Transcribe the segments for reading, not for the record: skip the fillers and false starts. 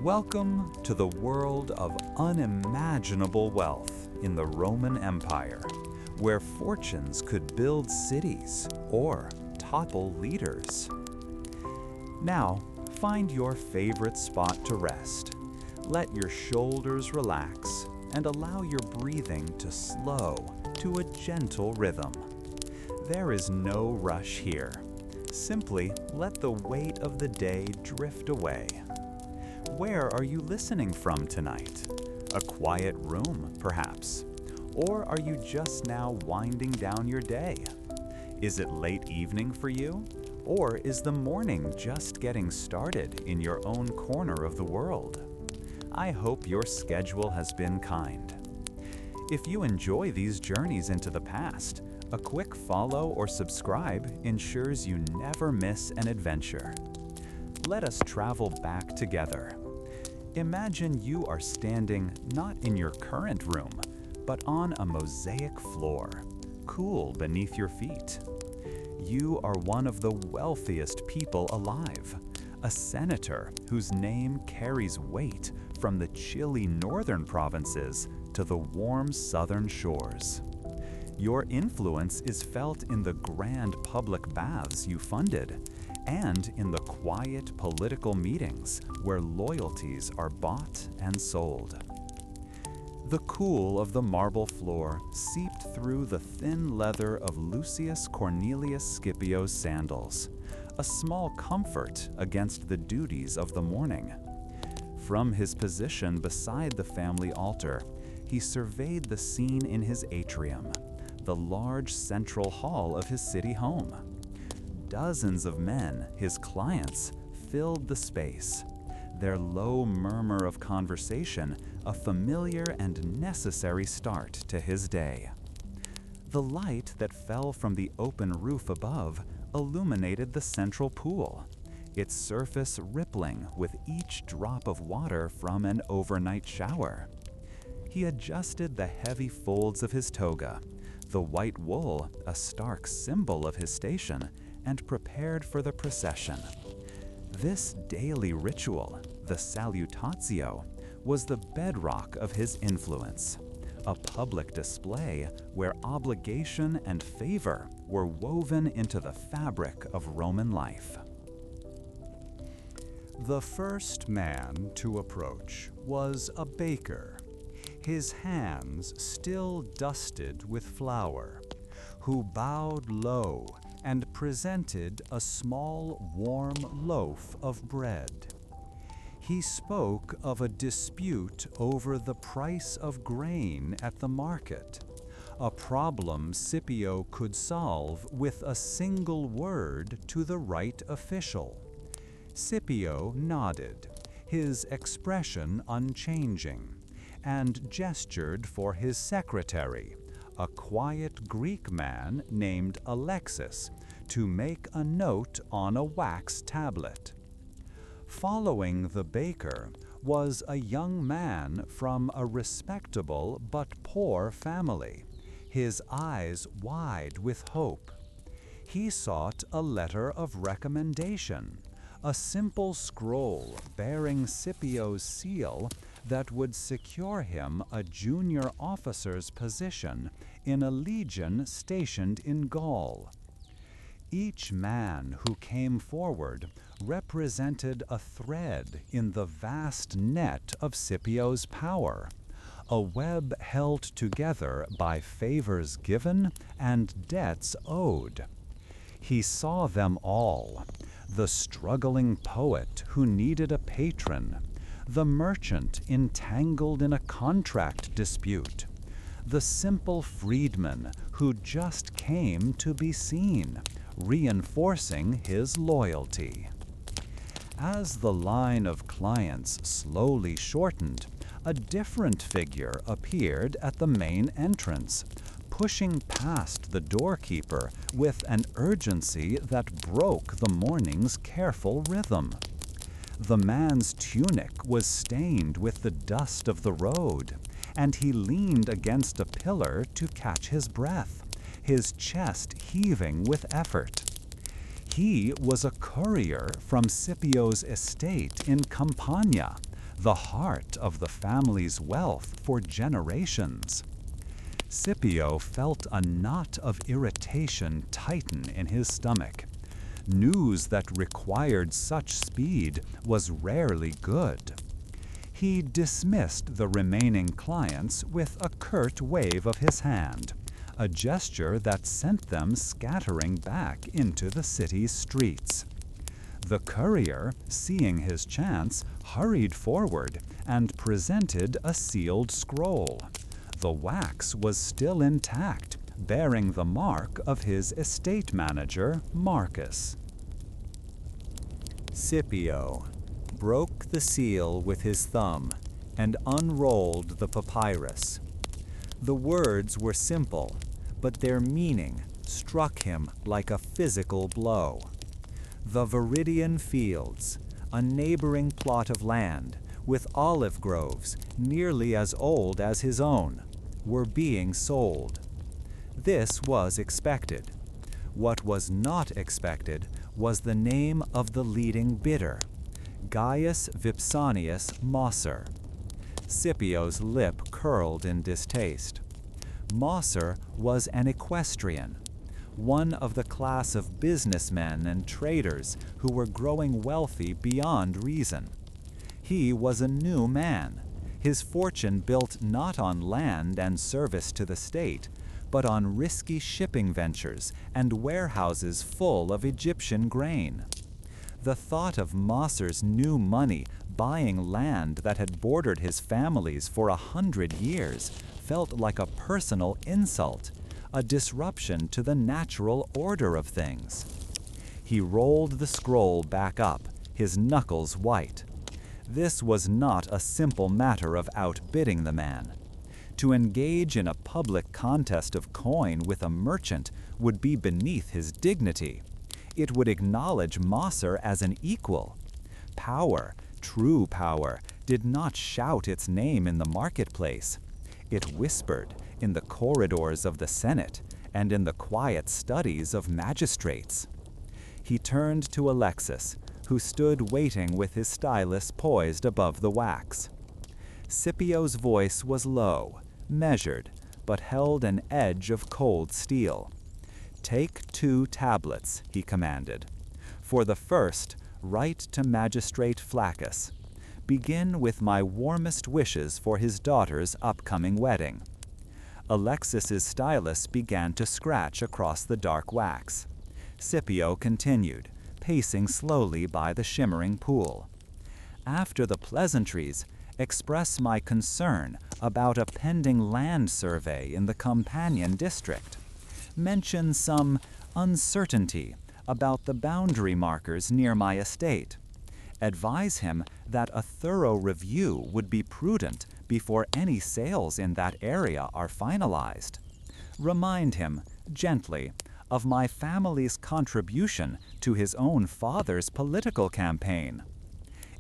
Welcome to the world of unimaginable wealth in the Roman Empire, where fortunes could build cities or topple leaders. Now, find your favorite spot to rest. Let your shoulders relax and allow your breathing to slow to a gentle rhythm. There is no rush here. Simply let the weight of the day drift away. Where are you listening from tonight? A quiet room, perhaps? Or are you just now winding down your day? Is it late evening for you? Or is the morning just getting started in your own corner of the world? I hope your schedule has been kind. If you enjoy these journeys into the past, a quick follow or subscribe ensures you never miss an adventure. Let us travel back together. Imagine you are standing not in your current room, but on a mosaic floor, cool beneath your feet. You are one of the wealthiest people alive, a senator whose name carries weight from the chilly northern provinces to the warm southern shores. Your influence is felt in the grand public baths you funded and in the quiet political meetings where loyalties are bought and sold. The cool of the marble floor seeped through the thin leather of Lucius Cornelius Scipio's sandals, a small comfort against the duties of the morning. From his position beside the family altar, he surveyed the scene in his atrium, the large central hall of his city home. Dozens of men, his clients, filled the space, their low murmur of conversation a familiar and necessary start to his day. The light that fell from the open roof above illuminated the central pool, its surface rippling with each drop of water from an overnight shower. He adjusted the heavy folds of his toga, the white wool a stark symbol of his station, and prepared for the procession. This daily ritual, the Salutatio, was the bedrock of his influence, a public display where obligation and favor were woven into the fabric of Roman life. The first man to approach was a baker, his hands still dusted with flour, who bowed low and presented a small, warm loaf of bread. He spoke of a dispute over the price of grain at the market, a problem Scipio could solve with a single word to the right official. Scipio nodded, his expression unchanging, and gestured for his secretary, a quiet Greek man named Alexis, to make a note on a wax tablet. Following the baker was a young man from a respectable but poor family, his eyes wide with hope. He sought a letter of recommendation, a simple scroll bearing Scipio's seal that would secure him a junior officer's position in a legion stationed in Gaul. Each man who came forward represented a thread in the vast net of Scipio's power, a web held together by favors given and debts owed. He saw them all, the struggling poet who needed a patron, the merchant entangled in a contract dispute, the simple freedman who just came to be seen, reinforcing his loyalty. As the line of clients slowly shortened, a different figure appeared at the main entrance, pushing past the doorkeeper with an urgency that broke the morning's careful rhythm. The man's tunic was stained with the dust of the road, and he leaned against a pillar to catch his breath, his chest heaving with effort. He was a courier from Scipio's estate in Campania, the heart of the family's wealth for generations. Scipio felt a knot of irritation tighten in his stomach. News that required such speed was rarely good. He dismissed the remaining clients with a curt wave of his hand, a gesture that sent them scattering back into the city's streets. The courier, seeing his chance, hurried forward and presented a sealed scroll. The wax was still intact, bearing the mark of his estate manager, Marcus. Scipio broke the seal with his thumb and unrolled the papyrus. The words were simple, but their meaning struck him like a physical blow. The Viridian Fields, a neighboring plot of land with olive groves nearly as old as his own, were being sold. This was expected. What was not expected was the name of the leading bidder, Gaius Vipsanius Mosser. Scipio's lip curled in distaste. Mosser was an equestrian, one of the class of businessmen and traders who were growing wealthy beyond reason. He was a new man, his fortune built not on land and service to the state, but on risky shipping ventures and warehouses full of Egyptian grain. The thought of Mosser's new money buying land that had bordered his family's for 100 years felt like a personal insult, a disruption to the natural order of things. He rolled the scroll back up, his knuckles white. This was not a simple matter of outbidding the man. To engage in a public contest of coin with a merchant would be beneath his dignity. It would acknowledge Mosser as an equal. Power, true power, did not shout its name in the marketplace. It whispered in the corridors of the Senate and in the quiet studies of magistrates. He turned to Alexis, who stood waiting with his stylus poised above the wax. Scipio's voice was low, measured, but held an edge of cold steel. "Take 2 tablets," he commanded. "For the first, write to Magistrate Flaccus. Begin with my warmest wishes for his daughter's upcoming wedding." Alexis's stylus began to scratch across the dark wax. Scipio continued, pacing slowly by the shimmering pool. "After the pleasantries, express my concern about a pending land survey in the Companion district. Mention some uncertainty about the boundary markers near my estate. Advise him that a thorough review would be prudent before any sales in that area are finalized. Remind him, gently, of my family's contribution to his own father's political campaign."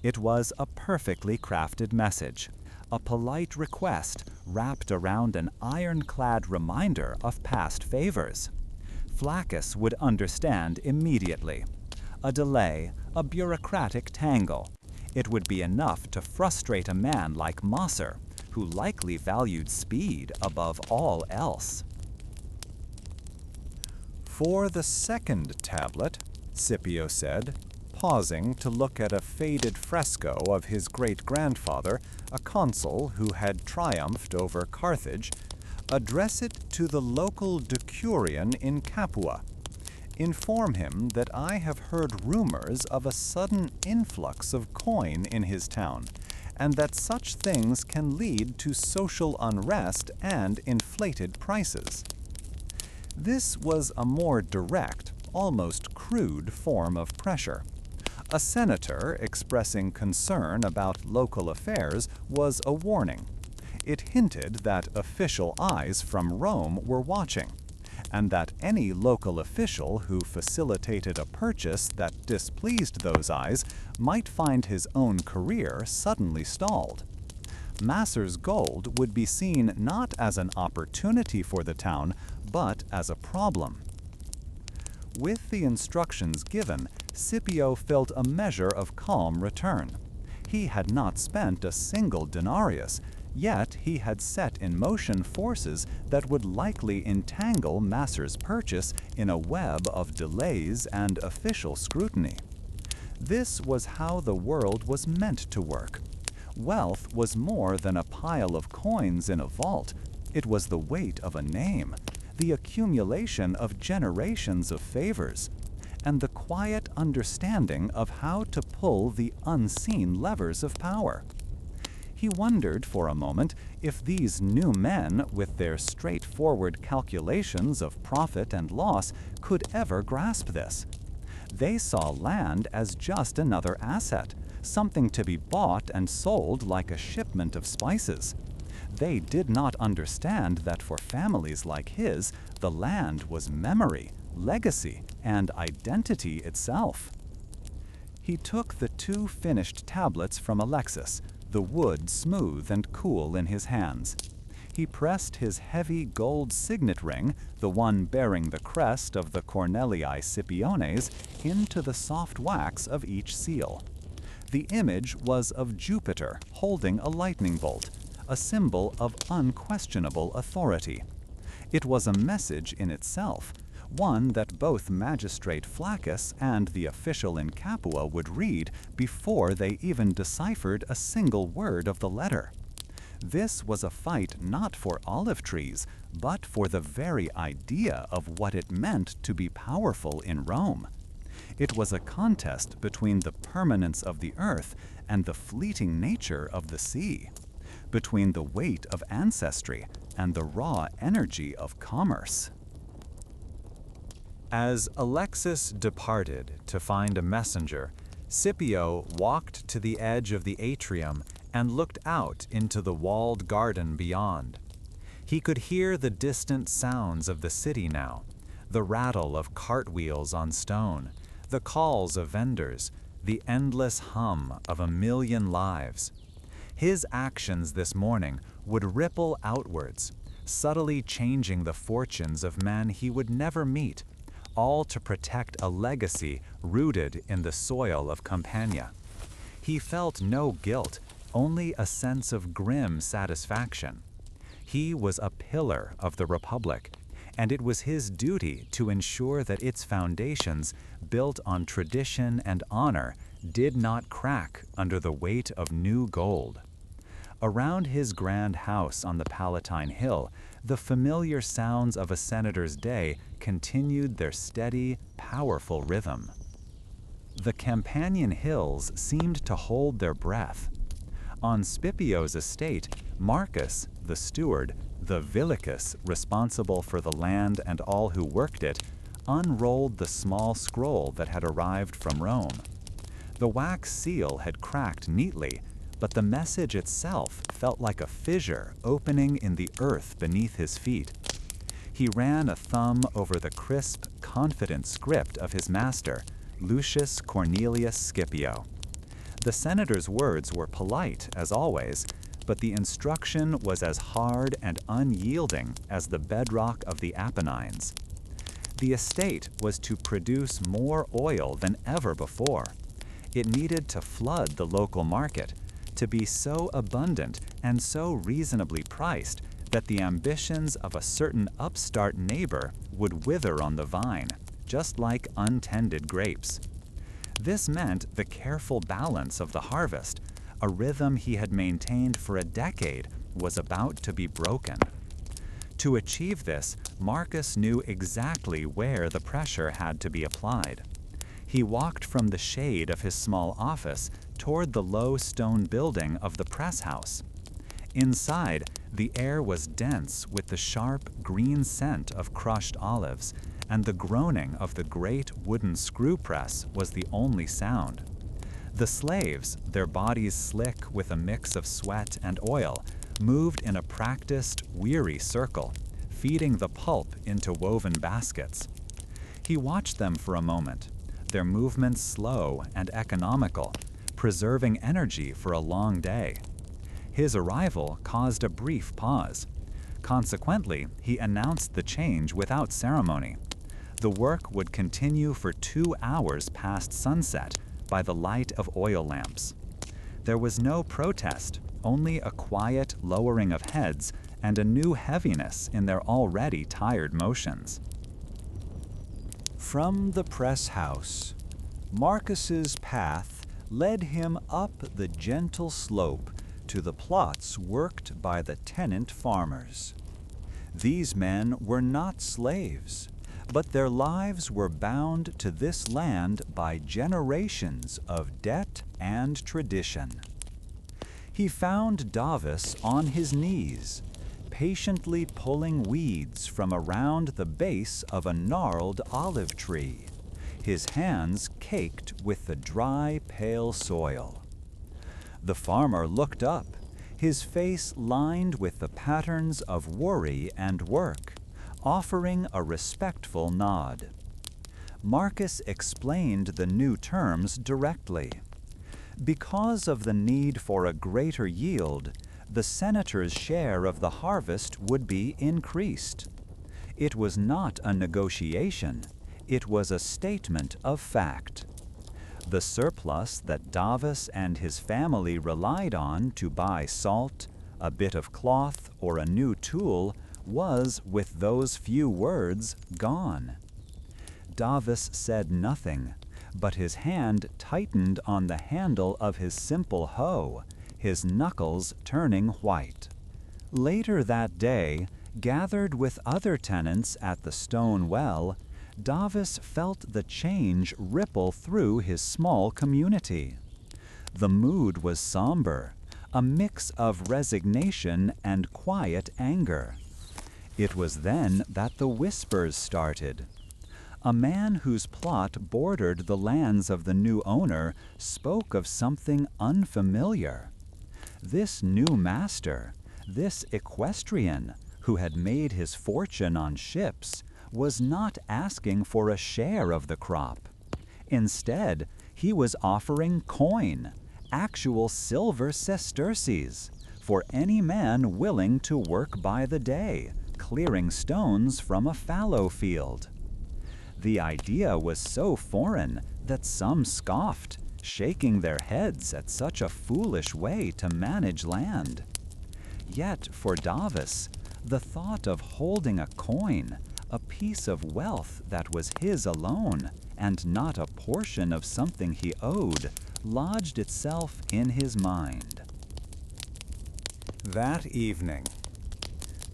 It was a perfectly crafted message, a polite request wrapped around an ironclad reminder of past favors. Flaccus would understand immediately. A delay, a bureaucratic tangle. It would be enough to frustrate a man like Mosser, who likely valued speed above all else. "For the second tablet," Scipio said, pausing to look at a faded fresco of his great-grandfather, a consul who had triumphed over Carthage, "address it to the local decurion in Capua. Inform him that I have heard rumors of a sudden influx of coin in his town, and that such things can lead to social unrest and inflated prices." This was a more direct, almost crude form of pressure. A senator expressing concern about local affairs was a warning. It hinted that official eyes from Rome were watching, and that any local official who facilitated a purchase that displeased those eyes might find his own career suddenly stalled. Masser's gold would be seen not as an opportunity for the town, but as a problem. With the instructions given, Scipio felt a measure of calm return. He had not spent a single denarius, yet he had set in motion forces that would likely entangle Masser's purchase in a web of delays and official scrutiny. This was how the world was meant to work. Wealth was more than a pile of coins in a vault. It was the weight of a name, the accumulation of generations of favors, and the quiet understanding of how to pull the unseen levers of power. He wondered for a moment if these new men, with their straightforward calculations of profit and loss, could ever grasp this. They saw land as just another asset, something to be bought and sold like a shipment of spices. They did not understand that for families like his, the land was memory, legacy, and identity itself. He took the 2 finished tablets from Alexis, the wood smooth and cool in his hands. He pressed his heavy gold signet ring, the one bearing the crest of the Cornelii Scipiones, into the soft wax of each seal. The image was of Jupiter holding a lightning bolt, a symbol of unquestionable authority. It was a message in itself, one that both Magistrate Flaccus and the official in Capua would read before they even deciphered a single word of the letter. This was a fight not for olive trees, but for the very idea of what it meant to be powerful in Rome. It was a contest between the permanence of the earth and the fleeting nature of the sea, between the weight of ancestry and the raw energy of commerce. As Alexis departed to find a messenger, Scipio walked to the edge of the atrium and looked out into the walled garden beyond. He could hear the distant sounds of the city now, the rattle of cartwheels on stone, the calls of vendors, the endless hum of a million lives. His actions this morning would ripple outwards, subtly changing the fortunes of men he would never meet, all to protect a legacy rooted in the soil of Campania. He felt no guilt, only a sense of grim satisfaction. He was a pillar of the Republic, and it was his duty to ensure that its foundations, built on tradition and honor, did not crack under the weight of new gold. Around his grand house on the Palatine Hill, the familiar sounds of a senator's day continued their steady, powerful rhythm. The Campanian hills seemed to hold their breath. On Scipio's estate, Marcus, the steward, the villicus responsible for the land and all who worked it, unrolled the small scroll that had arrived from Rome. The wax seal had cracked neatly, but the message itself felt like a fissure opening in the earth beneath his feet. He ran a thumb over the crisp, confident script of his master, Lucius Cornelius Scipio. The senator's words were polite, as always, but the instruction was as hard and unyielding as the bedrock of the Apennines. The estate was to produce more oil than ever before. It needed to flood the local market, to be so abundant and so reasonably priced that the ambitions of a certain upstart neighbor would wither on the vine, just like untended grapes. This meant the careful balance of the harvest, a rhythm he had maintained for a decade, was about to be broken. To achieve this, Marcus knew exactly where the pressure had to be applied. He walked from the shade of his small office toward the low stone building of the press house. Inside, the air was dense with the sharp, green scent of crushed olives, and the groaning of the great wooden screw press was the only sound. The slaves, their bodies slick with a mix of sweat and oil, moved in a practiced, weary circle, feeding the pulp into woven baskets. He watched them for a moment, their movements slow and economical, preserving energy for a long day. His arrival caused a brief pause. Consequently, he announced the change without ceremony. The work would continue for 2 hours past sunset by the light of oil lamps. There was no protest, only a quiet lowering of heads and a new heaviness in their already tired motions. From the press house, Marcus's path led him up the gentle slope to the plots worked by the tenant farmers. These men were not slaves, but their lives were bound to this land by generations of debt and tradition. He found Davis on his knees, patiently pulling weeds from around the base of a gnarled olive tree, his hands caked with the dry, pale soil. The farmer looked up, his face lined with the patterns of worry and work, offering a respectful nod. Marcus explained the new terms directly. Because of the need for a greater yield, the senator's share of the harvest would be increased. It was not a negotiation, it was a statement of fact. The surplus that Davis and his family relied on to buy salt, a bit of cloth, or a new tool was, with those few words, gone. Davis said nothing, but his hand tightened on the handle of his simple hoe, his knuckles turning white. Later that day, gathered with other tenants at the stone well, Davis felt the change ripple through his small community. The mood was somber, a mix of resignation and quiet anger. It was then that the whispers started. A man whose plot bordered the lands of the new owner spoke of something unfamiliar. This new master, this equestrian, who had made his fortune on ships, was not asking for a share of the crop. Instead, he was offering coin, actual silver sesterces, for any man willing to work by the day, clearing stones from a fallow field. The idea was so foreign that some scoffed, shaking their heads at such a foolish way to manage land. Yet for Davis, the thought of holding a coin, a piece of wealth that was his alone, and not a portion of something he owed, lodged itself in his mind. That evening,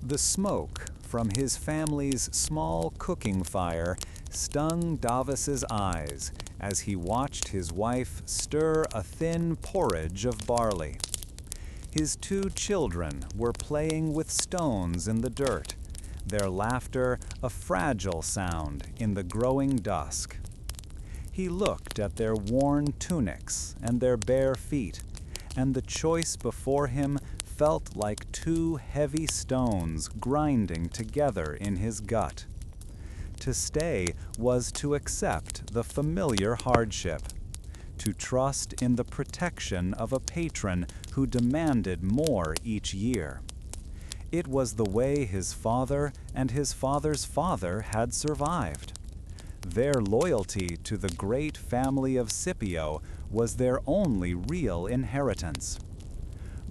the smoke from his family's small cooking fire stung Davis's eyes as he watched his wife stir a thin porridge of barley. His 2 children were playing with stones in the dirt, their laughter a fragile sound in the growing dusk. He looked at their worn tunics and their bare feet, and the choice before him felt like 2 heavy stones grinding together in his gut. To stay was to accept the familiar hardship, to trust in the protection of a patron who demanded more each year. It was the way his father and his father's father had survived. Their loyalty to the great family of Scipio was their only real inheritance.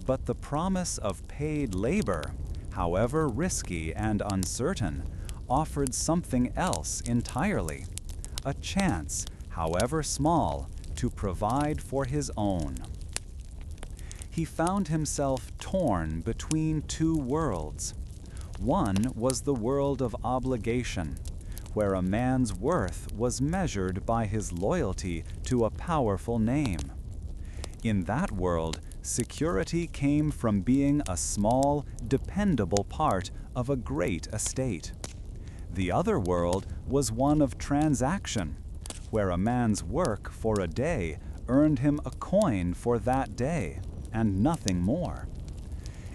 But the promise of paid labor, however risky and uncertain, offered something else entirely, a chance, however small, to provide for his own. He found himself torn between 2 worlds. One was the world of obligation, where a man's worth was measured by his loyalty to a powerful name. In that world, security came from being a small, dependable part of a great estate. The other world was one of transaction, where a man's work for a day earned him a coin for that day, and nothing more.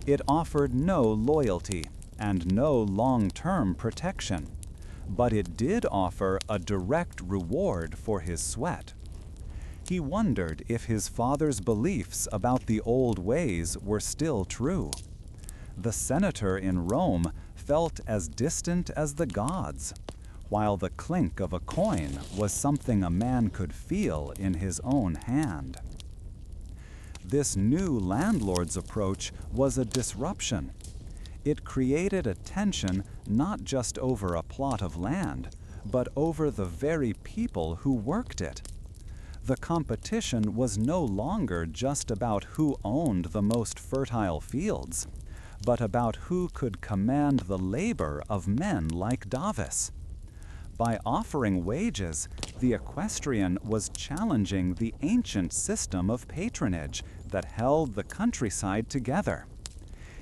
It offered no loyalty and no long-term protection, but it did offer a direct reward for his sweat. He wondered if his father's beliefs about the old ways were still true. The senator in Rome felt as distant as the gods, while the clink of a coin was something a man could feel in his own hand. This new landlord's approach was a disruption. It created a tension not just over a plot of land, but over the very people who worked it. The competition was no longer just about who owned the most fertile fields, but about who could command the labor of men like Davis. By offering wages, the equestrian was challenging the ancient system of patronage that held the countryside together.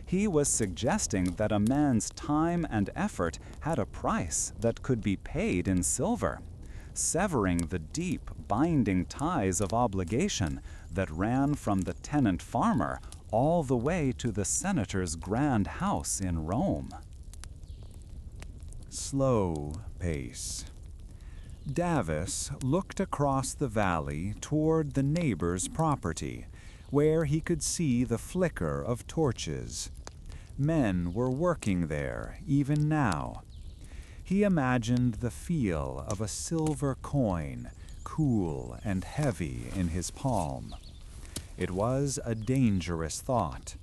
He was suggesting that a man's time and effort had a price that could be paid in silver, severing the deep, binding ties of obligation that ran from the tenant farmer all the way to the senator's grand house in Rome. Slow pace. Davis looked across the valley toward the neighbor's property, where he could see the flicker of torches. Men were working there, even now. He imagined the feel of a silver coin, cool and heavy in his palm. It was a dangerous thought.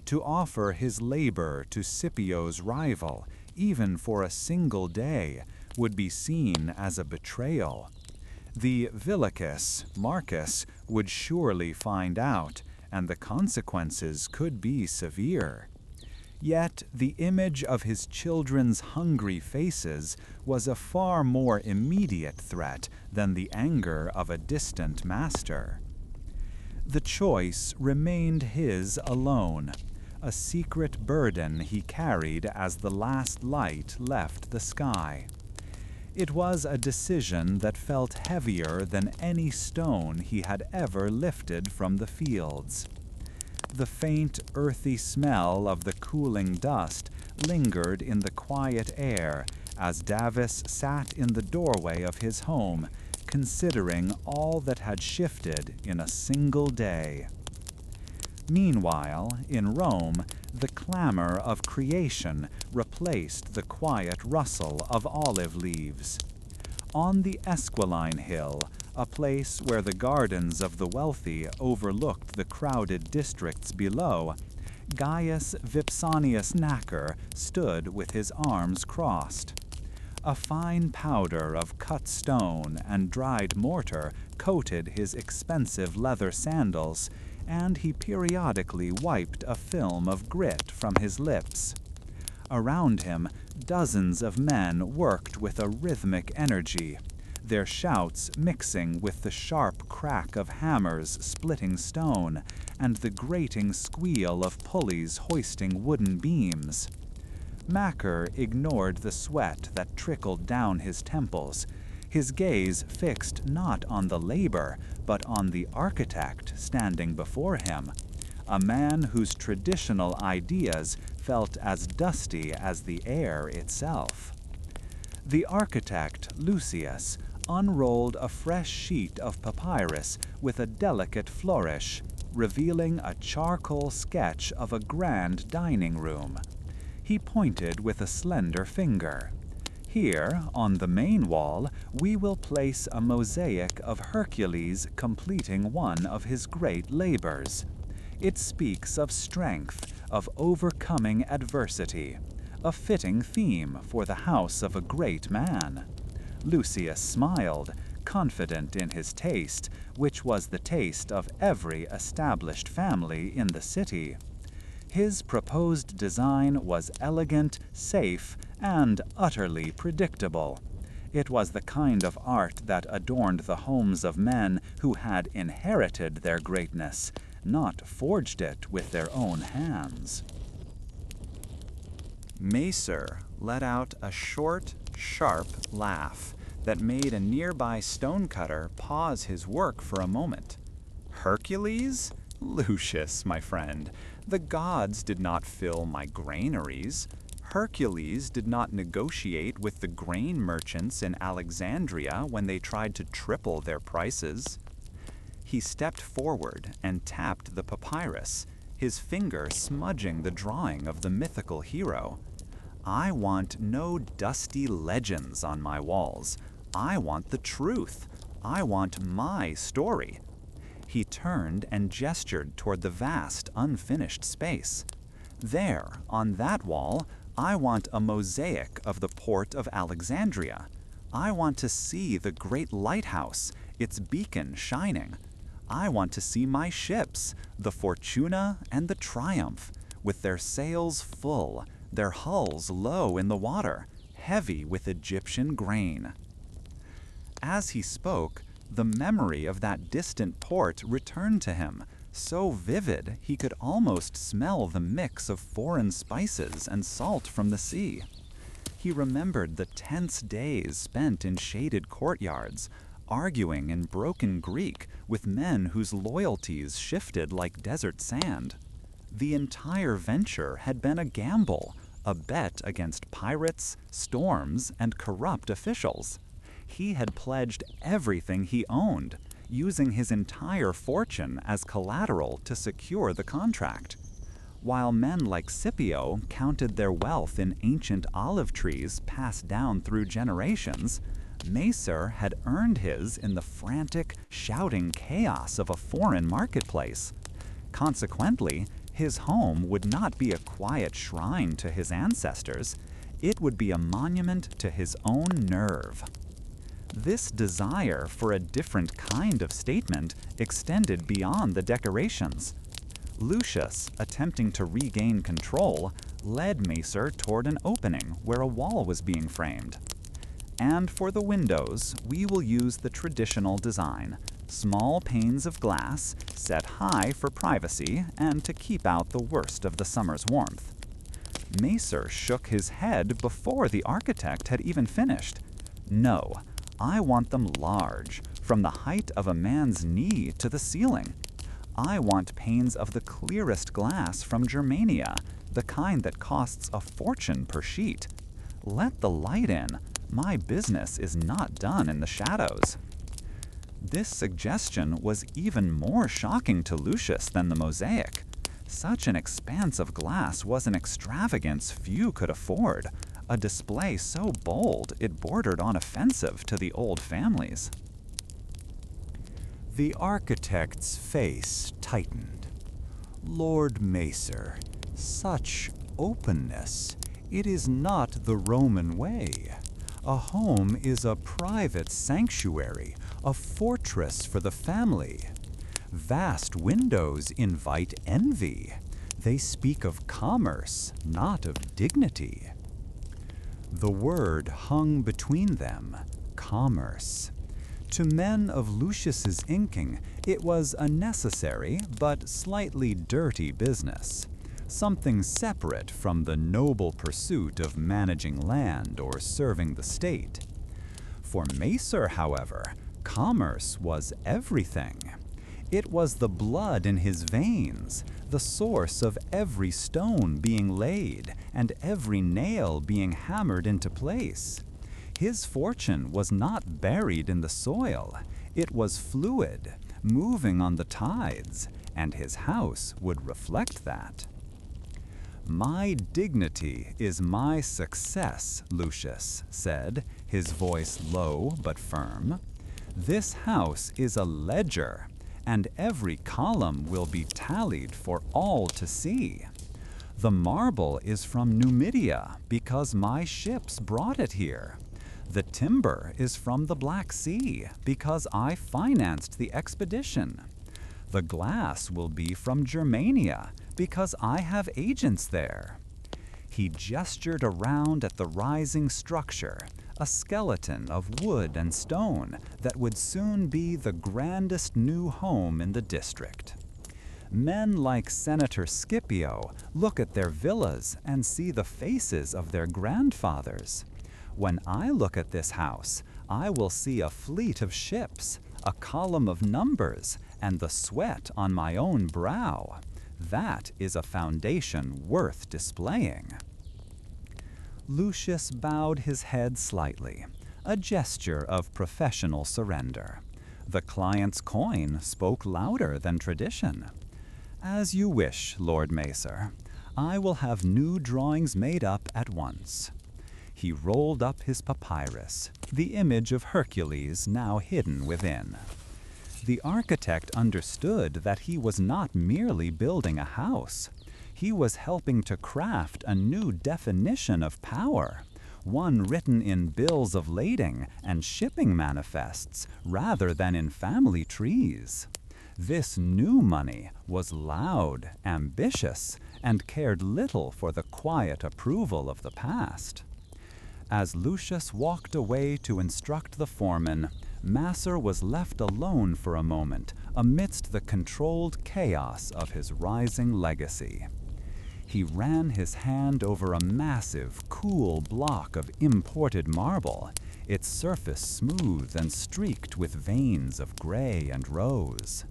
To offer his labor to Scipio's rival, even for a single day, would be seen as a betrayal. The villicus, Marcus, would surely find out, and the consequences could be severe. Yet the image of his children's hungry faces was a far more immediate threat than the anger of a distant master. The choice remained his alone, a secret burden he carried as the last light left the sky. It was a decision that felt heavier than any stone he had ever lifted from the fields. The faint, earthy smell of the cooling dust lingered in the quiet air as Davis sat in the doorway of his home, considering all that had shifted in a single day. Meanwhile, in Rome, the clamor of creation replaced the quiet rustle of olive leaves. On the Esquiline Hill, a place where the gardens of the wealthy overlooked the crowded districts below, Gaius Vipsanius Nacker stood with his arms crossed. A fine powder of cut stone and dried mortar coated his expensive leather sandals, and he periodically wiped a film of grit from his lips. Around him, dozens of men worked with a rhythmic energy, their shouts mixing with the sharp crack of hammers splitting stone and the grating squeal of pulleys hoisting wooden beams. Macker ignored the sweat that trickled down his temples, his gaze fixed not on the labor, but on the architect standing before him, a man whose traditional ideas felt as dusty as the air itself. The architect, Lucius, unrolled a fresh sheet of papyrus with a delicate flourish, revealing a charcoal sketch of a grand dining room. He pointed with a slender finger. Here, on the main wall, we will place a mosaic of Hercules completing one of his great labors. It speaks of strength, of overcoming adversity, a fitting theme for the house of a great man. Lucius smiled, confident in his taste, which was the taste of every established family in the city. His proposed design was elegant, safe, and utterly predictable. It was the kind of art that adorned the homes of men who had inherited their greatness, not forged it with their own hands. Macer let out a short, sharp laugh that made a nearby stonecutter pause his work for a moment. Hercules? Lucius, my friend, the gods did not fill my granaries. Hercules did not negotiate with the grain merchants in Alexandria when they tried to triple their prices. He stepped forward and tapped the papyrus, his finger smudging the drawing of the mythical hero. I want no dusty legends on my walls. I want the truth. I want my story. He turned and gestured toward the vast, unfinished space. There, on that wall, I want a mosaic of the port of Alexandria. I want to see the great lighthouse, its beacon shining. I want to see my ships, the Fortuna and the Triumph, with their sails full, their hulls low in the water, heavy with Egyptian grain. As he spoke, the memory of that distant port returned to him, so vivid he could almost smell the mix of foreign spices and salt from the sea. He remembered the tense days spent in shaded courtyards, arguing in broken Greek with men whose loyalties shifted like desert sand. The entire venture had been a gamble, a bet against pirates, storms, and corrupt officials. He had pledged everything he owned, using his entire fortune as collateral to secure the contract. While men like Scipio counted their wealth in ancient olive trees passed down through generations, Macer had earned his in the frantic, shouting chaos of a foreign marketplace. Consequently, his home would not be a quiet shrine to his ancestors. It would be a monument to his own nerve. This desire for a different kind of statement extended beyond the decorations. Lucius, attempting to regain control, led Macer toward an opening where a wall was being framed. And for the windows, we will use the traditional design, small panes of glass set high for privacy and to keep out the worst of the summer's warmth. Macer shook his head before the architect had even finished. No, I want them large, from the height of a man's knee to the ceiling. I want panes of the clearest glass from Germania, the kind that costs a fortune per sheet. Let the light in. My business is not done in the shadows. This suggestion was even more shocking to Lucius than the mosaic. Such an expanse of glass was an extravagance few could afford, a display so bold it bordered on offensive to the old families. The architect's face tightened. Lord Macer, such openness. It is not the Roman way. A home is a private sanctuary, a fortress for the family. Vast windows invite envy. They speak of commerce, not of dignity. The word hung between them, commerce. To men of Lucius's inking, it was a necessary but slightly dirty business, something separate from the noble pursuit of managing land or serving the state. For Macer, however, commerce was everything. It was the blood in his veins, the source of every stone being laid and every nail being hammered into place. His fortune was not buried in the soil. It was fluid, moving on the tides, and his house would reflect that. My dignity is my success, Lucius said, his voice low but firm. This house is a ledger, and every column will be tallied for all to see. The marble is from Numidia because my ships brought it here. The timber is from the Black Sea because I financed the expedition. The glass will be from Germania because I have agents there. He gestured around at the rising structure, a skeleton of wood and stone that would soon be the grandest new home in the district. Men like Senator Scipio look at their villas and see the faces of their grandfathers. When I look at this house, I will see a fleet of ships, a column of numbers, and the sweat on my own brow. That is a foundation worth displaying. Lucius bowed his head slightly, a gesture of professional surrender. The client's coin spoke louder than tradition. As you wish, Lord Macer. I will have new drawings made up at once. He rolled up his papyrus, the image of Hercules now hidden within. The architect understood that he was not merely building a house. He was helping to craft a new definition of power, one written in bills of lading and shipping manifests rather than in family trees. This new money was loud, ambitious, and cared little for the quiet approval of the past. As Lucius walked away to instruct the foreman, Macer was left alone for a moment amidst the controlled chaos of his rising legacy. He ran his hand over a massive, cool block of imported marble, its surface smooth and streaked with veins of gray and rose.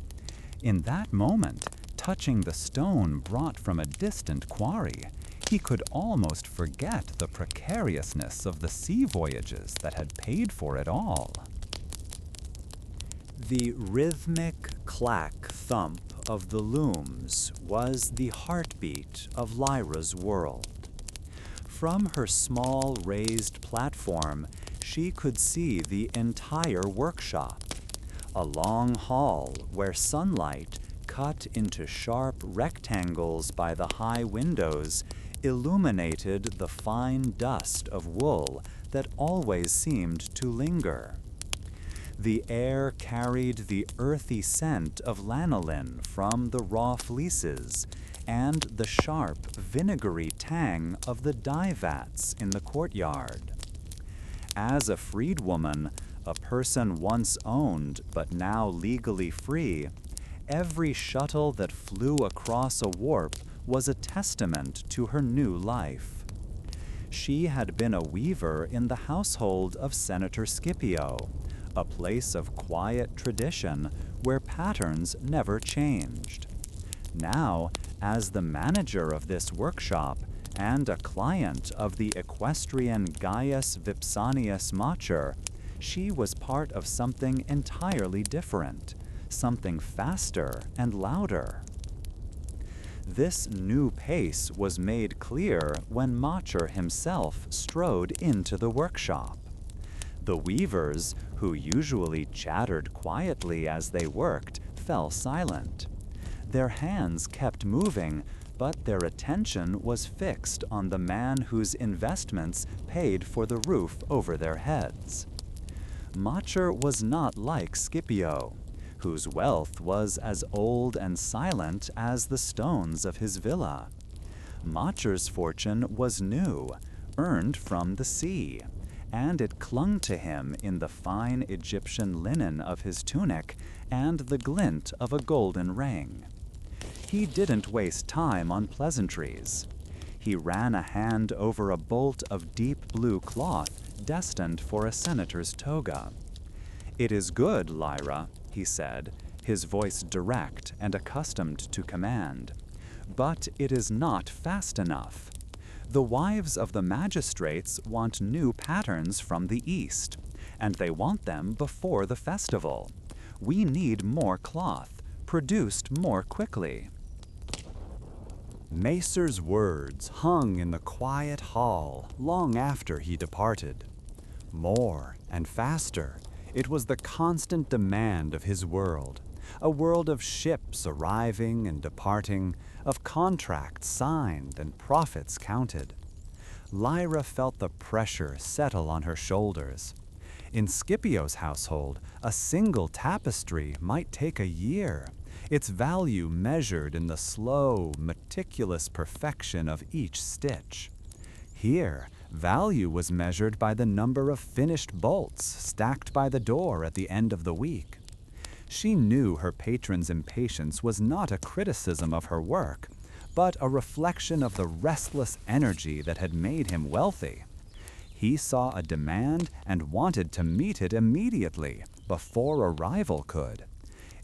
In that moment, touching the stone brought from a distant quarry, he could almost forget the precariousness of the sea voyages that had paid for it all. The rhythmic clack-thump of the looms was the heartbeat of Lyra's world. From her small raised platform, she could see the entire workshop, a long hall where sunlight, cut into sharp rectangles by the high windows, illuminated the fine dust of wool that always seemed to linger. The air carried the earthy scent of lanolin from the raw fleeces and the sharp, vinegary tang of the dye vats in the courtyard. As a freedwoman, a person once owned but now legally free, every shuttle that flew across a warp was a testament to her new life. She had been a weaver in the household of Senator Scipio, a place of quiet tradition where patterns never changed. Now, as the manager of this workshop and a client of the equestrian Gaius Vipsanius Macer, she was part of something entirely different, something faster and louder. This new pace was made clear when Macer himself strode into the workshop. The weavers, who usually chattered quietly as they worked, fell silent. Their hands kept moving, but their attention was fixed on the man whose investments paid for the roof over their heads. Macer was not like Scipio, whose wealth was as old and silent as the stones of his villa. Macer's fortune was new, earned from the sea, and it clung to him in the fine Egyptian linen of his tunic and the glint of a golden ring. He didn't waste time on pleasantries. He ran a hand over a bolt of deep blue cloth destined for a senator's toga. "It is good, Lyra," he said, his voice direct and accustomed to command. "But it is not fast enough. The wives of the magistrates want new patterns from the East, and they want them before the festival. We need more cloth, produced more quickly." Macer's words hung in the quiet hall long after he departed. More and faster, it was the constant demand of his world, a world of ships arriving and departing, of contracts signed and profits counted. Lyra felt the pressure settle on her shoulders. In Scipio's household, a single tapestry might take a year, its value measured in the slow, meticulous perfection of each stitch. Here, value was measured by the number of finished bolts stacked by the door at the end of the week. She knew her patron's impatience was not a criticism of her work, but a reflection of the restless energy that had made him wealthy. He saw a demand and wanted to meet it immediately, before a rival could.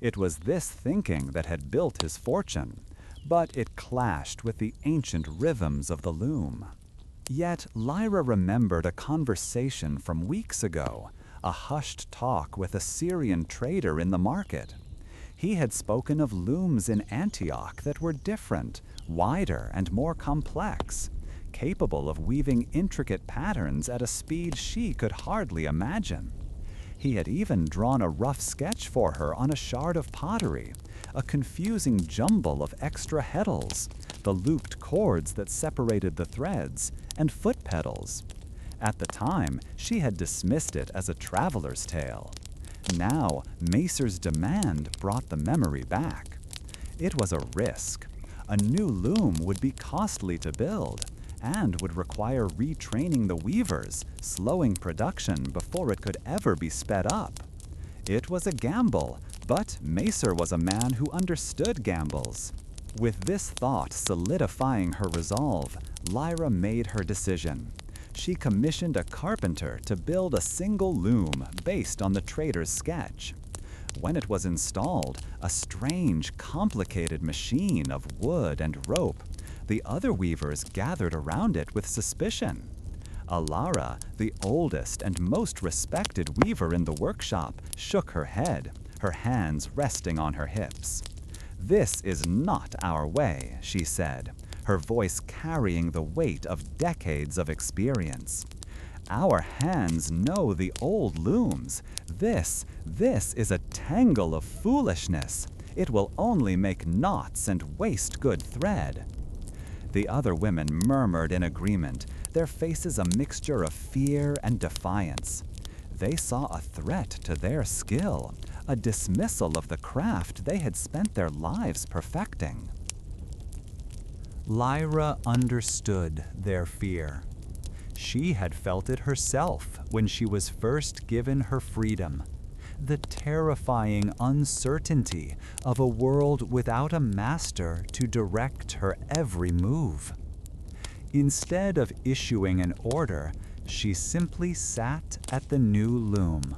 It was this thinking that had built his fortune, but it clashed with the ancient rhythms of the loom. Yet Lyra remembered a conversation from weeks ago, a hushed talk with a Syrian trader in the market. He had spoken of looms in Antioch that were different, wider, and more complex, capable of weaving intricate patterns at a speed she could hardly imagine. He had even drawn a rough sketch for her on a shard of pottery, a confusing jumble of extra heddles, the looped cords that separated the threads, and foot pedals. At the time, she had dismissed it as a traveler's tale. Now, Macer's demand brought the memory back. It was a risk. A new loom would be costly to build, and would require retraining the weavers, slowing production before it could ever be sped up. It was a gamble, but Macer was a man who understood gambles. With this thought solidifying her resolve, Lyra made her decision. She commissioned a carpenter to build a single loom based on the trader's sketch. When it was installed, a strange, complicated machine of wood and rope, the other weavers gathered around it with suspicion. Alara, the oldest and most respected weaver in the workshop, shook her head, her hands resting on her hips. "This is not our way," she said, her voice carrying the weight of decades of experience. "Our hands know the old looms. This is a tangle of foolishness. It will only make knots and waste good thread." The other women murmured in agreement, their faces a mixture of fear and defiance. They saw a threat to their skill, a dismissal of the craft they had spent their lives perfecting. Lyra understood their fear. She had felt it herself when she was first given her freedom. The terrifying uncertainty of a world without a master to direct her every move. Instead of issuing an order, she simply sat at the new loom.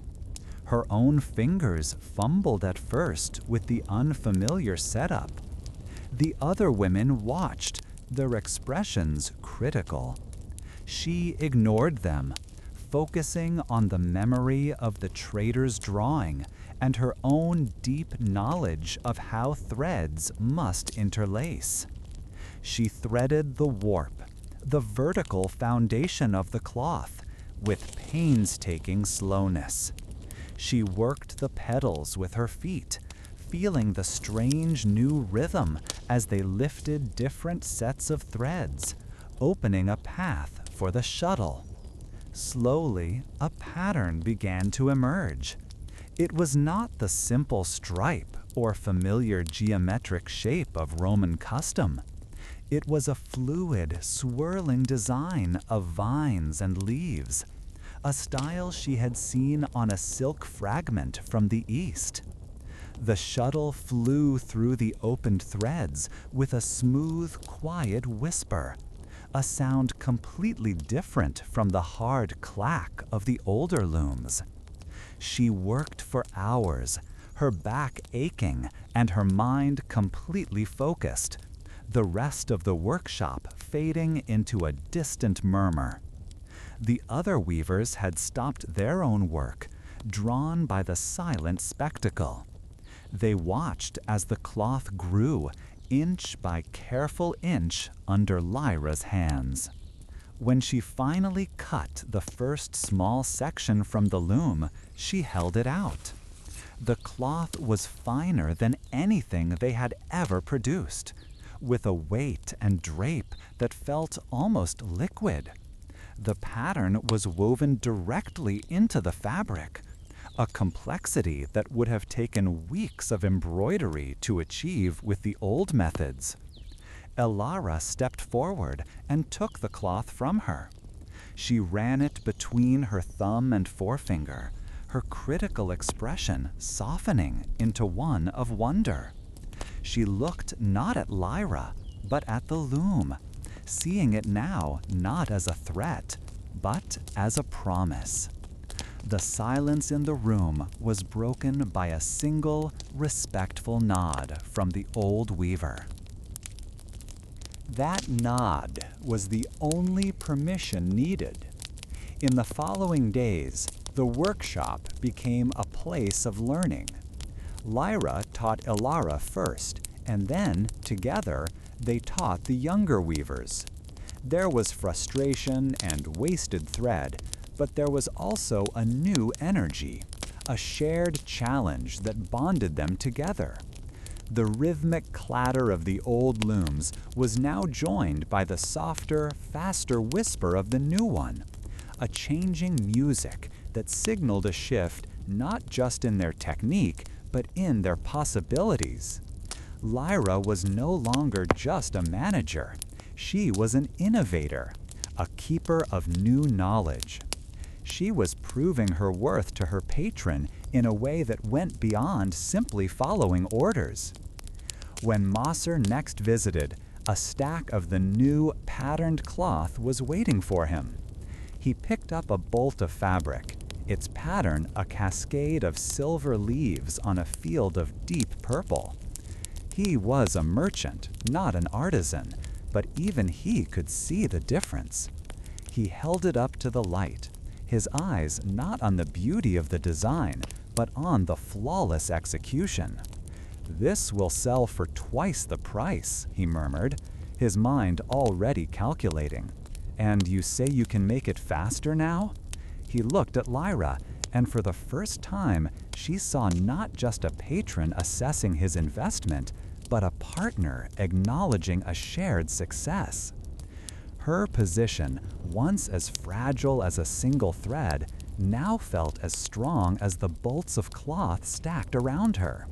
Her own fingers fumbled at first with the unfamiliar setup. The other women watched, their expressions critical. She ignored them, focusing on the memory of the trader's drawing and her own deep knowledge of how threads must interlace. She threaded the warp, the vertical foundation of the cloth, with painstaking slowness. She worked the pedals with her feet, feeling the strange new rhythm as they lifted different sets of threads, opening a path for the shuttle. Slowly, a pattern began to emerge. It was not the simple stripe or familiar geometric shape of Roman custom. It was a fluid, swirling design of vines and leaves, a style she had seen on a silk fragment from the East. The shuttle flew through the opened threads with a smooth, quiet whisper, a sound completely different from the hard clack of the older looms. She worked for hours, her back aching and her mind completely focused, the rest of the workshop fading into a distant murmur. The other weavers had stopped their own work, drawn by the silent spectacle. They watched as the cloth grew, inch by careful inch, under Lyra's hands. When she finally cut the first small section from the loom, she held it out. The cloth was finer than anything they had ever produced, with a weight and drape that felt almost liquid. The pattern was woven directly into the fabric, a complexity that would have taken weeks of embroidery to achieve with the old methods. Elara stepped forward and took the cloth from her. She ran it between her thumb and forefinger, her critical expression softening into one of wonder. She looked not at Lyra, but at the loom, seeing it now not as a threat, but as a promise. The silence in the room was broken by a single, respectful nod from the old weaver. That nod was the only permission needed. In the following days, the workshop became a place of learning. Lyra taught Elara first, and then, together, they taught the younger weavers. There was frustration and wasted thread, but there was also a new energy, a shared challenge that bonded them together. The rhythmic clatter of the old looms was now joined by the softer, faster whisper of the new one, a changing music that signaled a shift not just in their technique, but in their possibilities. Lyra was no longer just a manager. She was an innovator, a keeper of new knowledge. She was proving her worth to her patron in a way that went beyond simply following orders. When Maser next visited, a stack of the new patterned cloth was waiting for him. He picked up a bolt of fabric, its pattern a cascade of silver leaves on a field of deep purple. He was a merchant, not an artisan, but even he could see the difference. He held it up to the light, his eyes not on the beauty of the design, but on the flawless execution. "This will sell for twice the price," he murmured, his mind already calculating. "And you say you can make it faster now?" He looked at Lyra, and for the first time, she saw not just a patron assessing his investment, but a partner acknowledging a shared success. Her position, once as fragile as a single thread, now felt as strong as the bolts of cloth stacked around her.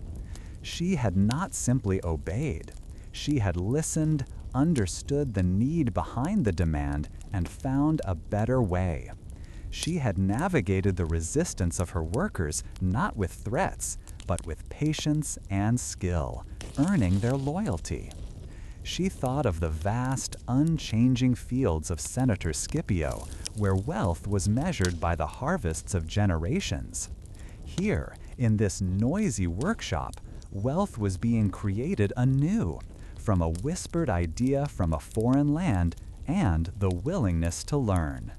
She had not simply obeyed. She had listened, understood the need behind the demand, and found a better way. She had navigated the resistance of her workers not with threats, but with patience and skill, earning their loyalty. She thought of the vast, unchanging fields of Senator Scipio, where wealth was measured by the harvests of generations. Here, in this noisy workshop, wealth was being created anew, from a whispered idea from a foreign land and the willingness to learn.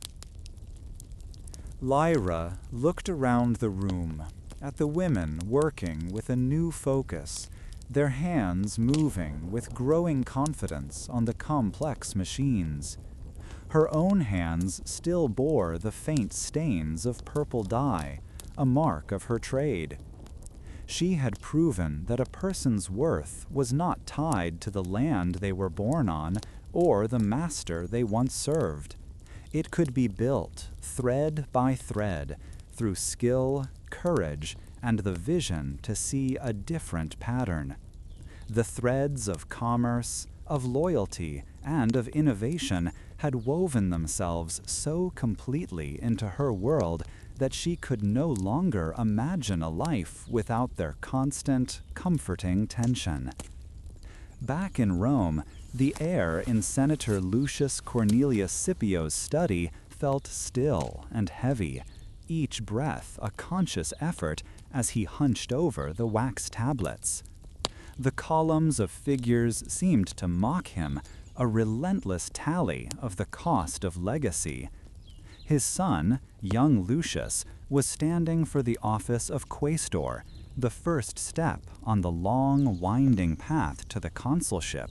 Lyra looked around the room, at the women working with a new focus, their hands moving with growing confidence on the complex machines. Her own hands still bore the faint stains of purple dye, a mark of her trade. She had proven that a person's worth was not tied to the land they were born on or the master they once served. It could be built, thread by thread, through skill, courage, and the vision to see a different pattern. The threads of commerce, of loyalty, and of innovation had woven themselves so completely into her world that she could no longer imagine a life without their constant, comforting tension. Back in Rome, the air in Senator Lucius Cornelius Scipio's study felt still and heavy, each breath a conscious effort as he hunched over the wax tablets. The columns of figures seemed to mock him, a relentless tally of the cost of legacy. His son, young Lucius, was standing for the office of quaestor, the first step on the long, winding path to the consulship,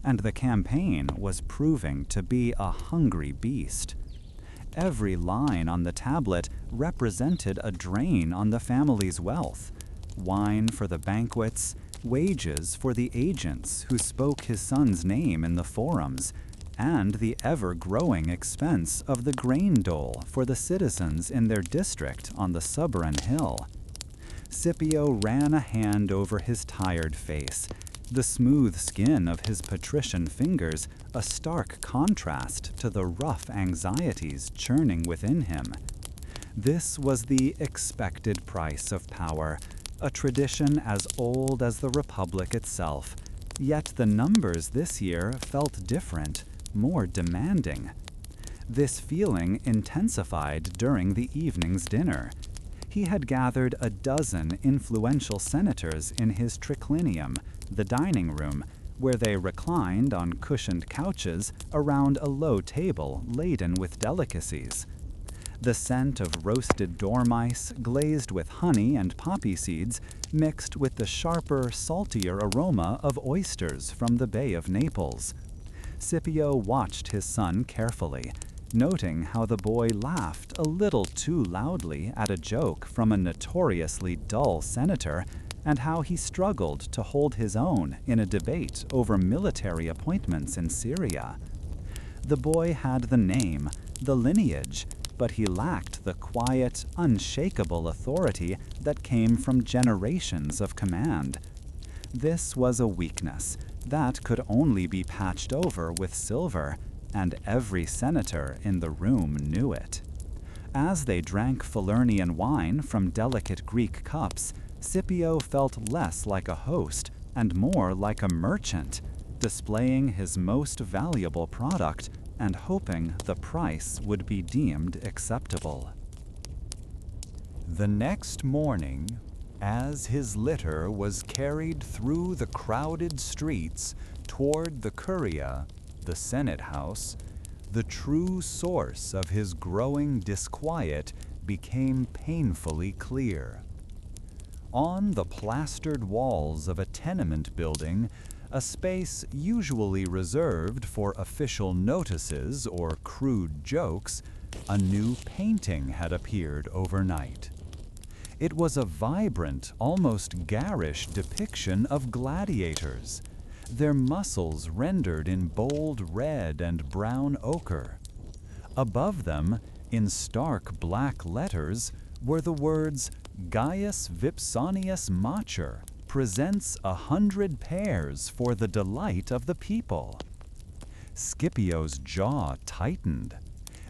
and the campaign was proving to be a hungry beast. Every line on the tablet represented a drain on the family's wealth: wine for the banquets, wages for the agents who spoke his son's name in the forums, and the ever-growing expense of the grain dole for the citizens in their district on the Suburban Hill. Scipio ran a hand over his tired face, the smooth skin of his patrician fingers a stark contrast to the rough anxieties churning within him. This was the expected price of power, a tradition as old as the Republic itself. Yet the numbers this year felt different, more demanding. This feeling intensified during the evening's dinner. He had gathered a dozen influential senators in his triclinium, the dining room, where they reclined on cushioned couches around a low table laden with delicacies. The scent of roasted dormice glazed with honey and poppy seeds mixed with the sharper, saltier aroma of oysters from the Bay of Naples. Scipio watched his son carefully, noting how the boy laughed a little too loudly at a joke from a notoriously dull senator, and how he struggled to hold his own in a debate over military appointments in Syria. The boy had the name, the lineage, but he lacked the quiet, unshakable authority that came from generations of command. This was a weakness that could only be patched over with silver, and every senator in the room knew it. As they drank Falernian wine from delicate Greek cups, Scipio felt less like a host and more like a merchant, displaying his most valuable product and hoping the price would be deemed acceptable. The next morning, as his litter was carried through the crowded streets toward the Curia, the Senate House, the true source of his growing disquiet became painfully clear. On the plastered walls of a tenement building, a space usually reserved for official notices or crude jokes, a new painting had appeared overnight. It was a vibrant, almost garish depiction of gladiators, their muscles rendered in bold red and brown ochre. Above them, in stark black letters, were the words, "Gaius Vipsanius Macer presents 100 pairs for the delight of the people." Scipio's jaw tightened.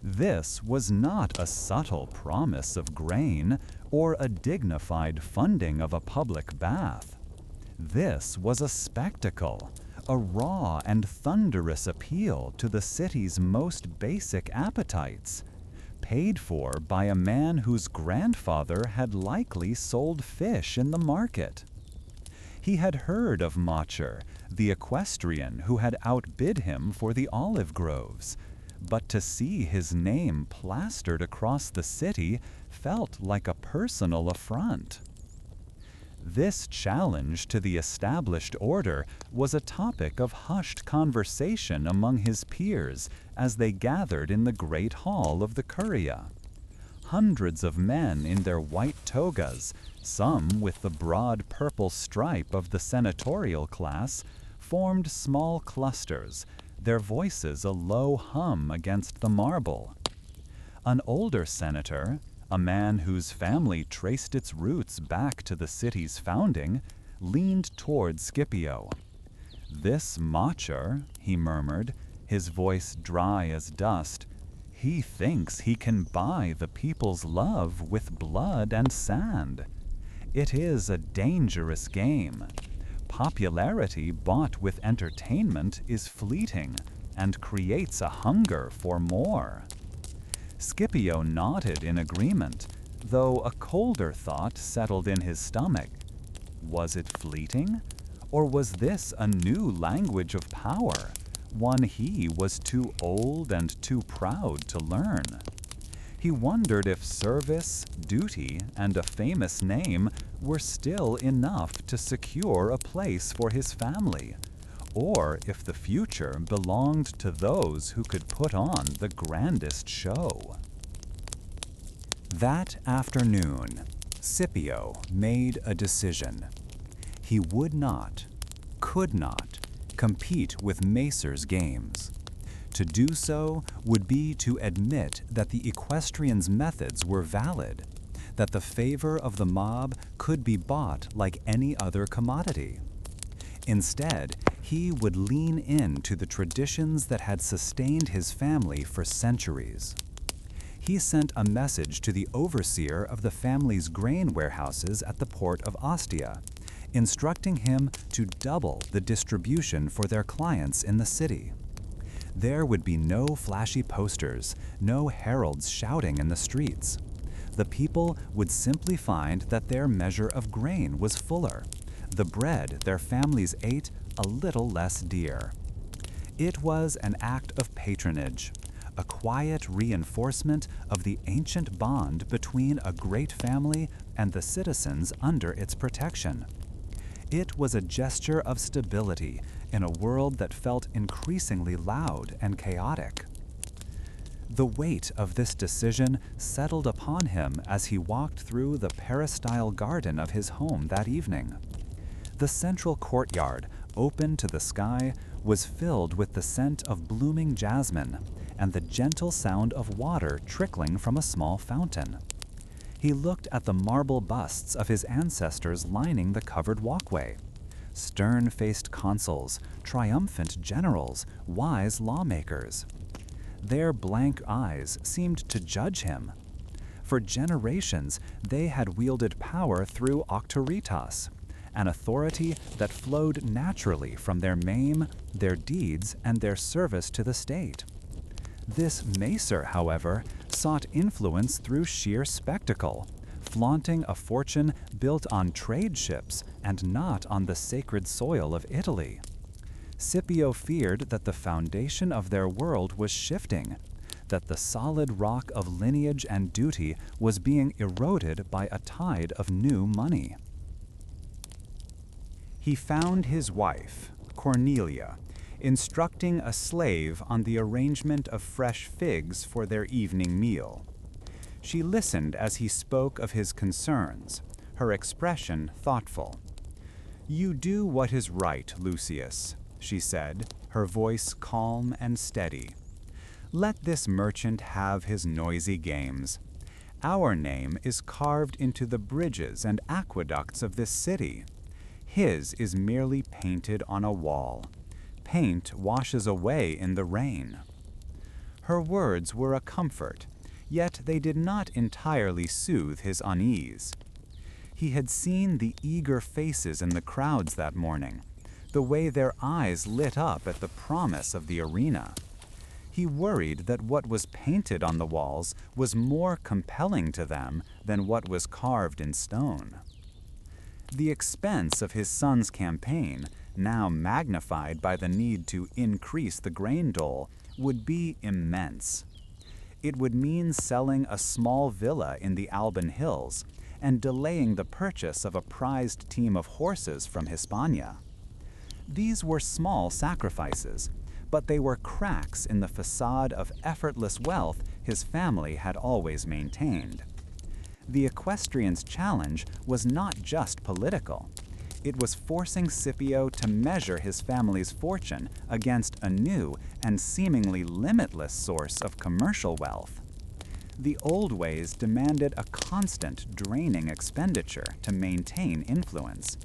This was not a subtle promise of grain or a dignified funding of a public bath. This was a spectacle, a raw and thunderous appeal to the city's most basic appetites, paid for by a man whose grandfather had likely sold fish in the market. He had heard of Macer, the equestrian who had outbid him for the olive groves, but to see his name plastered across the city felt like a personal affront. This challenge to the established order was a topic of hushed conversation among his peers as they gathered in the great hall of the Curia. Hundreds of men in their white togas, some with the broad purple stripe of the senatorial class, formed small clusters, their voices a low hum against the marble. An older senator, a man whose family traced its roots back to the city's founding, leaned toward Scipio. "This Macer," he murmured, his voice dry as dust, "he thinks he can buy the people's love with blood and sand. It is a dangerous game. Popularity bought with entertainment is fleeting and creates a hunger for more." Scipio nodded in agreement, though a colder thought settled in his stomach. Was it fleeting? Or was this a new language of power, one he was too old and too proud to learn? He wondered if service, duty, and a famous name were still enough to secure a place for his family, or if the future belonged to those who could put on the grandest show. That afternoon, Scipio made a decision. He would not, could not, compete with Macer's games. To do so would be to admit that the equestrian's methods were valid, that the favor of the mob could be bought like any other commodity. Instead, he would lean into the traditions that had sustained his family for centuries. He sent a message to the overseer of the family's grain warehouses at the port of Ostia, instructing him to double the distribution for their clients in the city. There would be no flashy posters, no heralds shouting in the streets. The people would simply find that their measure of grain was fuller, the bread their families ate a little less dear. It was an act of patronage, a quiet reinforcement of the ancient bond between a great family and the citizens under its protection. It was a gesture of stability in a world that felt increasingly loud and chaotic. The weight of this decision settled upon him as he walked through the peristyle garden of his home that evening. The central courtyard, open to the sky, was filled with the scent of blooming jasmine and the gentle sound of water trickling from a small fountain. He looked at the marble busts of his ancestors lining the covered walkway. Stern-faced consuls, triumphant generals, wise lawmakers. Their blank eyes seemed to judge him. For generations, they had wielded power through auctoritas, an authority that flowed naturally from their mame, their deeds, and their service to the state. This macer, however, sought influence through sheer spectacle, flaunting a fortune built on trade ships and not on the sacred soil of Italy. Scipio feared that the foundation of their world was shifting, that the solid rock of lineage and duty was being eroded by a tide of new money. He found his wife, Cornelia, instructing a slave on the arrangement of fresh figs for their evening meal. She listened as he spoke of his concerns, her expression thoughtful. "You do what is right, Lucius," she said, her voice calm and steady. "Let this merchant have his noisy games. Our name is carved into the bridges and aqueducts of this city. His is merely painted on a wall. Paint washes away in the rain." Her words were a comfort, yet they did not entirely soothe his unease. He had seen the eager faces in the crowds that morning, the way their eyes lit up at the promise of the arena. He worried that what was painted on the walls was more compelling to them than what was carved in stone. The expense of his son's campaign, now magnified by the need to increase the grain dole, would be immense. It would mean selling a small villa in the Alban Hills and delaying the purchase of a prized team of horses from Hispania. These were small sacrifices, but they were cracks in the facade of effortless wealth his family had always maintained. The equestrian's challenge was not just political. It was forcing Scipio to measure his family's fortune against a new and seemingly limitless source of commercial wealth. The old ways demanded a constant, draining expenditure to maintain influence,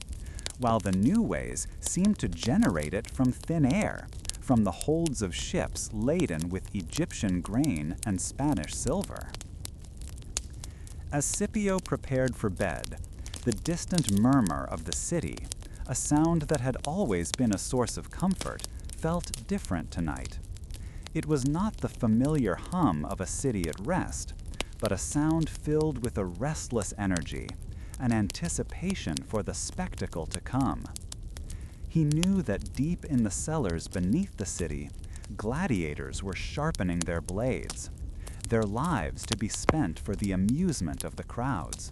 while the new ways seemed to generate it from thin air, from the holds of ships laden with Egyptian grain and Spanish silver. As Scipio prepared for bed, the distant murmur of the city, a sound that had always been a source of comfort, felt different tonight. It was not the familiar hum of a city at rest, but a sound filled with a restless energy, an anticipation for the spectacle to come. He knew that deep in the cellars beneath the city, gladiators were sharpening their blades, their lives to be spent for the amusement of the crowds,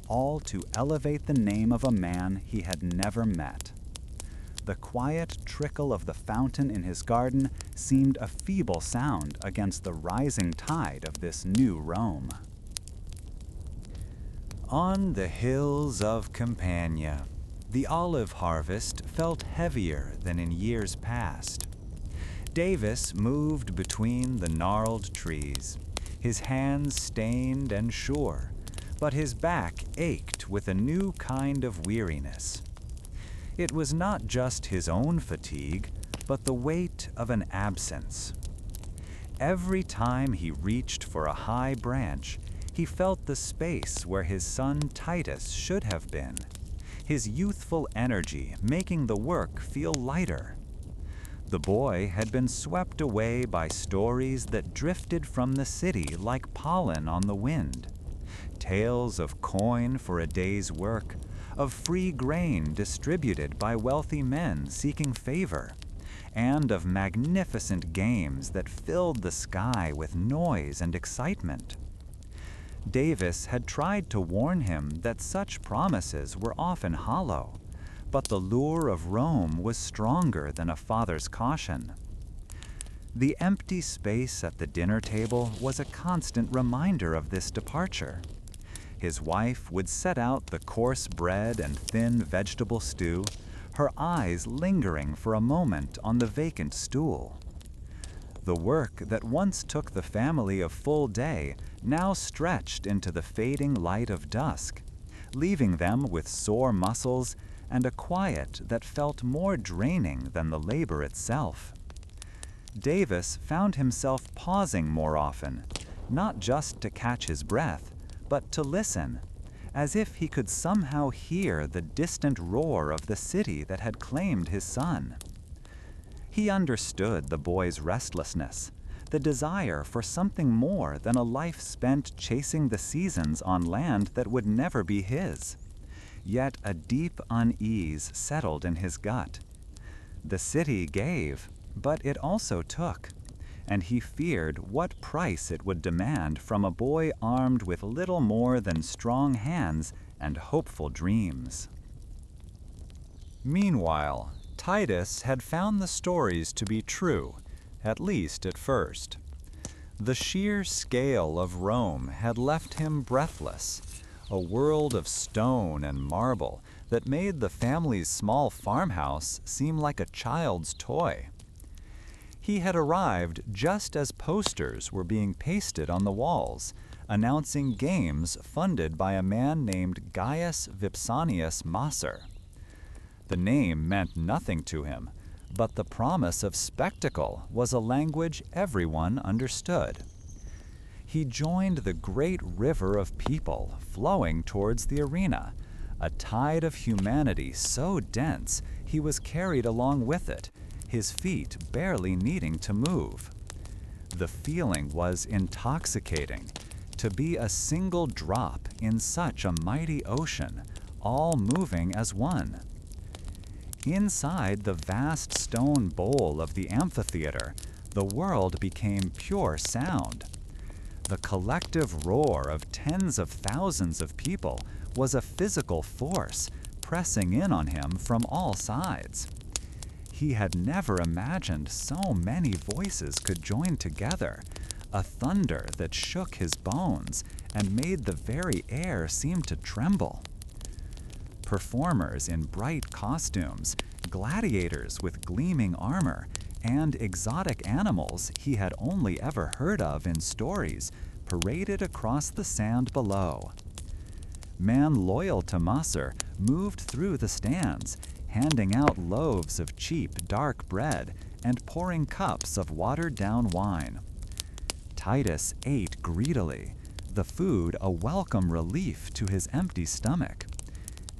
all to elevate the name of a man he had never met. The quiet trickle of the fountain in his garden seemed a feeble sound against the rising tide of this new Rome. On the hills of Campania, the olive harvest felt heavier than in years past. Davis moved between the gnarled trees, his hands stained and sure, but his back ached with a new kind of weariness. It was not just his own fatigue, but the weight of an absence. Every time he reached for a high branch, he felt the space where his son Titus should have been, his youthful energy making the work feel lighter. The boy had been swept away by stories that drifted from the city like pollen on the wind. Tales of coin for a day's work, of free grain distributed by wealthy men seeking favor, and of magnificent games that filled the sky with noise and excitement. Davis had tried to warn him that such promises were often hollow, but the lure of Rome was stronger than a father's caution. The empty space at the dinner table was a constant reminder of this departure. His wife would set out the coarse bread and thin vegetable stew, her eyes lingering for a moment on the vacant stool. The work that once took the family a full day now stretched into the fading light of dusk, leaving them with sore muscles and a quiet that felt more draining than the labor itself. Davis found himself pausing more often, not just to catch his breath, but to listen, as if he could somehow hear the distant roar of the city that had claimed his son. He understood the boy's restlessness, the desire for something more than a life spent chasing the seasons on land that would never be his. Yet a deep unease settled in his gut. The city gave, but it also took, and he feared what price it would demand from a boy armed with little more than strong hands and hopeful dreams. Meanwhile, Titus had found the stories to be true, at least at first. The sheer scale of Rome had left him breathless, a world of stone and marble that made the family's small farmhouse seem like a child's toy. He had arrived just as posters were being pasted on the walls, announcing games funded by a man named Gaius Vipsanius Macer. The name meant nothing to him, but the promise of spectacle was a language everyone understood. He joined the great river of people flowing towards the arena, a tide of humanity so dense he was carried along with it, his feet barely needing to move. The feeling was intoxicating, to be a single drop in such a mighty ocean, all moving as one. Inside the vast stone bowl of the amphitheater, the world became pure sound. The collective roar of tens of thousands of people was a physical force pressing in on him from all sides. He had never imagined so many voices could join together, a thunder that shook his bones and made the very air seem to tremble. Performers in bright costumes, gladiators with gleaming armor, and exotic animals he had only ever heard of in stories paraded across the sand below. Men loyal to Macer moved through the stands, handing out loaves of cheap, dark bread and pouring cups of watered-down wine. Titus ate greedily, the food a welcome relief to his empty stomach,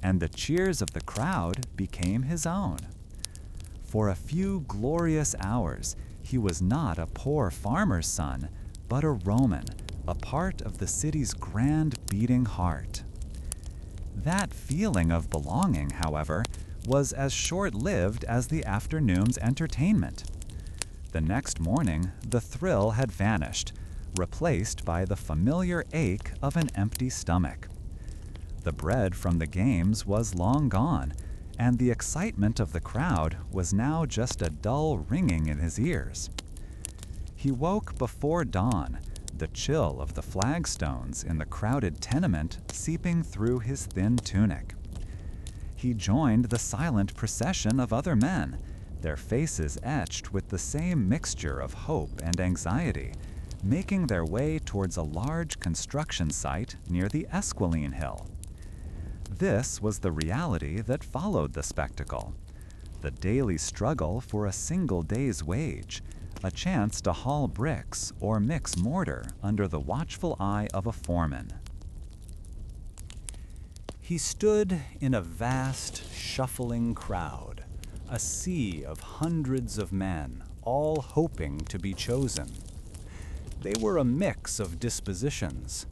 and the cheers of the crowd became his own. For a few glorious hours, he was not a poor farmer's son, but a Roman, a part of the city's grand beating heart. That feeling of belonging, however, was as short-lived as the afternoon's entertainment. The next morning, the thrill had vanished, replaced by the familiar ache of an empty stomach. The bread from the games was long gone, and the excitement of the crowd was now just a dull ringing in his ears. He woke before dawn, the chill of the flagstones in the crowded tenement seeping through his thin tunic. He joined the silent procession of other men, their faces etched with the same mixture of hope and anxiety, making their way towards a large construction site near the Esquiline Hill. This was the reality that followed the spectacle, the daily struggle for a single day's wage, a chance to haul bricks or mix mortar under the watchful eye of a foreman. He stood in a vast, shuffling crowd, a sea of hundreds of men, all hoping to be chosen. They were a mix of dispositions: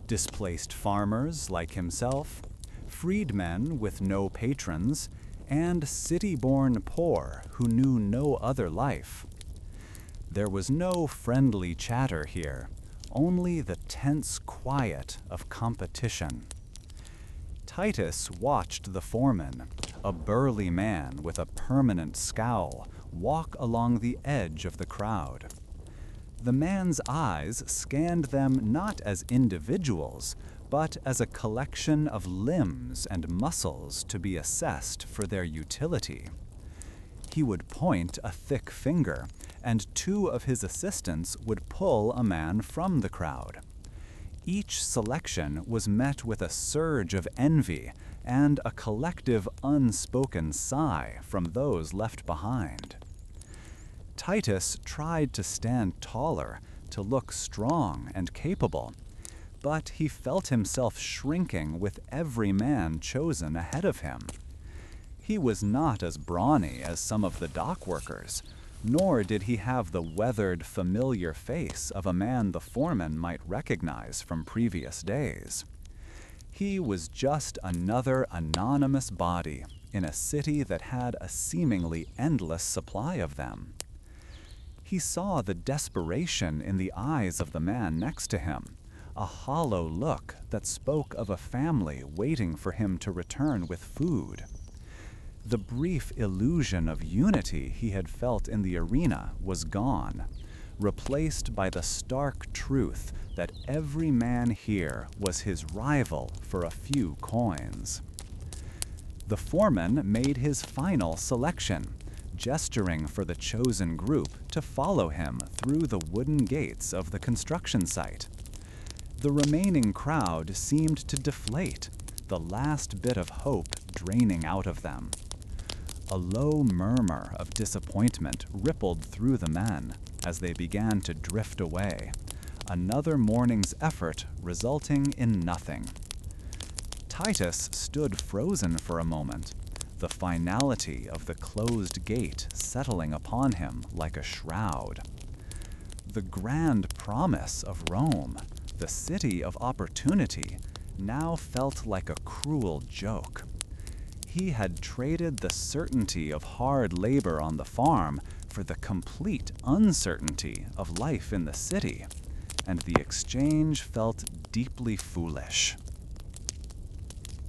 displaced farmers like himself, freedmen with no patrons, and city-born poor who knew no other life. There was no friendly chatter here, only the tense quiet of competition. Titus watched the foreman, a burly man with a permanent scowl, walk along the edge of the crowd. The man's eyes scanned them not as individuals, but as a collection of limbs and muscles to be assessed for their utility. He would point a thick finger, and two of his assistants would pull a man from the crowd. Each selection was met with a surge of envy and a collective unspoken sigh from those left behind. Titus tried to stand taller, to look strong and capable, but he felt himself shrinking with every man chosen ahead of him. He was not as brawny as some of the dock workers, nor did he have the weathered, familiar face of a man the foreman might recognize from previous days. He was just another anonymous body in a city that had a seemingly endless supply of them. He saw the desperation in the eyes of the man next to him, a hollow look that spoke of a family waiting for him to return with food. The brief illusion of unity he had felt in the arena was gone, replaced by the stark truth that every man here was his rival for a few coins. The foreman made his final selection, gesturing for the chosen group to follow him through the wooden gates of the construction site. The remaining crowd seemed to deflate, the last bit of hope draining out of them. A low murmur of disappointment rippled through the men as they began to drift away, another morning's effort resulting in nothing. Titus stood frozen for a moment, the finality of the closed gate settling upon him like a shroud. The grand promise of Rome, the city of opportunity, now felt like a cruel joke. He had traded the certainty of hard labor on the farm for the complete uncertainty of life in the city, and the exchange felt deeply foolish.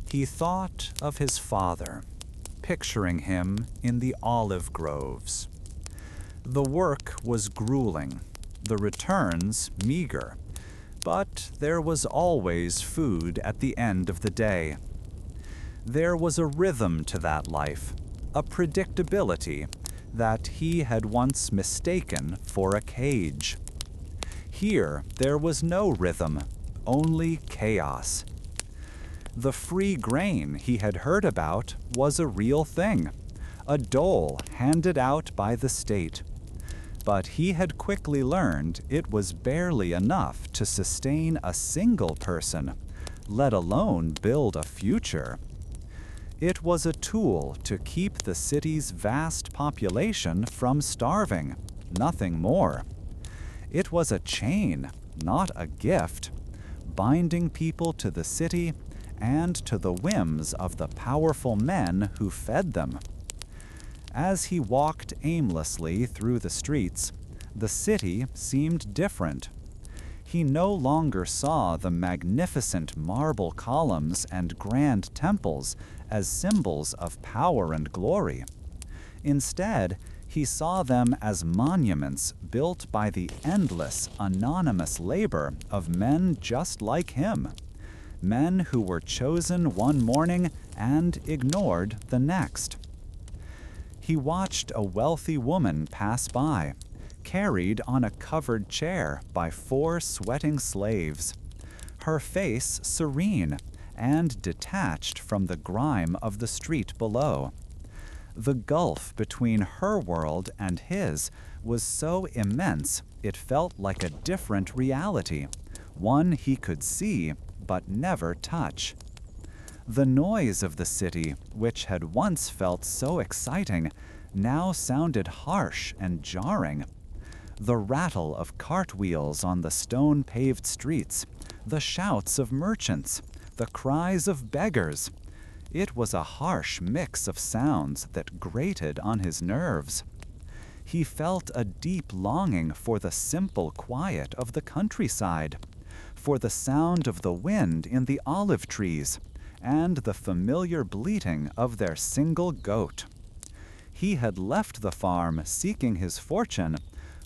He thought of his father, picturing him in the olive groves. The work was grueling, the returns meager, but there was always food at the end of the day. There was a rhythm to that life, a predictability that he had once mistaken for a cage. Here there was no rhythm, only chaos. The free grain he had heard about was a real thing, a dole handed out by the state. But he had quickly learned it was barely enough to sustain a single person, let alone build a future. It was a tool to keep the city's vast population from starving, nothing more. It was a chain, not a gift, binding people to the city and to the whims of the powerful men who fed them. As he walked aimlessly through the streets, the city seemed different. He no longer saw the magnificent marble columns and grand temples as symbols of power and glory. Instead, he saw them as monuments built by the endless, anonymous labor of men just like him, men who were chosen one morning and ignored the next. He watched a wealthy woman pass by, carried on a covered chair by 4 sweating slaves, her face serene and detached from the grime of the street below. The gulf between her world and his was so immense it felt like a different reality, one he could see but never touch. The noise of the city, which had once felt so exciting, now sounded harsh and jarring. The rattle of cartwheels on the stone-paved streets, the shouts of merchants, the cries of beggars. It was a harsh mix of sounds that grated on his nerves. He felt a deep longing for the simple quiet of the countryside, for the sound of the wind in the olive trees, and the familiar bleating of their single goat. He had left the farm seeking his fortune,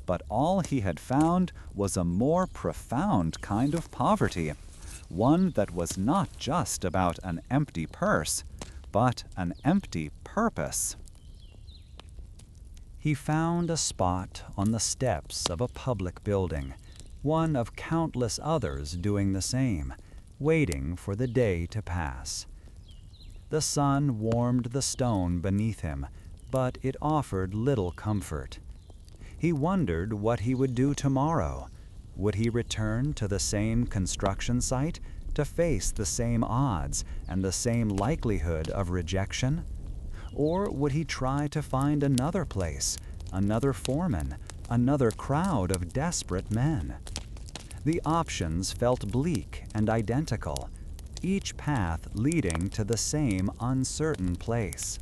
but all he had found was a more profound kind of poverty, one that was not just about an empty purse, but an empty purpose. He found a spot on the steps of a public building, one of countless others doing the same, waiting for the day to pass. The sun warmed the stone beneath him, but it offered little comfort. He wondered what he would do tomorrow. Would he return to the same construction site to face the same odds and the same likelihood of rejection? Or would he try to find another place, another foreman, another crowd of desperate men? The options felt bleak and identical, each path leading to the same uncertain place.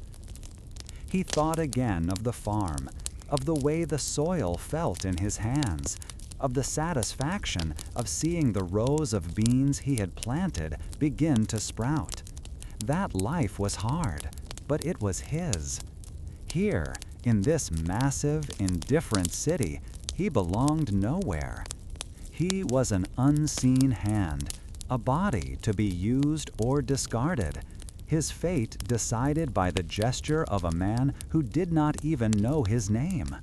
He thought again of the farm, of the way the soil felt in his hands, of the satisfaction of seeing the rows of beans he had planted begin to sprout. That life was hard, but it was his. Here, in this massive, indifferent city, he belonged nowhere. He was an unseen hand, a body to be used or discarded, his fate decided by the gesture of a man who did not even know his name.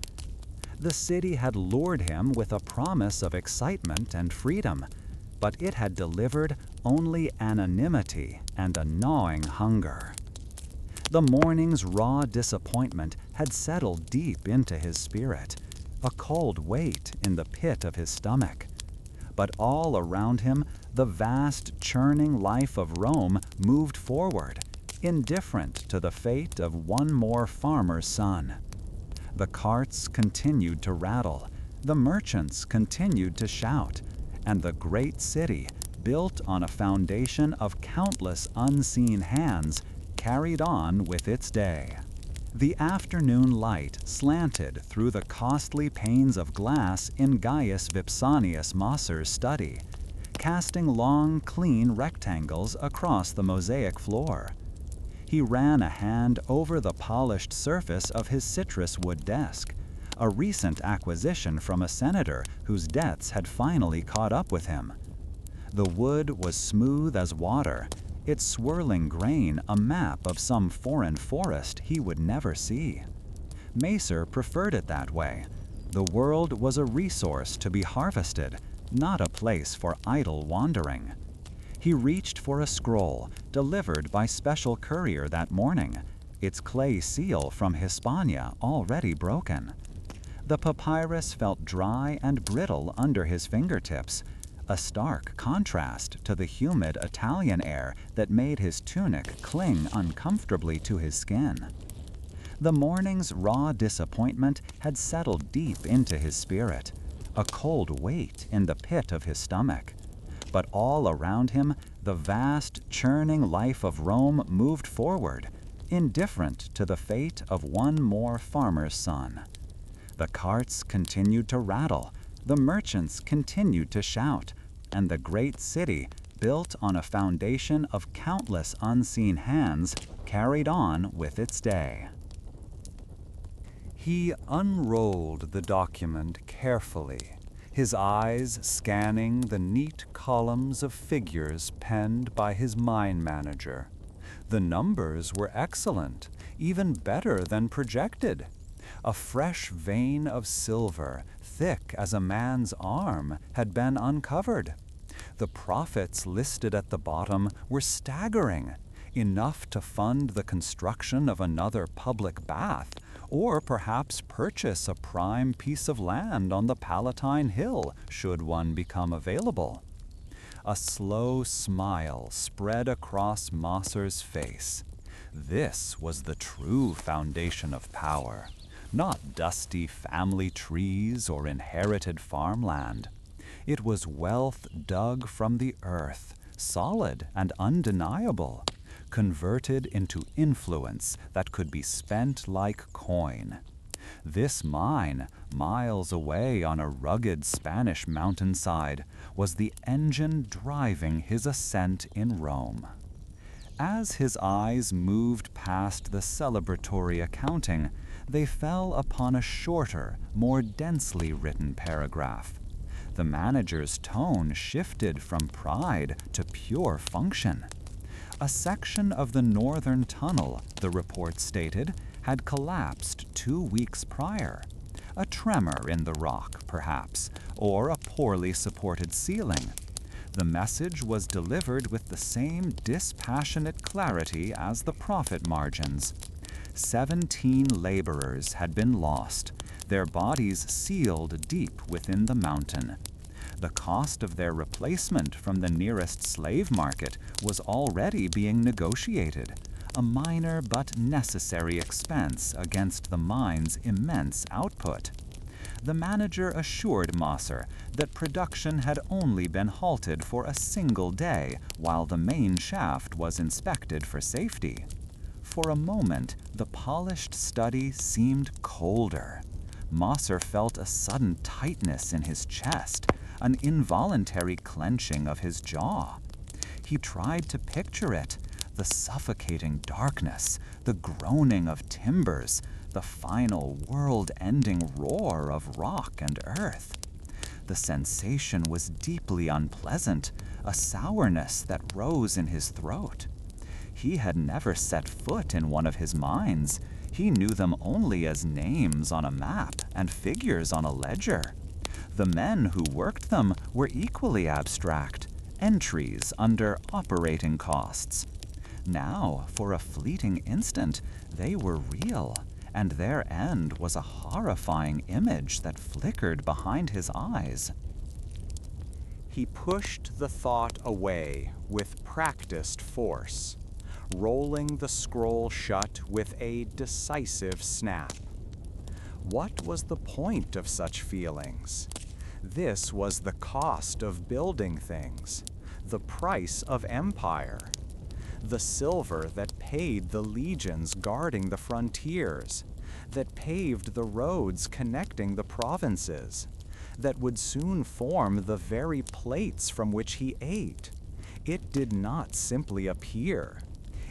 The city had lured him with a promise of excitement and freedom, but it had delivered only anonymity and a gnawing hunger. The morning's raw disappointment had settled deep into his spirit, a cold weight in the pit of his stomach. But all around him, the vast, churning life of Rome moved forward, indifferent to the fate of one more farmer's son. The carts continued to rattle, the merchants continued to shout, and the great city, built on a foundation of countless unseen hands, carried on with its day. The afternoon light slanted through the costly panes of glass in Gaius Vipsanius Macer's study, casting long, clean rectangles across the mosaic floor. He ran a hand over the polished surface of his citrus wood desk, a recent acquisition from a senator whose debts had finally caught up with him. The wood was smooth as water, its swirling grain a map of some foreign forest he would never see. Macer preferred it that way. The world was a resource to be harvested, not a place for idle wandering. He reached for a scroll delivered by special courier that morning, its clay seal from Hispania already broken. The papyrus felt dry and brittle under his fingertips, a stark contrast to the humid Italian air that made his tunic cling uncomfortably to his skin. The morning's raw disappointment had settled deep into his spirit, a cold weight in the pit of his stomach. But all around him, the vast, churning life of Rome moved forward, indifferent to the fate of one more farmer's son. The carts continued to rattle, the merchants continued to shout, and the great city, built on a foundation of countless unseen hands, carried on with its day. He unrolled the document carefully, his eyes scanning the neat columns of figures penned by his mine manager. The numbers were excellent, even better than projected. A fresh vein of silver, thick as a man's arm, had been uncovered. The profits listed at the bottom were staggering, enough to fund the construction of another public bath, or perhaps purchase a prime piece of land on the Palatine Hill, should one become available. A slow smile spread across Macer's face. This was the true foundation of power, not dusty family trees or inherited farmland. It was wealth dug from the earth, solid and undeniable, converted into influence that could be spent like coin. This mine, miles away on a rugged Spanish mountainside, was the engine driving his ascent in Rome. As his eyes moved past the celebratory accounting, they fell upon a shorter, more densely written paragraph. The manager's tone shifted from pride to pure function. A section of the northern tunnel, the report stated, had collapsed 2 weeks prior. A tremor in the rock, perhaps, or a poorly supported ceiling. The message was delivered with the same dispassionate clarity as the profit margins. 17 laborers had been lost, their bodies sealed deep within the mountain. The cost of their replacement from the nearest slave market was already being negotiated, a minor but necessary expense against the mine's immense output. The manager assured Moser that production had only been halted for a single day while the main shaft was inspected for safety. For a moment, the polished study seemed colder. Moser felt a sudden tightness in his chest, an involuntary clenching of his jaw. He tried to picture it, the suffocating darkness, the groaning of timbers, the final world-ending roar of rock and earth. The sensation was deeply unpleasant, a sourness that rose in his throat. He had never set foot in one of his mines. He knew them only as names on a map and figures on a ledger. The men who worked them were equally abstract, entries under operating costs. Now, for a fleeting instant, they were real, and their end was a horrifying image that flickered behind his eyes. He pushed the thought away with practiced force, rolling the scroll shut with a decisive snap. What was the point of such feelings? This was the cost of building things, the price of empire. The silver that paid the legions guarding the frontiers, that paved the roads connecting the provinces, that would soon form the very plates from which he ate. It did not simply appear.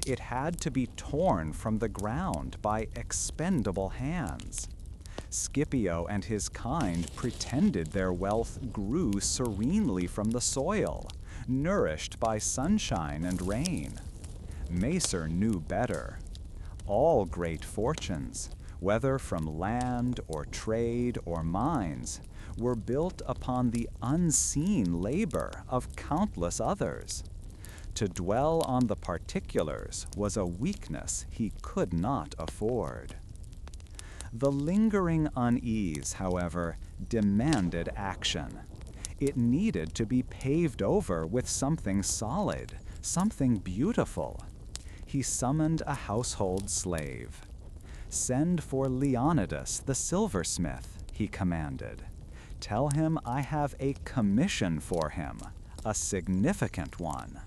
It had to be torn from the ground by expendable hands. Scipio and his kind pretended their wealth grew serenely from the soil, nourished by sunshine and rain. Macer knew better. All great fortunes, whether from land or trade or mines, were built upon the unseen labor of countless others. To dwell on the particulars was a weakness he could not afford. The lingering unease, however, demanded action. It needed to be paved over with something solid, something beautiful. He summoned a household slave. "Send for Leonidas the silversmith," he commanded. "Tell him I have a commission for him, a significant one."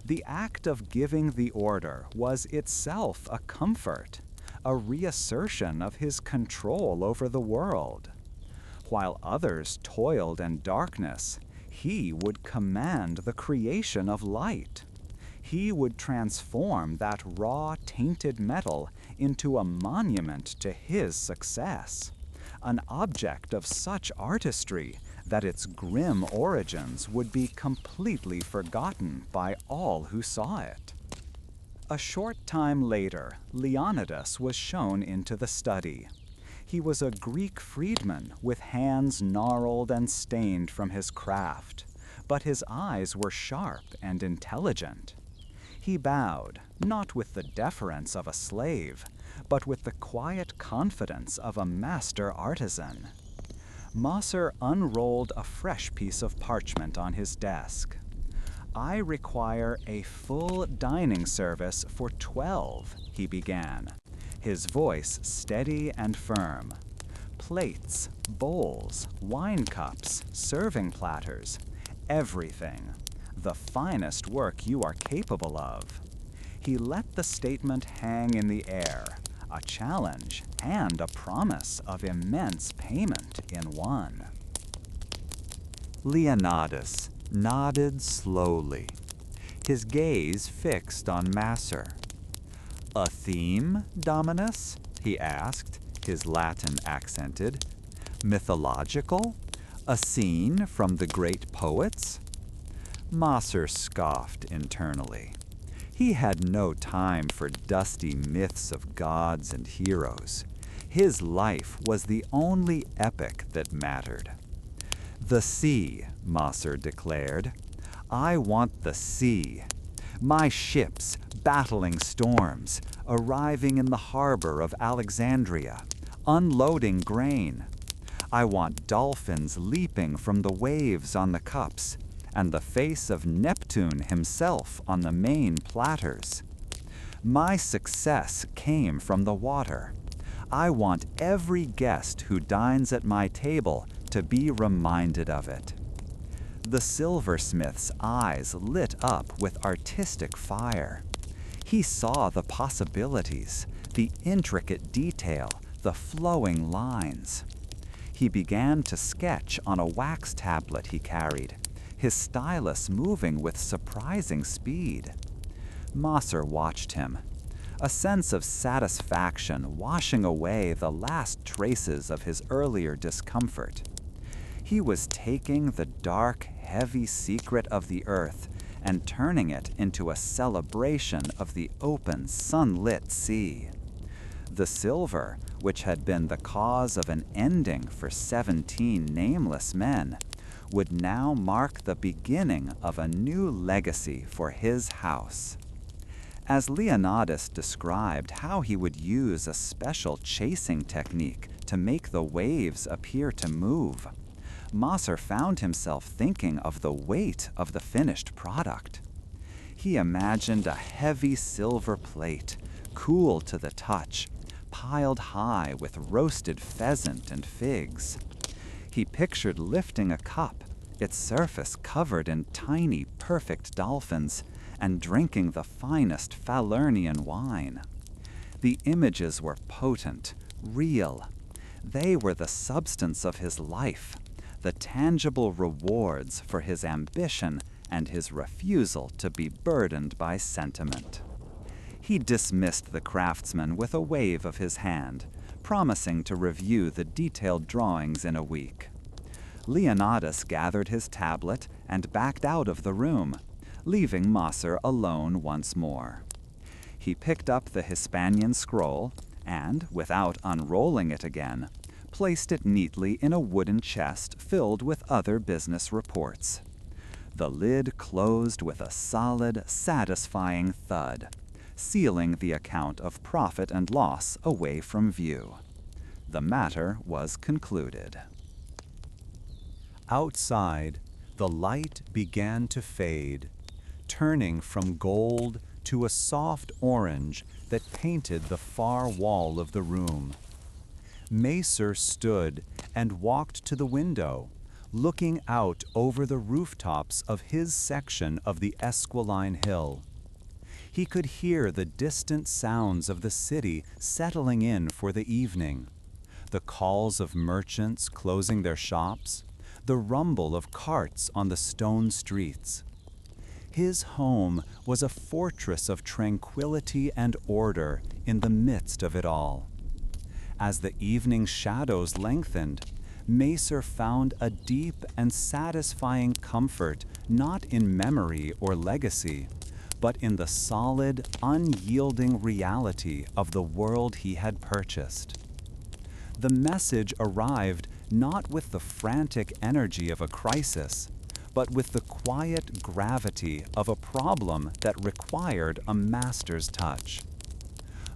The act of giving the order was itself a comfort, a reassertion of his control over the world. While others toiled in darkness, he would command the creation of light. He would transform that raw, tainted metal into a monument to his success, an object of such artistry that its grim origins would be completely forgotten by all who saw it. A short time later, Leonidas was shown into the study. He was a Greek freedman with hands gnarled and stained from his craft, but his eyes were sharp and intelligent. He bowed, not with the deference of a slave, but with the quiet confidence of a master artisan. Moser unrolled a fresh piece of parchment on his desk. "I require a full dining service for 12, he began, his voice steady and firm. "Plates, bowls, wine cups, serving platters, everything. The finest work you are capable of." He let the statement hang in the air, a challenge and a promise of immense payment in one. Leonidas nodded slowly, his gaze fixed on Macer. "A theme, Dominus?" he asked, his Latin accented. Mythological? A scene from the great poets? Macer scoffed internally. He had no time for dusty myths of gods and heroes. His life was the only epic that mattered. The sea, Macer declared. I want the sea. My ships battling storms, arriving in the harbor of Alexandria, unloading grain. I want dolphins leaping from the waves on the cups, and the face of Neptune himself on the main platters. My success came from the water. I want every guest who dines at my table to be reminded of it. The silversmith's eyes lit up with artistic fire. He saw the possibilities, the intricate detail, the flowing lines. He began to sketch on a wax tablet he carried, his stylus moving with surprising speed. Macer watched him, a sense of satisfaction washing away the last traces of his earlier discomfort. He was taking the dark, heavy secret of the earth and turning it into a celebration of the open, sunlit sea. The silver, which had been the cause of an ending for 17 nameless men, would now mark the beginning of a new legacy for his house. As Leonidas described how he would use a special chasing technique to make the waves appear to move, Macer found himself thinking of the weight of the finished product. He imagined a heavy silver plate, cool to the touch, piled high with roasted pheasant and figs. He pictured lifting a cup, its surface covered in tiny, perfect dolphins, and drinking the finest Falernian wine. The images were potent, real. They were the substance of his life, the tangible rewards for his ambition and his refusal to be burdened by sentiment. He dismissed the craftsman with a wave of his hand, promising to review the detailed drawings in a week. Leonidas gathered his tablet and backed out of the room, leaving Macer alone once more. He picked up the Hispanian scroll and, without unrolling it again, placed it neatly in a wooden chest filled with other business reports. The lid closed with a solid, satisfying thud, sealing the account of profit and loss away from view. The matter was concluded. Outside, the light began to fade, turning from gold to a soft orange that painted the far wall of the room. Macer stood and walked to the window, looking out over the rooftops of his section of the Esquiline Hill. He could hear the distant sounds of the city settling in for the evening, the calls of merchants closing their shops, the rumble of carts on the stone streets. His home was a fortress of tranquility and order in the midst of it all. As the evening shadows lengthened, Macer found a deep and satisfying comfort not in memory or legacy, but in the solid, unyielding reality of the world he had purchased. The message arrived not with the frantic energy of a crisis, but with the quiet gravity of a problem that required a master's touch.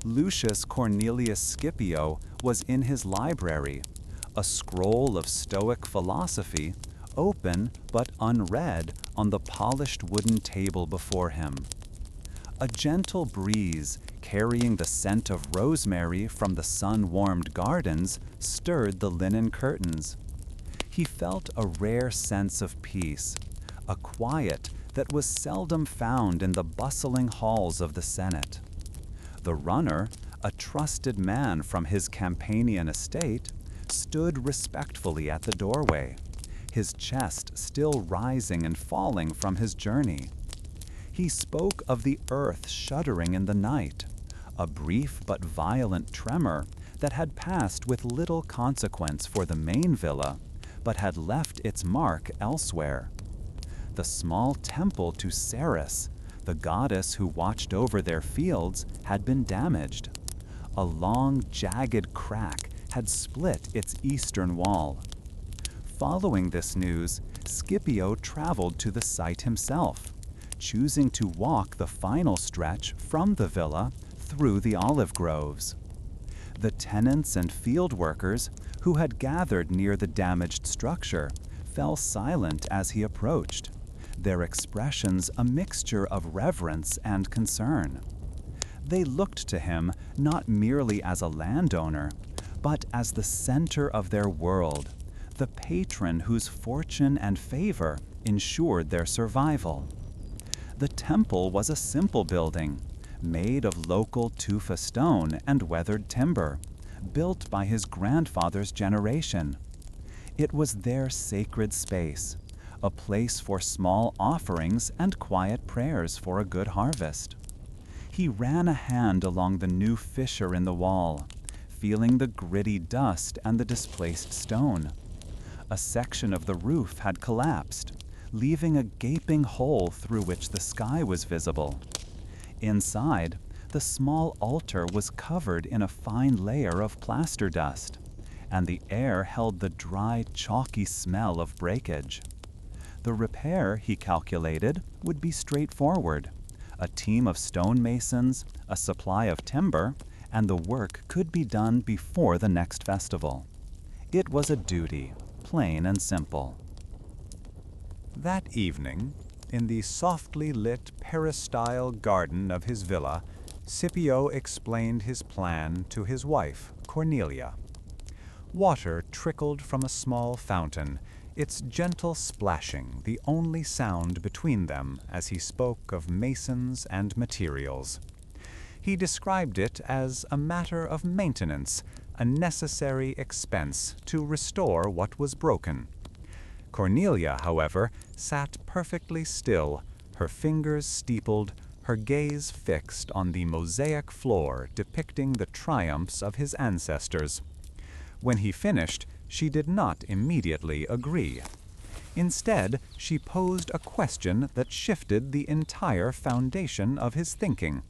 Lucius Cornelius Scipio was in his library, a scroll of Stoic philosophy, open but unread on the polished wooden table before him. A gentle breeze, carrying the scent of rosemary from the sun-warmed gardens, stirred the linen curtains. He felt a rare sense of peace, a quiet that was seldom found in the bustling halls of the Senate. The runner, a trusted man from his Campanian estate, stood respectfully at the doorway, his chest still rising and falling from his journey. He spoke of the earth shuddering in the night, a brief but violent tremor that had passed with little consequence for the main villa, but had left its mark elsewhere. The small temple to Ceres, the goddess who watched over their fields, had been damaged. A long, jagged crack had split its eastern wall. Following this news, Scipio traveled to the site himself, choosing to walk the final stretch from the villa through the olive groves. The tenants and field workers who had gathered near the damaged structure fell silent as he approached, their expressions a mixture of reverence and concern. They looked to him not merely as a landowner, but as the center of their world, the patron whose fortune and favor ensured their survival. The temple was a simple building, made of local tufa stone and weathered timber, built by his grandfather's generation. It was their sacred space, a place for small offerings and quiet prayers for a good harvest. He ran a hand along the new fissure in the wall, feeling the gritty dust and the displaced stone. A section of the roof had collapsed, leaving a gaping hole through which the sky was visible. Inside, the small altar was covered in a fine layer of plaster dust, and the air held the dry, chalky smell of breakage. The repair, he calculated, would be straightforward. A team of stonemasons, a supply of timber, and the work could be done before the next festival. It was a duty, plain and simple. That evening, in the softly lit peristyle garden of his villa, Scipio explained his plan to his wife, Cornelia. Water trickled from a small fountain, its gentle splashing the only sound between them as he spoke of masons and materials. He described it as a matter of maintenance, a necessary expense to restore what was broken. Cornelia, however, sat perfectly still, her fingers steepled, her gaze fixed on the mosaic floor depicting the triumphs of his ancestors. When he finished, she did not immediately agree. Instead, she posed a question that shifted the entire foundation of his thinking.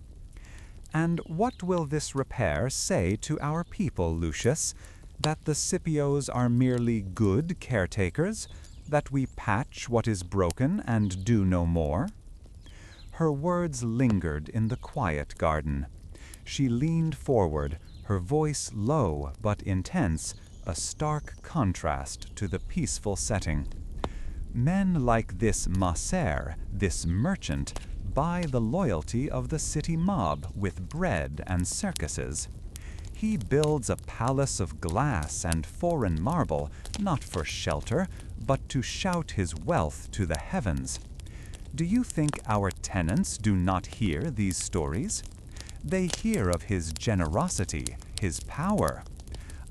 "And what will this repair say to our people, Lucius? That the Scipios are merely good caretakers? That we patch what is broken and do no more?" Her words lingered in the quiet garden. She leaned forward, her voice low but intense, a stark contrast to the peaceful setting. "Men like this Macer, this merchant, buy the loyalty of the city mob with bread and circuses. He builds a palace of glass and foreign marble, not for shelter, but to shout his wealth to the heavens. Do you think our tenants do not hear these stories? They hear of his generosity, his power.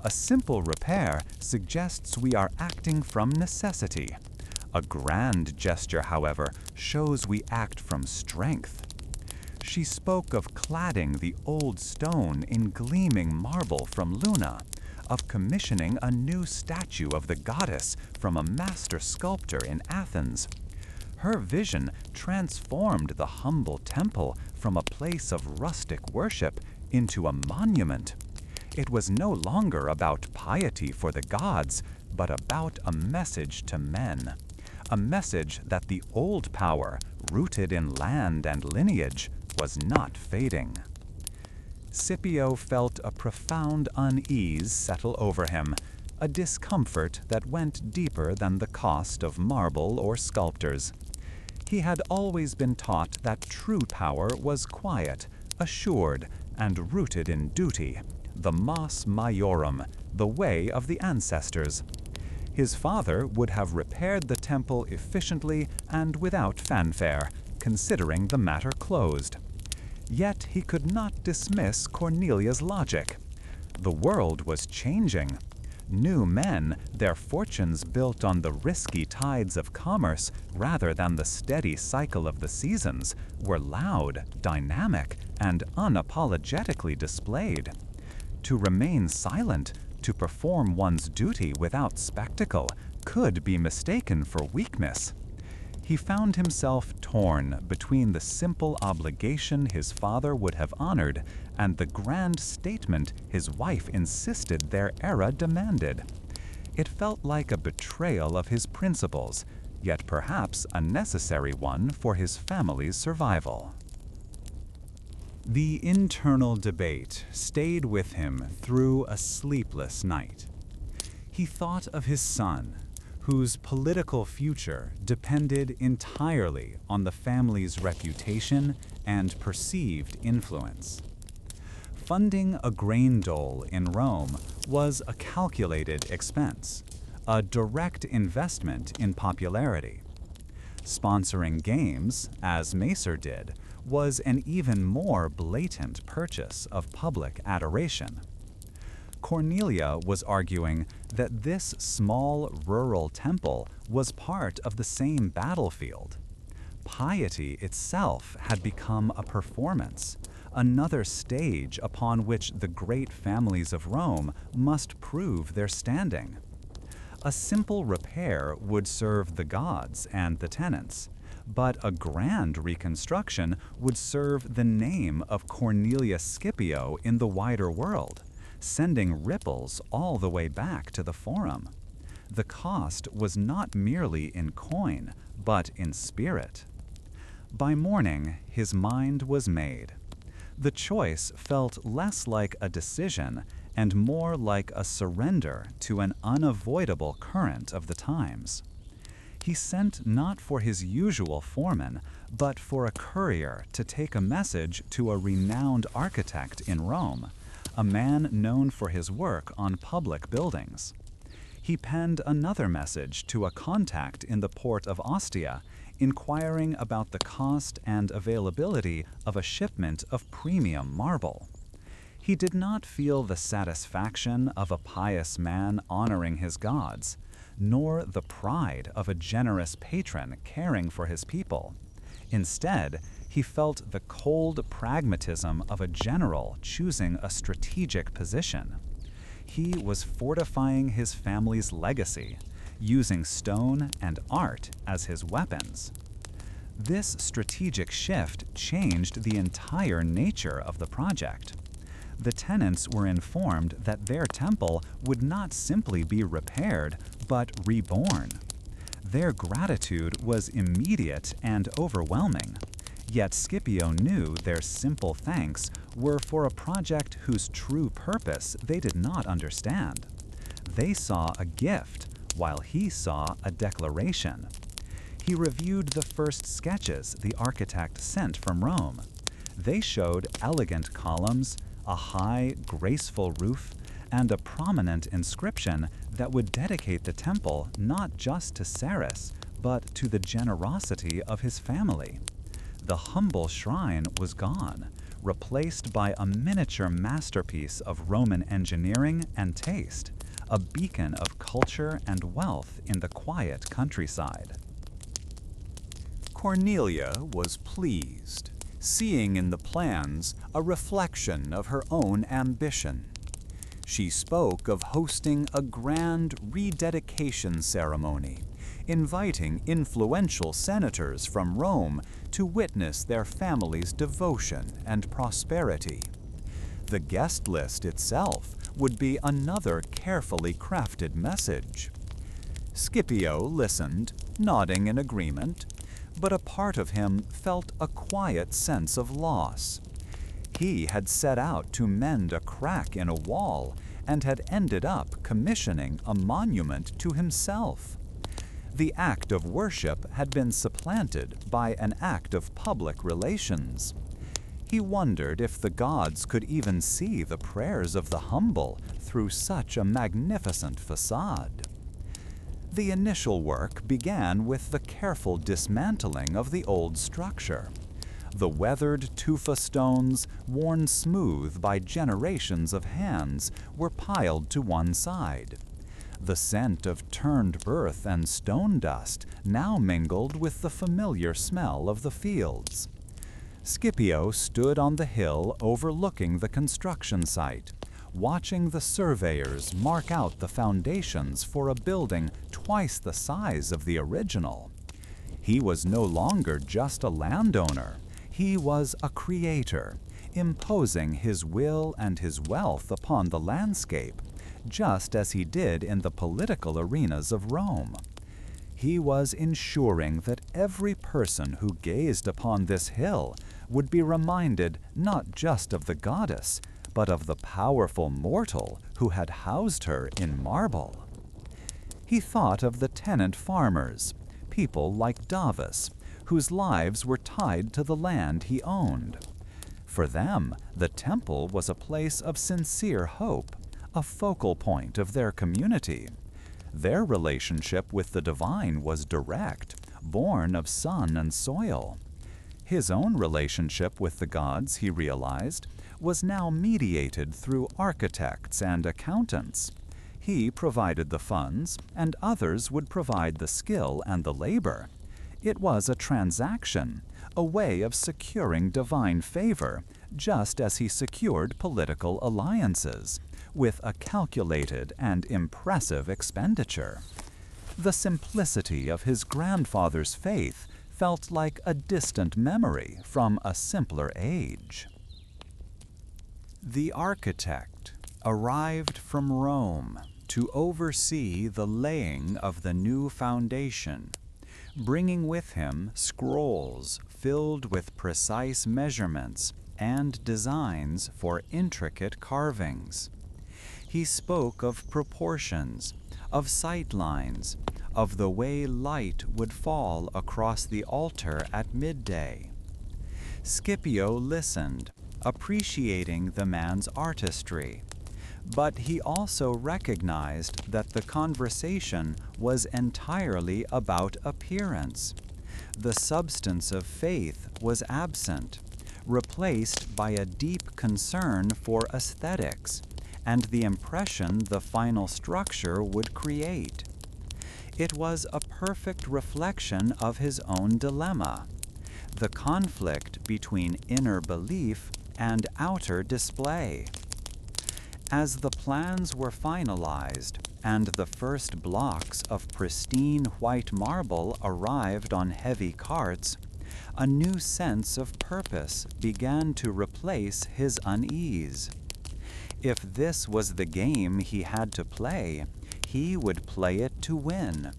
A simple repair suggests we are acting from necessity. A grand gesture, however, shows we act from strength." She spoke of cladding the old stone in gleaming marble from Luna, of commissioning a new statue of the goddess from a master sculptor in Athens. Her vision transformed the humble temple from a place of rustic worship into a monument. It was no longer about piety for the gods, but about a message to men. A message that the old power, rooted in land and lineage, was not fading. Scipio felt a profound unease settle over him, a discomfort that went deeper than the cost of marble or sculptors. He had always been taught that true power was quiet, assured, and rooted in duty, the mos maiorum, the way of the ancestors. His father would have repaired the temple efficiently and without fanfare, considering the matter closed. Yet he could not dismiss Cornelia's logic. The world was changing. New men, their fortunes built on the risky tides of commerce rather than the steady cycle of the seasons, were loud, dynamic, and unapologetically displayed. To remain silent, to perform one's duty without spectacle, could be mistaken for weakness. He found himself torn between the simple obligation his father would have honored and the grand statement his wife insisted their era demanded. It felt like a betrayal of his principles, yet perhaps a necessary one for his family's survival. The internal debate stayed with him through a sleepless night. He thought of his son, whose political future depended entirely on the family's reputation and perceived influence. Funding a grain dole in Rome was a calculated expense, a direct investment in popularity. Sponsoring games, as Macer did, was an even more blatant purchase of public adoration. Cornelia was arguing that this small rural temple was part of the same battlefield. Piety itself had become a performance, another stage upon which the great families of Rome must prove their standing. A simple repair would serve the gods and the tenants, but a grand reconstruction would serve the name of Cornelius Scipio in the wider world, sending ripples all the way back to the Forum. The cost was not merely in coin, but in spirit. By morning, his mind was made. The choice felt less like a decision and more like a surrender to an unavoidable current of the times. He sent not for his usual foreman, but for a courier to take a message to a renowned architect in Rome, a man known for his work on public buildings. He penned another message to a contact in the port of Ostia, inquiring about the cost and availability of a shipment of premium marble. He did not feel the satisfaction of a pious man honoring his gods, nor the pride of a generous patron caring for his people. Instead, he felt the cold pragmatism of a general choosing a strategic position. He was fortifying his family's legacy, using stone and art as his weapons. This strategic shift changed the entire nature of the project. The tenants were informed that their temple would not simply be repaired, but reborn. Their gratitude was immediate and overwhelming, yet Scipio knew their simple thanks were for a project whose true purpose they did not understand. They saw a gift, while he saw a declaration. He reviewed the first sketches the architect sent from Rome. They showed elegant columns, a high, graceful roof, and a prominent inscription that would dedicate the temple not just to Ceres, but to the generosity of his family. The humble shrine was gone, replaced by a miniature masterpiece of Roman engineering and taste, a beacon of culture and wealth in the quiet countryside. Cornelia was pleased, seeing in the plans a reflection of her own ambition. She spoke of hosting a grand rededication ceremony, inviting influential senators from Rome to witness their family's devotion and prosperity. The guest list itself would be another carefully crafted message. Scipio listened, nodding in agreement, but a part of him felt a quiet sense of loss. He had set out to mend a crack in a wall and had ended up commissioning a monument to himself. The act of worship had been supplanted by an act of public relations. He wondered if the gods could even see the prayers of the humble through such a magnificent facade. The initial work began with the careful dismantling of the old structure. The weathered tufa stones, worn smooth by generations of hands, were piled to one side. The scent of turned earth and stone dust now mingled with the familiar smell of the fields. Scipio stood on the hill overlooking the construction site, watching the surveyors mark out the foundations for a building twice the size of the original. He was no longer just a landowner, he was a creator, imposing his will and his wealth upon the landscape, just as he did in the political arenas of Rome. He was ensuring that every person who gazed upon this hill would be reminded not just of the goddess, but of the powerful mortal who had housed her in marble. He thought of the tenant farmers, people like Davus, whose lives were tied to the land he owned. For them, the temple was a place of sincere hope, a focal point of their community. Their relationship with the divine was direct, born of sun and soil. His own relationship with the gods, he realized, was now mediated through architects and accountants. He provided the funds, and others would provide the skill and the labor. It was a transaction, a way of securing divine favor, just as he secured political alliances, with a calculated and impressive expenditure. The simplicity of his grandfather's faith felt like a distant memory from a simpler age. The architect arrived from Rome to oversee the laying of the new foundation, bringing with him scrolls filled with precise measurements and designs for intricate carvings. He spoke of proportions, of sight lines, of the way light would fall across the altar at midday. Scipio listened, appreciating the man's artistry, but he also recognized that the conversation was entirely about appearance. The substance of faith was absent, replaced by a deep concern for aesthetics and the impression the final structure would create. It was a perfect reflection of his own dilemma, the conflict between inner belief and outer display. As the plans were finalized and the first blocks of pristine white marble arrived on heavy carts, a new sense of purpose began to replace his unease. If this was the game he had to play, he would play it to win.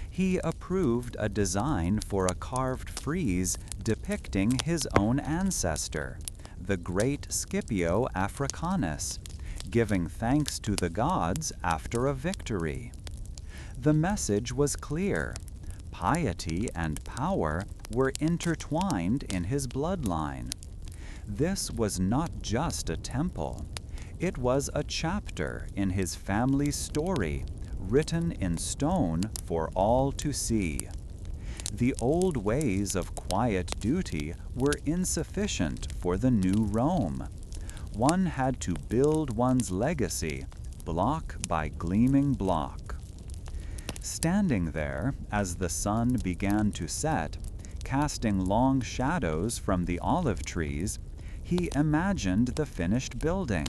He approved a design for a carved frieze depicting his own ancestor, the great Scipio Africanus, giving thanks to the gods after a victory. The message was clear. Piety and power were intertwined in his bloodline. This was not just a temple. It was a chapter in his family's story, written in stone for all to see. The old ways of quiet duty were insufficient for the new Rome. One had to build one's legacy, block by gleaming block. Standing there as the sun began to set, casting long shadows from the olive trees, he imagined the finished building.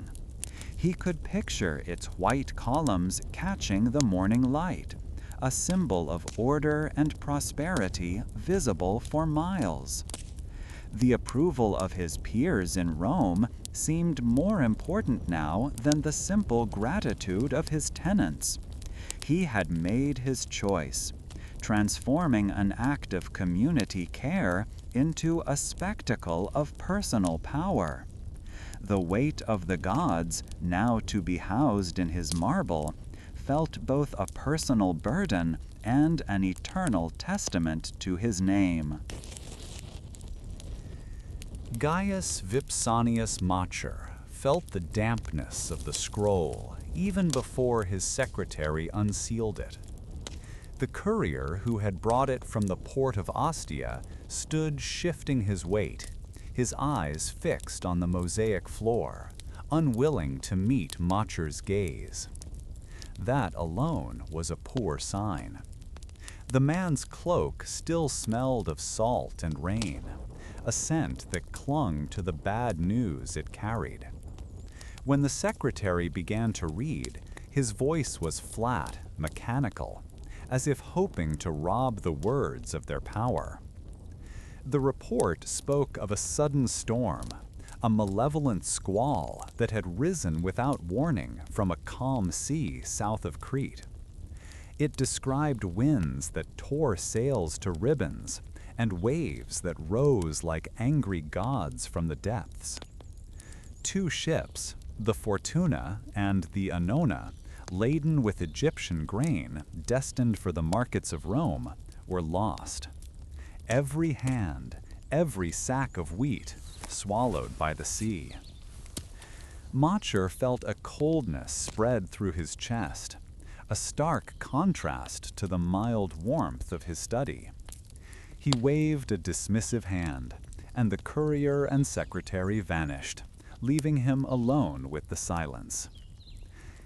He could picture its white columns catching the morning light, a symbol of order and prosperity visible for miles. The approval of his peers in Rome seemed more important now than the simple gratitude of his tenants. He had made his choice, transforming an act of community care into a spectacle of personal power. The weight of the gods, now to be housed in his marble, felt both a personal burden and an eternal testament to his name. Gaius Vipsanius Macer felt the dampness of the scroll even before his secretary unsealed it. The courier who had brought it from the port of Ostia stood shifting his weight, his eyes fixed on the mosaic floor, unwilling to meet Macer's gaze. That alone was a poor sign. The man's cloak still smelled of salt and rain, a scent that clung to the bad news it carried. When the secretary began to read, his voice was flat, mechanical, as if hoping to rob the words of their power. The report spoke of a sudden storm, a malevolent squall that had risen without warning from a calm sea south of Crete. It described winds that tore sails to ribbons and waves that rose like angry gods from the depths. 2 ships, the Fortuna and the Annona, laden with Egyptian grain destined for the markets of Rome, were lost. Every hand, every sack of wheat, swallowed by the sea. Motcher felt a coldness spread through his chest, a stark contrast to the mild warmth of his study. He waved a dismissive hand, and the courier and secretary vanished, leaving him alone with the silence.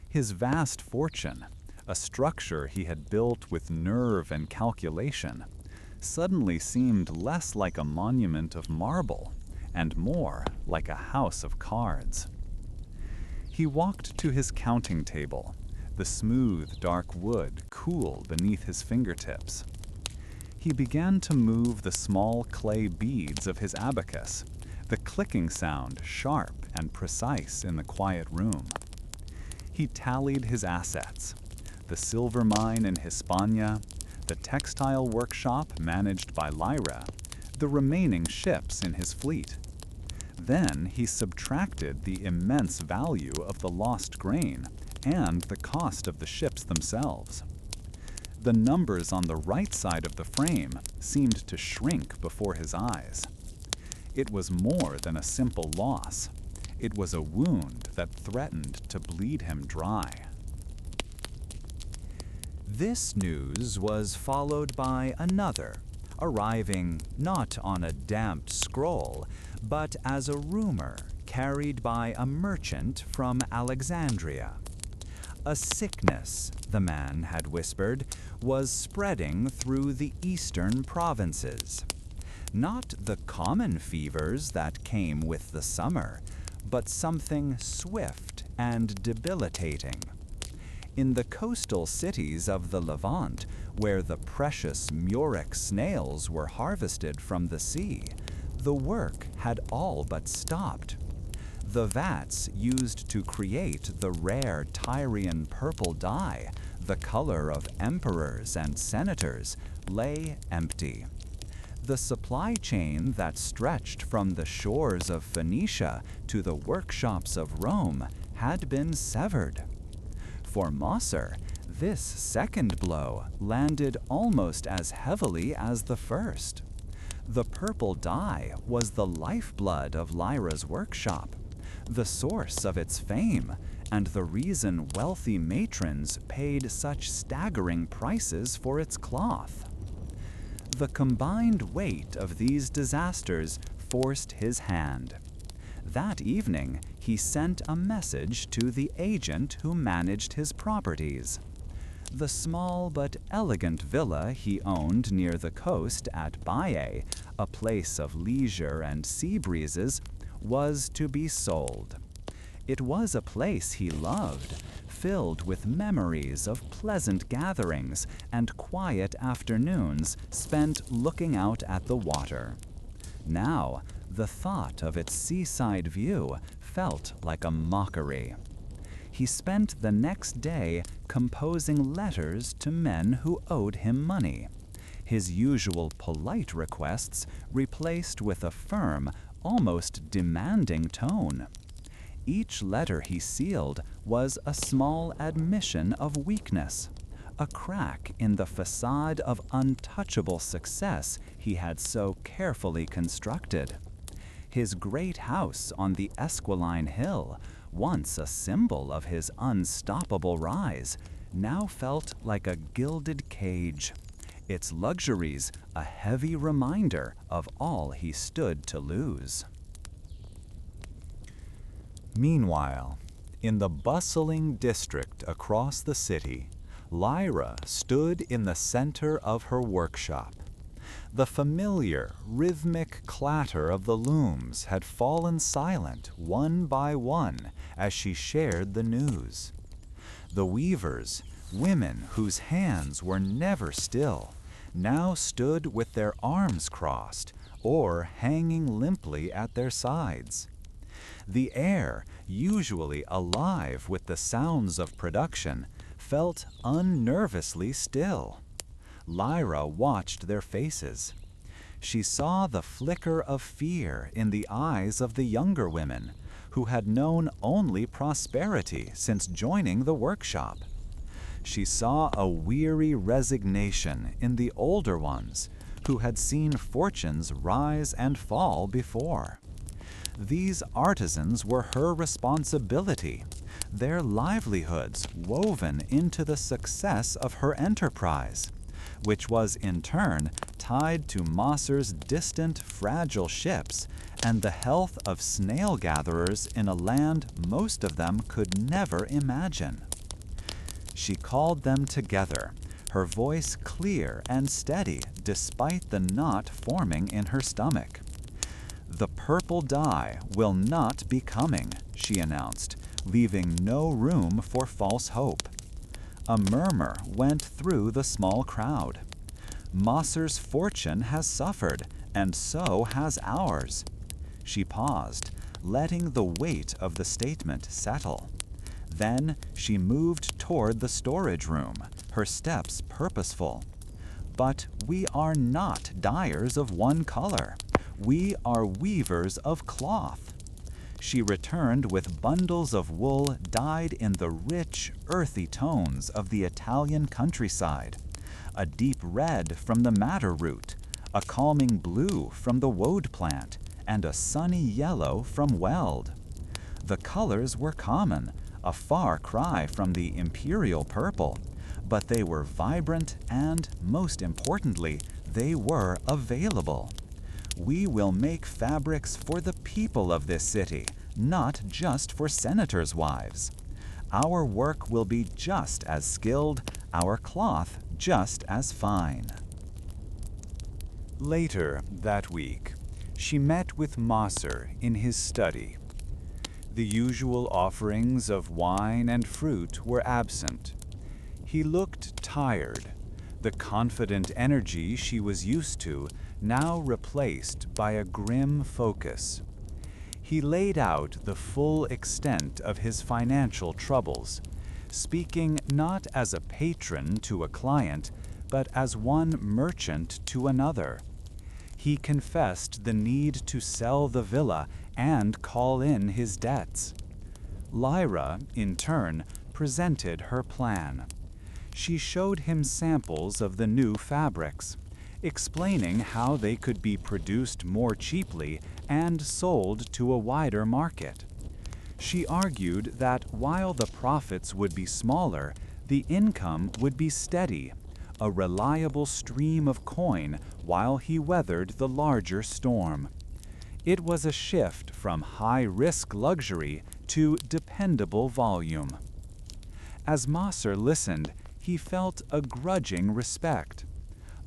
His vast fortune, a structure he had built with nerve and calculation, suddenly seemed less like a monument of marble and more like a house of cards. He walked to his counting table, the smooth, dark wood cool beneath his fingertips. He began to move the small clay beads of his abacus, the clicking sound sharp and precise in the quiet room. He tallied his assets, the silver mine in Hispania, the textile workshop managed by Lyra, the remaining ships in his fleet. Then he subtracted the immense value of the lost grain and the cost of the ships themselves. The numbers on the right side of the frame seemed to shrink before his eyes. It was more than a simple loss. It was a wound that threatened to bleed him dry. This news was followed by another, arriving not on a damped scroll, but as a rumor carried by a merchant from Alexandria. A sickness, the man had whispered, was spreading through the eastern provinces. Not the common fevers that came with the summer, but something swift and debilitating. In the coastal cities of the Levant, where the precious murex snails were harvested from the sea, the work had all but stopped. The vats used to create the rare Tyrian purple dye, the color of emperors and senators, lay empty. The supply chain that stretched from the shores of Phoenicia to the workshops of Rome had been severed. For Mosser, this second blow landed almost as heavily as the first. The purple dye was the lifeblood of Lyra's workshop, the source of its fame, and the reason wealthy matrons paid such staggering prices for its cloth. The combined weight of these disasters forced his hand. That evening, he sent a message to the agent who managed his properties. The small but elegant villa he owned near the coast at Baiae, a place of leisure and sea breezes, was to be sold. It was a place he loved, filled with memories of pleasant gatherings and quiet afternoons spent looking out at the water. Now, the thought of its seaside view felt like a mockery. He spent the next day composing letters to men who owed him money, his usual polite requests replaced with a firm, almost demanding tone. Each letter he sealed was a small admission of weakness, a crack in the facade of untouchable success he had so carefully constructed. His great house on the Esquiline Hill, once a symbol of his unstoppable rise, now felt like a gilded cage, its luxuries a heavy reminder of all he stood to lose. Meanwhile, in the bustling district across the city, Lyra stood in the center of her workshop. The familiar, rhythmic clatter of the looms had fallen silent one by one as she shared the news. The weavers, women whose hands were never still, now stood with their arms crossed or hanging limply at their sides. The air, usually alive with the sounds of production, felt unnervously still. Lyra watched their faces. She saw the flicker of fear in the eyes of the younger women, who had known only prosperity since joining the workshop. She saw a weary resignation in the older ones, who had seen fortunes rise and fall before. These artisans were her responsibility, their livelihoods woven into the success of her enterprise, which was in turn tied to Mosser's distant, fragile ships and the health of snail gatherers in a land most of them could never imagine. She called them together, her voice clear and steady despite the knot forming in her stomach. "The purple dye will not be coming," she announced, leaving no room for false hope. A murmur went through the small crowd. "Mosser's fortune has suffered, and so has ours." She paused, letting the weight of the statement settle. Then she moved toward the storage room, her steps purposeful. "But we are not dyers of one color. We are weavers of cloth." She returned with bundles of wool dyed in the rich, earthy tones of the Italian countryside, a deep red from the madder root, a calming blue from the woad plant, and a sunny yellow from weld. The colors were common, a far cry from the imperial purple, but they were vibrant and, most importantly, they were available. "We will make fabrics for the people of this city, not just for senators' wives. Our work will be just as skilled, our cloth just as fine." Later that week, she met with Mosser in his study. The usual offerings of wine and fruit were absent. He looked tired, the confident energy she was used to now replaced by a grim focus. He laid out the full extent of his financial troubles, speaking not as a patron to a client, but as one merchant to another. He confessed the need to sell the villa and call in his debts. Lyra, in turn, presented her plan. She showed him samples of the new fabrics, explaining how they could be produced more cheaply and sold to a wider market. She argued that while the profits would be smaller, the income would be steady, a reliable stream of coin while he weathered the larger storm. It was a shift from high-risk luxury to dependable volume. As Mosser listened, he felt a grudging respect.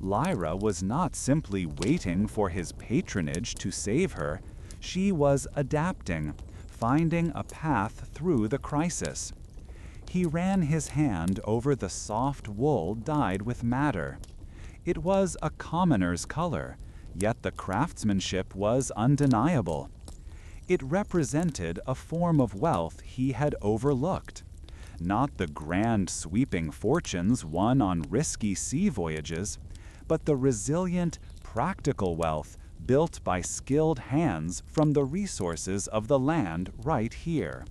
Lyra was not simply waiting for his patronage to save her. She was adapting, finding a path through the crisis. He ran his hand over the soft wool dyed with madder. It was a commoner's color, yet the craftsmanship was undeniable. It represented a form of wealth he had overlooked. Not the grand sweeping fortunes won on risky sea voyages, but the resilient, practical wealth built by skilled hands from the resources of the land right here.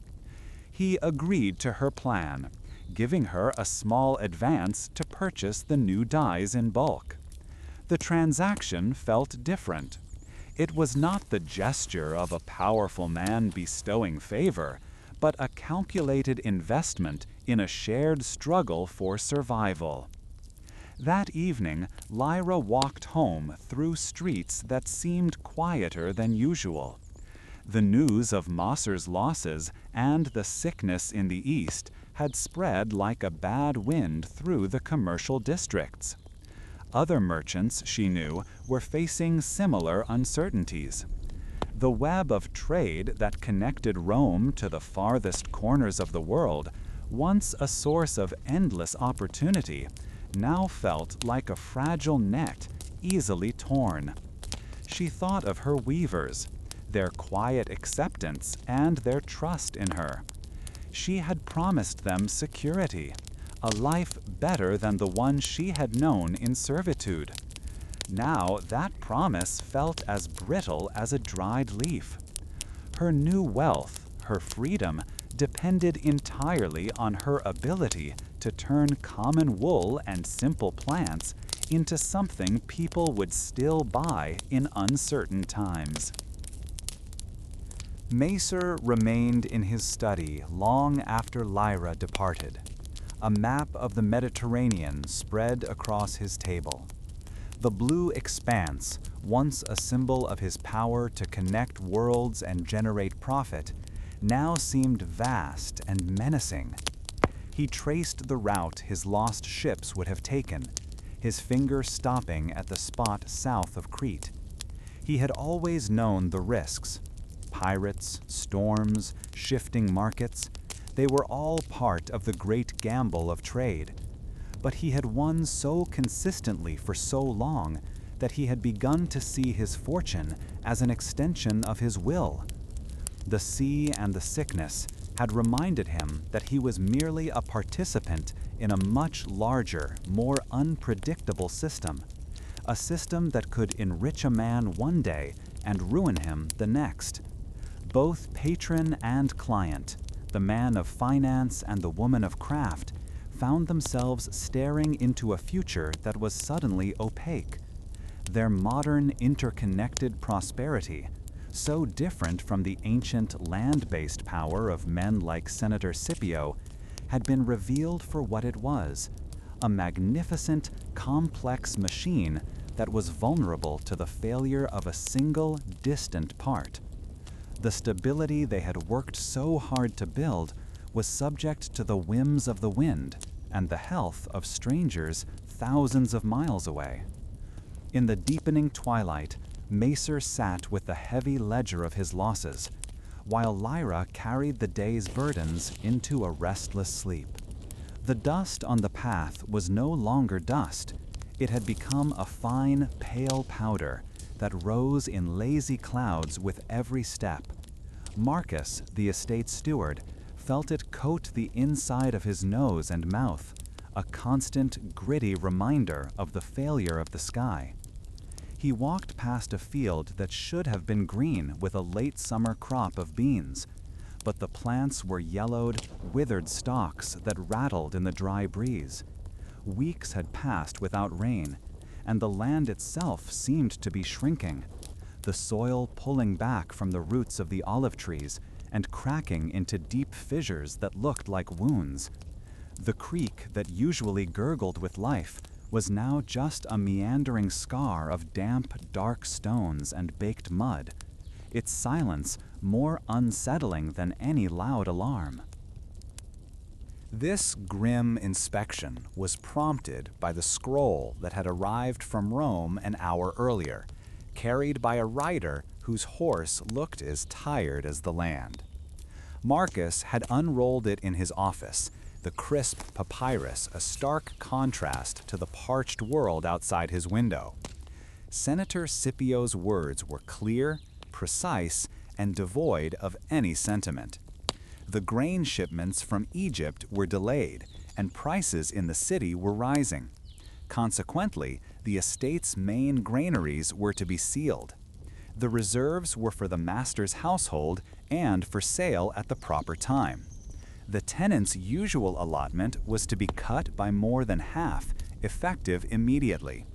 He agreed to her plan, giving her a small advance to purchase the new dyes in bulk. The transaction felt different. It was not the gesture of a powerful man bestowing favor, but a calculated investment in a shared struggle for survival. That evening, Lyra walked home through streets that seemed quieter than usual. The news of Mosser's losses and the sickness in the east had spread like a bad wind through the commercial districts. Other merchants, she knew, were facing similar uncertainties. The web of trade that connected Rome to the farthest corners of the world, once a source of endless opportunity, now felt like a fragile net, easily torn. She thought of her weavers, their quiet acceptance and their trust in her. She had promised them security, a life better than the one she had known in servitude. Now that promise felt as brittle as a dried leaf. Her new wealth, her freedom, depended entirely on her ability to turn common wool and simple plants into something people would still buy in uncertain times. Macer remained in his study long after Lyra departed. A map of the Mediterranean spread across his table. The blue expanse, once a symbol of his power to connect worlds and generate profit, now seemed vast and menacing. He traced the route his lost ships would have taken, his finger stopping at the spot south of Crete. He had always known the risks. Pirates, storms, shifting markets, they were all part of the great gamble of trade. But he had won so consistently for so long that he had begun to see his fortune as an extension of his will. The sea and the sickness had reminded him that he was merely a participant in a much larger, more unpredictable system, a system that could enrich a man one day and ruin him the next. Both patron and client, the man of finance and the woman of craft, found themselves staring into a future that was suddenly opaque. Their modern, interconnected prosperity, so different from the ancient land-based power of men like Senator Scipio, had been revealed for what it was, a magnificent, complex machine that was vulnerable to the failure of a single, distant part. The stability they had worked so hard to build was subject to the whims of the wind and the health of strangers thousands of miles away. In the deepening twilight, Macer sat with the heavy ledger of his losses, while Lyra carried the day's burdens into a restless sleep. The dust on the path was no longer dust. It had become a fine, pale powder that rose in lazy clouds with every step. Marcus, the estate steward, felt it coat the inside of his nose and mouth, a constant, gritty reminder of the failure of the sky. He walked past a field that should have been green with a late summer crop of beans, but the plants were yellowed, withered stalks that rattled in the dry breeze. Weeks had passed without rain, and the land itself seemed to be shrinking, the soil pulling back from the roots of the olive trees and cracking into deep fissures that looked like wounds. The creek that usually gurgled with life was now just a meandering scar of damp, dark stones and baked mud, its silence more unsettling than any loud alarm. This grim inspection was prompted by the scroll that had arrived from Rome an hour earlier, carried by a rider whose horse looked as tired as the land. Marcus had unrolled it in his office, the crisp papyrus a stark contrast to the parched world outside his window. Senator Scipio's words were clear, precise, and devoid of any sentiment. The grain shipments from Egypt were delayed, and prices in the city were rising. Consequently, the estate's main granaries were to be sealed. The reserves were for the master's household and for sale at the proper time. The tenant's usual allotment was to be cut by more than half, effective immediately.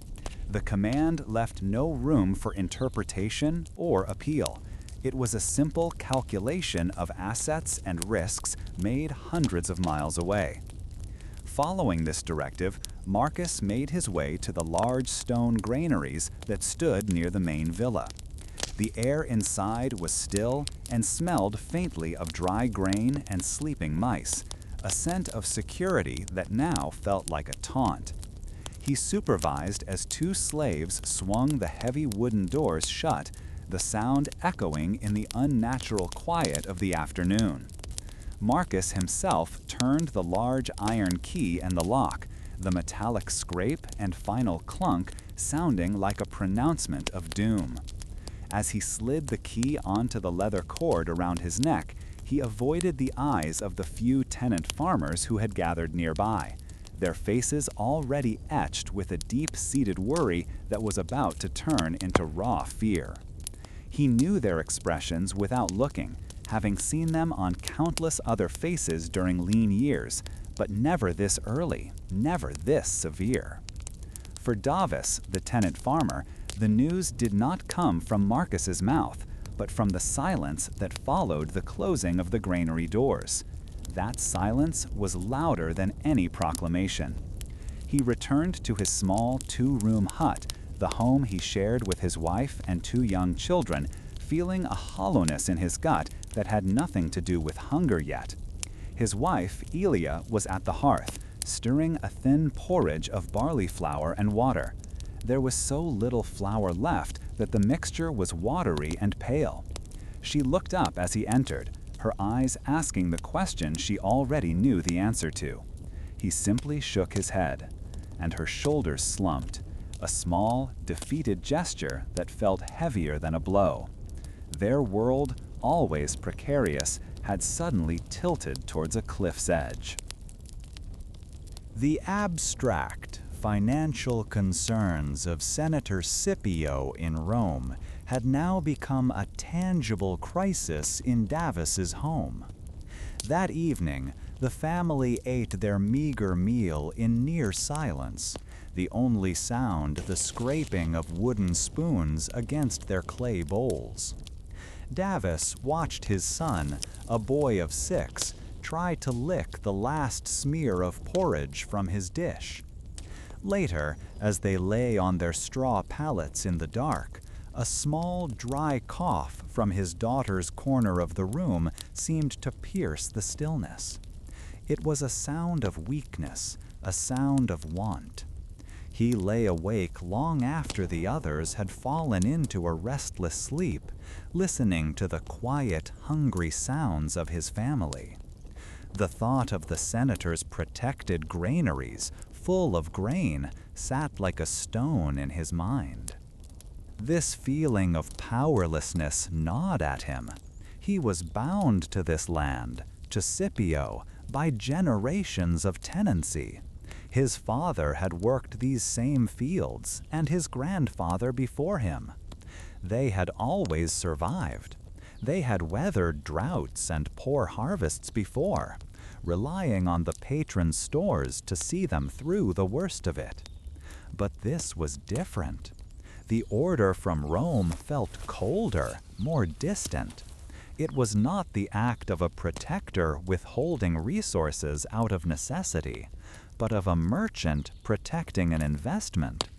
The command left no room for interpretation or appeal. It was a simple calculation of assets and risks made hundreds of miles away. Following this directive, Marcus made his way to the large stone granaries that stood near the main villa. The air inside was still and smelled faintly of dry grain and sleeping mice, a scent of security that now felt like a taunt. He supervised as two slaves swung the heavy wooden doors shut, the sound echoing in the unnatural quiet of the afternoon. Marcus himself turned the large iron key in the lock, the metallic scrape and final clunk sounding like a pronouncement of doom. As he slid the key onto the leather cord around his neck, he avoided the eyes of the few tenant farmers who had gathered nearby, their faces already etched with a deep-seated worry that was about to turn into raw fear. He knew their expressions without looking, having seen them on countless other faces during lean years, but never this early, never this severe. For Davis, the tenant farmer, the news did not come from Marcus's mouth, but from the silence that followed the closing of the granary doors. That silence was louder than any proclamation. He returned to his small two-room hut, the home he shared with his wife and two young children, feeling a hollowness in his gut that had nothing to do with hunger yet. His wife, Elia, was at the hearth, stirring a thin porridge of barley flour and water. There was so little flour left that the mixture was watery and pale. She looked up as he entered, her eyes asking the question she already knew the answer to. He simply shook his head, and her shoulders slumped, a small, defeated gesture that felt heavier than a blow. Their world, always precarious, had suddenly tilted towards a cliff's edge. The abstract, financial concerns of Senator Scipio in Rome had now become a tangible crisis in Davis's home. That evening, the family ate their meager meal in near silence, the only sound the scraping of wooden spoons against their clay bowls. Davis watched his son, a boy of 6, try to lick the last smear of porridge from his dish. Later, as they lay on their straw pallets in the dark, a small, dry cough from his daughter's corner of the room seemed to pierce the stillness. It was a sound of weakness, a sound of want. He lay awake long after the others had fallen into a restless sleep, listening to the quiet, hungry sounds of his family. The thought of the senator's protected granaries, full of grain, sat like a stone in his mind. This feeling of powerlessness gnawed at him. He was bound to this land, to Scipio, by generations of tenancy. His father had worked these same fields, and his grandfather before him. They had always survived. They had weathered droughts and poor harvests before, relying on the patron stores to see them through the worst of it. But this was different. The order from Rome felt colder, more distant. It was not the act of a protector withholding resources out of necessity, but of a merchant protecting an investment.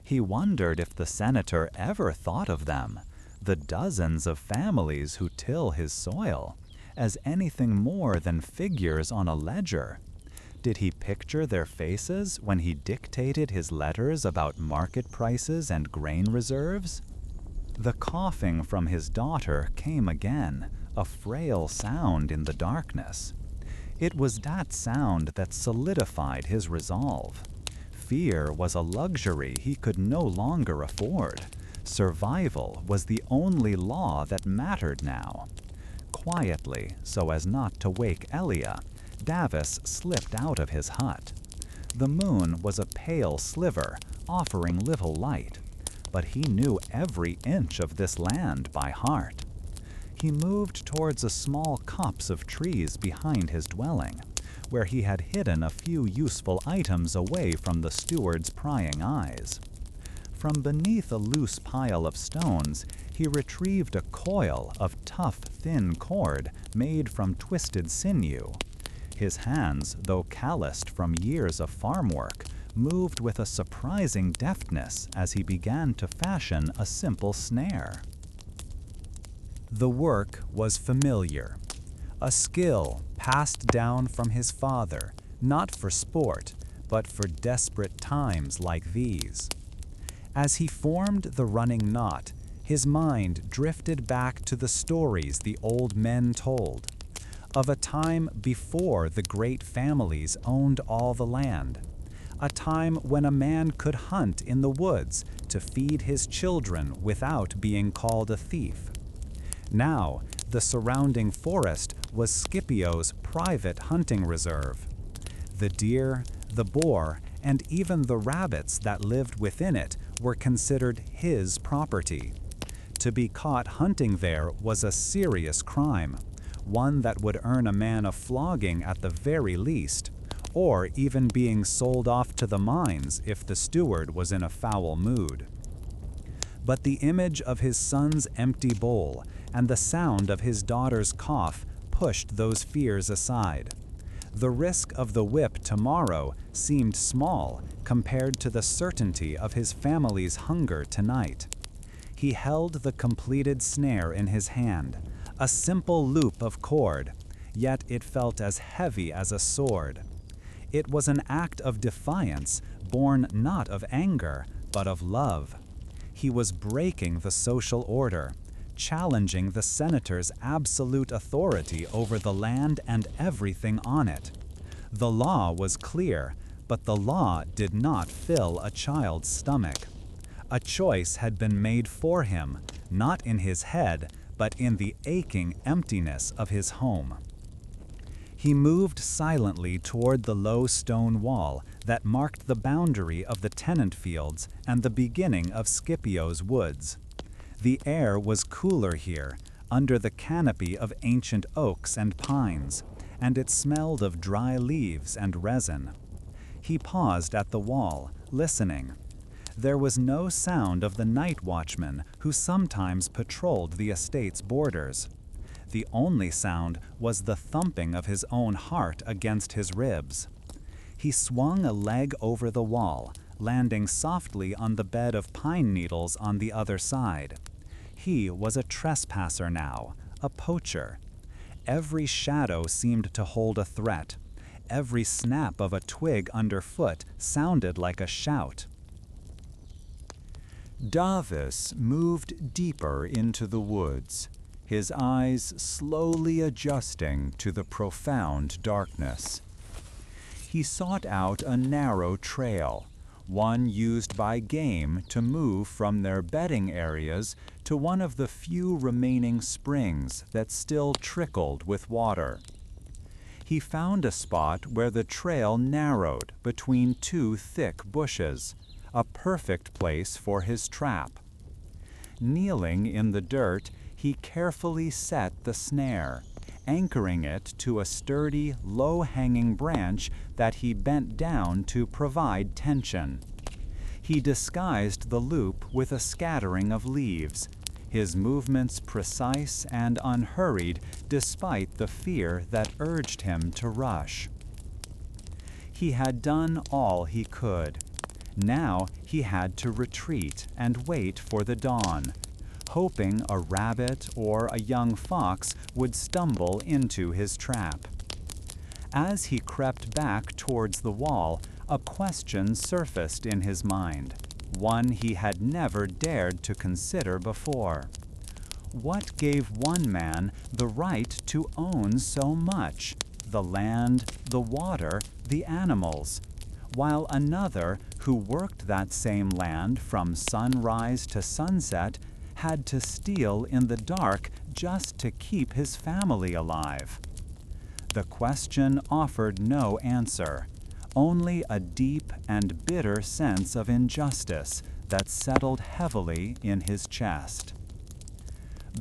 He wondered if the senator ever thought of them, the dozens of families who till his soil, as anything more than figures on a ledger. Did he picture their faces when he dictated his letters about market prices and grain reserves? The coughing from his daughter came again, a frail sound in the darkness. It was that sound that solidified his resolve. Fear was a luxury he could no longer afford. Survival was the only law that mattered now. Quietly, so as not to wake Elia, Davis slipped out of his hut. The moon was a pale sliver, offering little light, but he knew every inch of this land by heart. He moved towards a small copse of trees behind his dwelling, where he had hidden a few useful items away from the steward's prying eyes. From beneath a loose pile of stones, he retrieved a coil of tough, thin cord made from twisted sinew. His hands, though calloused from years of farm work, moved with a surprising deftness as he began to fashion a simple snare. The work was familiar, a skill passed down from his father, not for sport, but for desperate times like these. As he formed the running knot, his mind drifted back to the stories the old men told, of a time before the great families owned all the land, a time when a man could hunt in the woods to feed his children without being called a thief. Now, the surrounding forest was Scipio's private hunting reserve. The deer, the boar, and even the rabbits that lived within it were considered his property. To be caught hunting there was a serious crime, one that would earn a man a flogging at the very least, or even being sold off to the mines if the steward was in a foul mood. But the image of his son's empty bowl and the sound of his daughter's cough pushed those fears aside. The risk of the whip tomorrow seemed small compared to the certainty of his family's hunger tonight. He held the completed snare in his hand, a simple loop of cord, yet it felt as heavy as a sword. It was an act of defiance, born not of anger, but of love. He was breaking the social order, challenging the senator's absolute authority over the land and everything on it. The law was clear, but the law did not fill a child's stomach. A choice had been made for him, not in his head, but in the aching emptiness of his home. He moved silently toward the low stone wall that marked the boundary of the tenant fields and the beginning of Scipio's woods. The air was cooler here, under the canopy of ancient oaks and pines, and it smelled of dry leaves and resin. He paused at the wall, listening. There was no sound of the night watchman who sometimes patrolled the estate's borders. The only sound was the thumping of his own heart against his ribs. He swung a leg over the wall, landing softly on the bed of pine needles on the other side. He was a trespasser now, a poacher. Every shadow seemed to hold a threat. Every snap of a twig underfoot sounded like a shout. Davis moved deeper into the woods, his eyes slowly adjusting to the profound darkness. He sought out a narrow trail, one used by game to move from their bedding areas to one of the few remaining springs that still trickled with water. He found a spot where the trail narrowed between two thick bushes, a perfect place for his trap. Kneeling in the dirt, he carefully set the snare, anchoring it to a sturdy, low-hanging branch that he bent down to provide tension. He disguised the loop with a scattering of leaves, his movements precise and unhurried despite the fear that urged him to rush. He had done all he could. Now he had to retreat and wait for the dawn, hoping a rabbit or a young fox would stumble into his trap. As he crept back towards the wall, a question surfaced in his mind, one he had never dared to consider before. What gave one man the right to own so much, the land, the water, the animals, while another, who worked that same land from sunrise to sunset, had to steal in the dark just to keep his family alive? The question offered no answer, only a deep and bitter sense of injustice that settled heavily in his chest.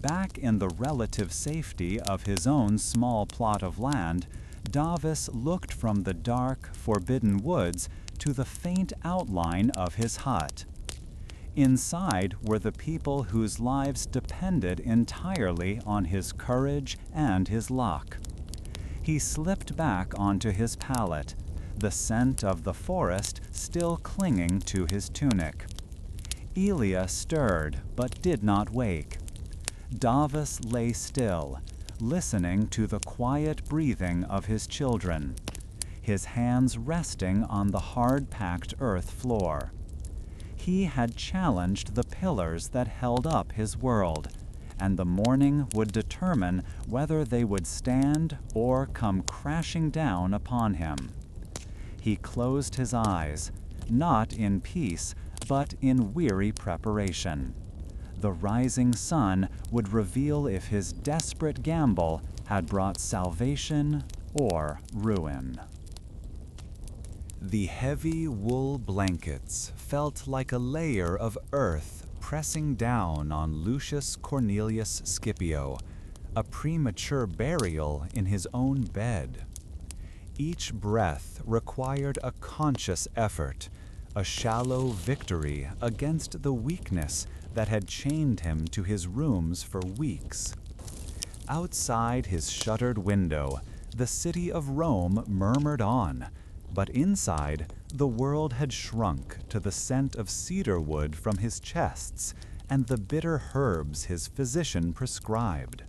Back in the relative safety of his own small plot of land, Davis looked from the dark, forbidden woods to the faint outline of his hut. Inside were the people whose lives depended entirely on his courage and his luck. He slipped back onto his pallet, the scent of the forest still clinging to his tunic. Elia stirred, but did not wake. Davis lay still, listening to the quiet breathing of his children. his hands resting on the hard-packed earth floor. He had challenged the pillars that held up his world, and the morning would determine whether they would stand or come crashing down upon him. He closed his eyes, not in peace, but in weary preparation. The rising sun would reveal if his desperate gamble had brought salvation or ruin. The heavy wool blankets felt like a layer of earth pressing down on Lucius Cornelius Scipio, a premature burial in his own bed. Each breath required a conscious effort, a shallow victory against the weakness that had chained him to his rooms for weeks. Outside his shuttered window, the city of Rome murmured on, but inside, the world had shrunk to the scent of cedar wood from his chests and the bitter herbs his physician prescribed.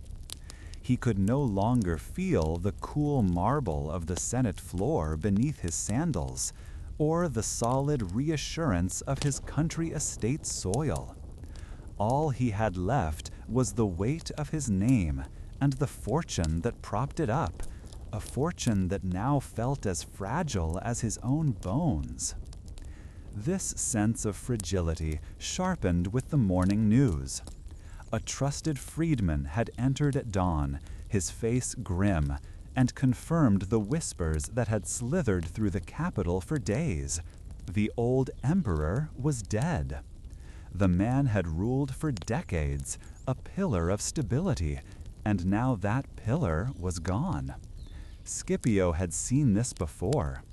He could no longer feel the cool marble of the Senate floor beneath his sandals, or the solid reassurance of his country estate soil. All he had left was the weight of his name and the fortune that propped it up, a fortune that now felt as fragile as his own bones. This sense of fragility sharpened with the morning news. A trusted freedman had entered at dawn, his face grim, and confirmed the whispers that had slithered through the capital for days. The old emperor was dead. The man had ruled for decades, a pillar of stability, and now that pillar was gone. Scipio had seen this before.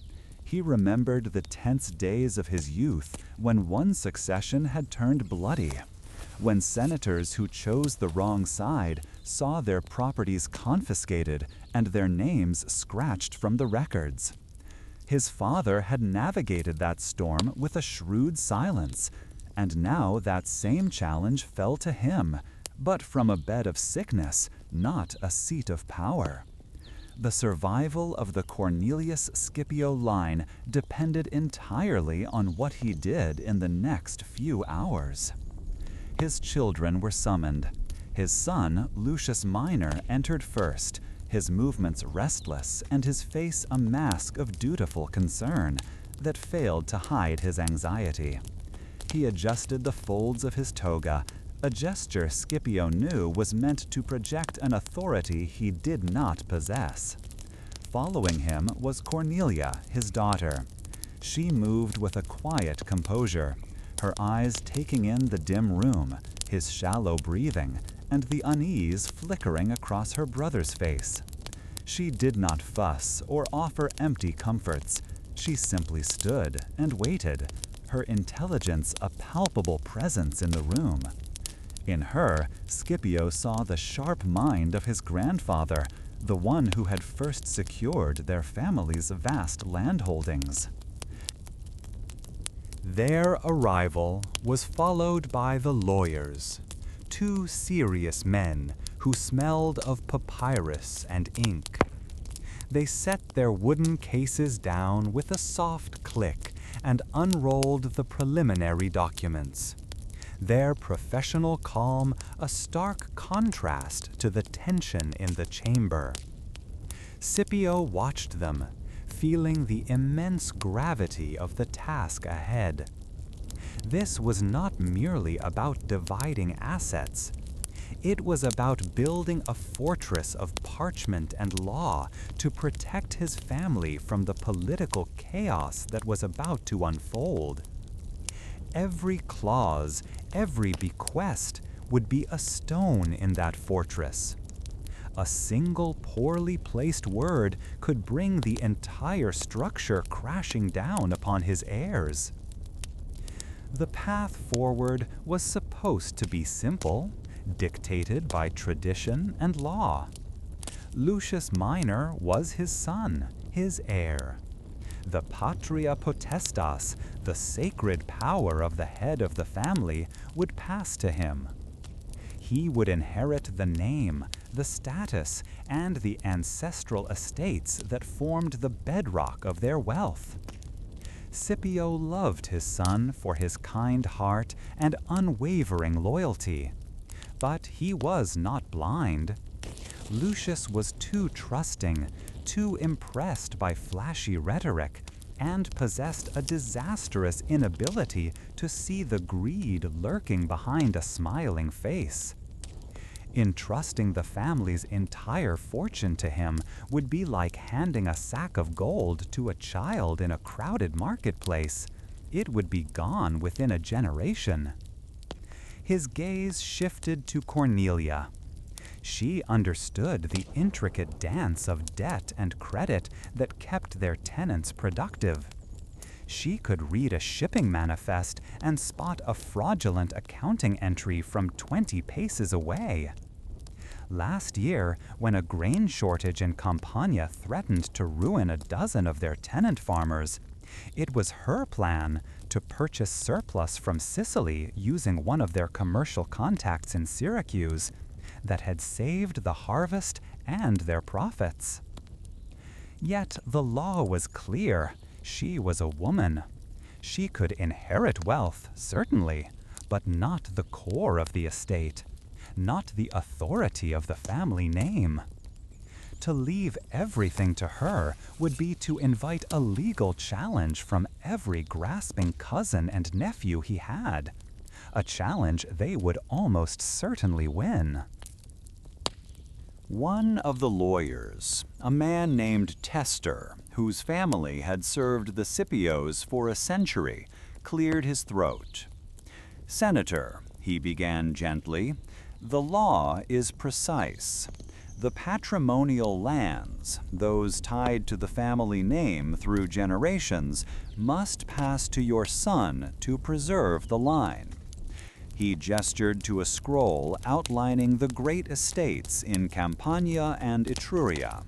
He remembered the tense days of his youth when one succession had turned bloody, when senators who chose the wrong side saw their properties confiscated and their names scratched from the records. His father had navigated that storm with a shrewd silence, and now that same challenge fell to him, but from a bed of sickness, not a seat of power. The survival of the Cornelius Scipio line depended entirely on what he did in the next few hours. His children were summoned. His son, Lucius Minor, entered first, his movements restless and his face a mask of dutiful concern that failed to hide his anxiety. He adjusted the folds of his toga, a gesture Scipio knew was meant to project an authority he did not possess. Following him was Cornelia, his daughter. She moved with a quiet composure, her eyes taking in the dim room, his shallow breathing, and the unease flickering across her brother's face. She did not fuss or offer empty comforts. She simply stood and waited, her intelligence a palpable presence in the room. In her, Scipio saw the sharp mind of his grandfather, the one who had first secured their family's vast landholdings. Their arrival was followed by the lawyers, two serious men who smelled of papyrus and ink. They set their wooden cases down with a soft click and unrolled the preliminary documents. Their professional calm a stark contrast to the tension in the chamber. Scipio watched them, feeling the immense gravity of the task ahead. This was not merely about dividing assets. It was about building a fortress of parchment and law to protect his family from the political chaos that was about to unfold. Every clause, every bequest would be a stone in that fortress. A single poorly placed word could bring the entire structure crashing down upon his heirs. The path forward was supposed to be simple, dictated by tradition and law. Lucius Minor was his son, his heir. The patria potestas, the sacred power of the head of the family, would pass to him. He would inherit the name, the status, and the ancestral estates that formed the bedrock of their wealth. Scipio loved his son for his kind heart and unwavering loyalty. But he was not blind. Lucius was too trusting, too impressed by flashy rhetoric, and possessed a disastrous inability to see the greed lurking behind a smiling face. Entrusting the family's entire fortune to him would be like handing a sack of gold to a child in a crowded marketplace. It would be gone within a generation. His gaze shifted to Cornelia. She understood the intricate dance of debt and credit that kept their tenants productive. She could read a shipping manifest and spot a fraudulent accounting entry from 20 paces away. Last year, when a grain shortage in Campania threatened to ruin a dozen of their tenant farmers, it was her plan to purchase surplus from Sicily using one of their commercial contacts in Syracuse that had saved the harvest and their profits. Yet the law was clear. She was a woman. She could inherit wealth, certainly, but not the core of the estate, not the authority of the family name. To leave everything to her would be to invite a legal challenge from every grasping cousin and nephew he had, a challenge they would almost certainly win. One of the lawyers, a man named Tester, whose family had served the Scipios for a century, cleared his throat. "Senator," he began gently, "the law is precise. The patrimonial lands, those tied to the family name through generations, must pass to your son to preserve the line." He gestured to a scroll outlining the great estates in Campania and Etruria.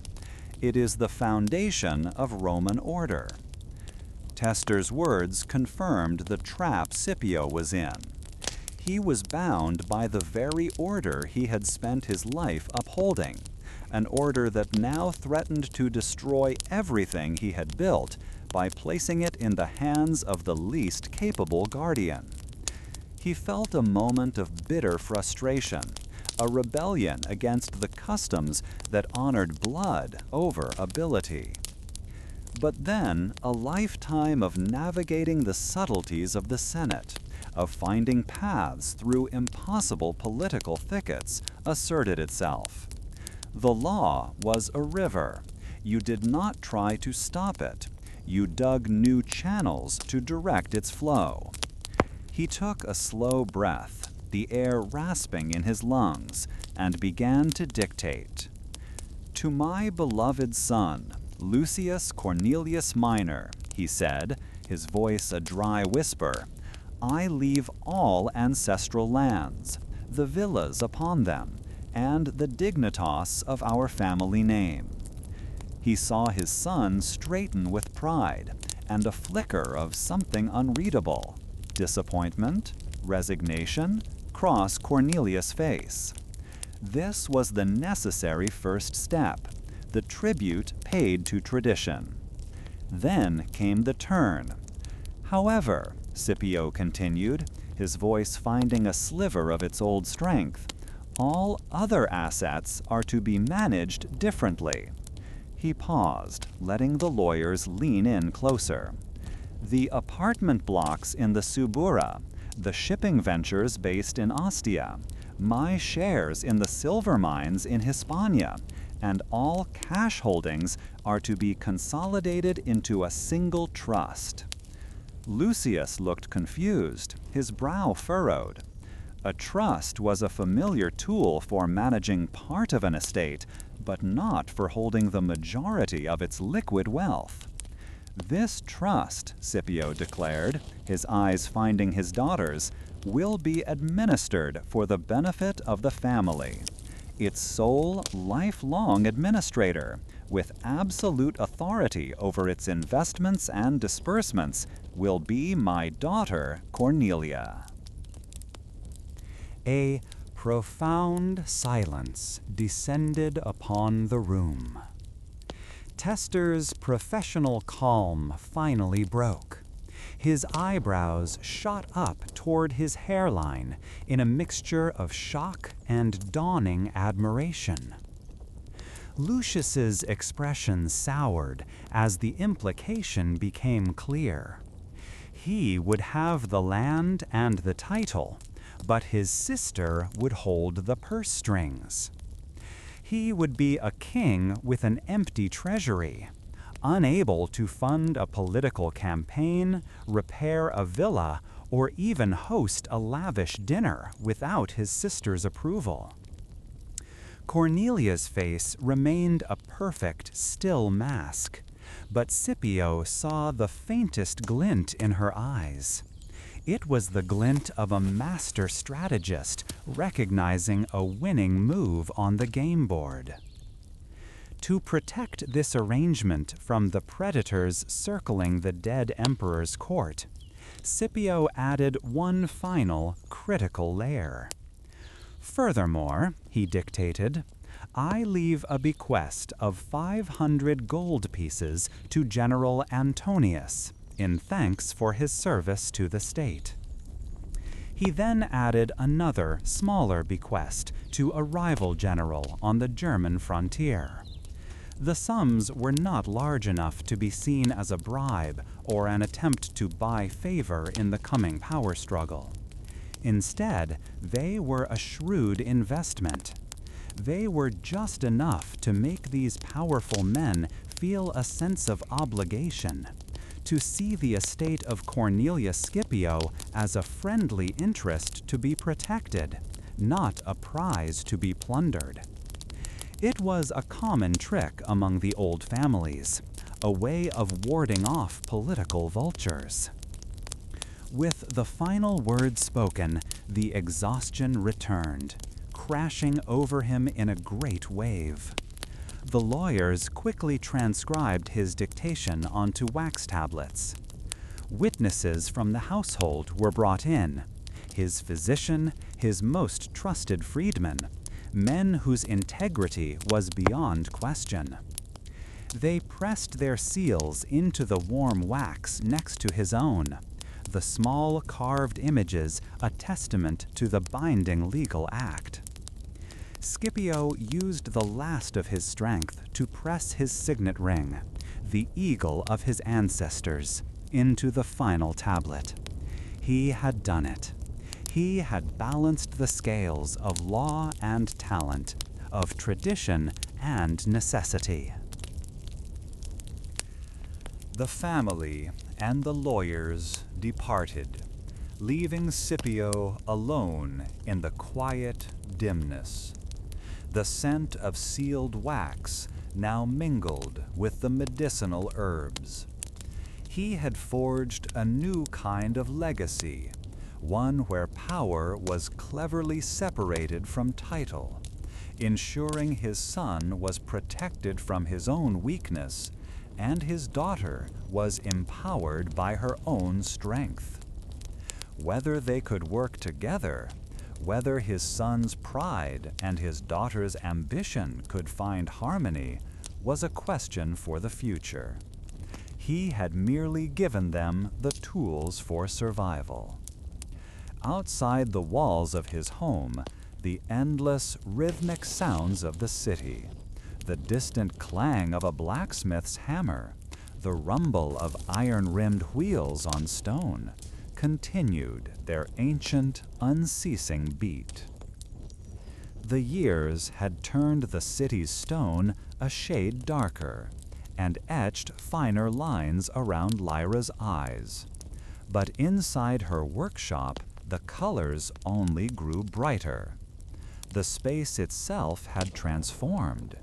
It is the foundation of Roman order. Tester's words confirmed the trap Scipio was in. He was bound by the very order he had spent his life upholding, an order that now threatened to destroy everything he had built by placing it in the hands of the least capable guardian. He felt a moment of bitter frustration, a rebellion against the customs that honored blood over ability. But then a lifetime of navigating the subtleties of the Senate, of finding paths through impossible political thickets, asserted itself. The law was a river. You did not try to stop it. You dug new channels to direct its flow. He took a slow breath, the air rasping in his lungs, and began to dictate. "To my beloved son, Lucius Cornelius Minor," he said, his voice a dry whisper, "I leave all ancestral lands, the villas upon them, and the dignitas of our family name." He saw his son straighten with pride and a flicker of something unreadable. Disappointment, resignation, cross Cornelius' face. This was the necessary first step, the tribute paid to tradition. Then came the turn. "However," Scipio continued, his voice finding a sliver of its old strength, "all other assets are to be managed differently." He paused, letting the lawyers lean in closer. "The apartment blocks in the Subura, the shipping ventures based in Ostia, my shares in the silver mines in Hispania, and all cash holdings are to be consolidated into a single trust." Lucius looked confused, his brow furrowed. A trust was a familiar tool for managing part of an estate, but not for holding the majority of its liquid wealth. "This trust," Scipio declared, his eyes finding his daughter's, "will be administered for the benefit of the family. Its sole, lifelong administrator, with absolute authority over its investments and disbursements, will be my daughter, Cornelia." A profound silence descended upon the room. Tester's professional calm finally broke. His eyebrows shot up toward his hairline in a mixture of shock and dawning admiration. Lucius's expression soured as the implication became clear. He would have the land and the title, but his sister would hold the purse strings. He would be a king with an empty treasury, unable to fund a political campaign, repair a villa, or even host a lavish dinner without his sister's approval. Cornelia's face remained a perfect, still mask, but Scipio saw the faintest glint in her eyes. It was the glint of a master strategist recognizing a winning move on the game board. To protect this arrangement from the predators circling the dead emperor's court, Scipio added one final, critical layer. Furthermore, he dictated, I leave a bequest of 500 gold pieces to General Antonius, in thanks for his service to the state. He then added another, smaller bequest to a rival general on the German frontier. The sums were not large enough to be seen as a bribe or an attempt to buy favor in the coming power struggle. Instead, they were a shrewd investment. They were just enough to make these powerful men feel a sense of obligation, to see the estate of Cornelius Scipio as a friendly interest to be protected, not a prize to be plundered. It was a common trick among the old families, a way of warding off political vultures. With the final word spoken, the exhaustion returned, crashing over him in a great wave. The lawyers quickly transcribed his dictation onto wax tablets. Witnesses from the household were brought in, his physician, his most trusted freedmen, men whose integrity was beyond question. They pressed their seals into the warm wax next to his own, the small carved images a testament to the binding legal act. Scipio used the last of his strength to press his signet ring, the eagle of his ancestors, into the final tablet. He had done it. He had balanced the scales of law and talent, of tradition and necessity. The family and the lawyers departed, leaving Scipio alone in the quiet dimness. The scent of sealed wax now mingled with the medicinal herbs. He had forged a new kind of legacy, one where power was cleverly separated from title, ensuring his son was protected from his own weakness and his daughter was empowered by her own strength. Whether they could work together, whether his son's pride and his daughter's ambition could find harmony, was a question for the future. He had merely given them the tools for survival. Outside the walls of his home, the endless, rhythmic sounds of the city, the distant clang of a blacksmith's hammer, the rumble of iron-rimmed wheels on stone, continued their ancient, unceasing beat. The years had turned the city's stone a shade darker and etched finer lines around Lyra's eyes. But inside her workshop, the colors only grew brighter. The space itself had transformed.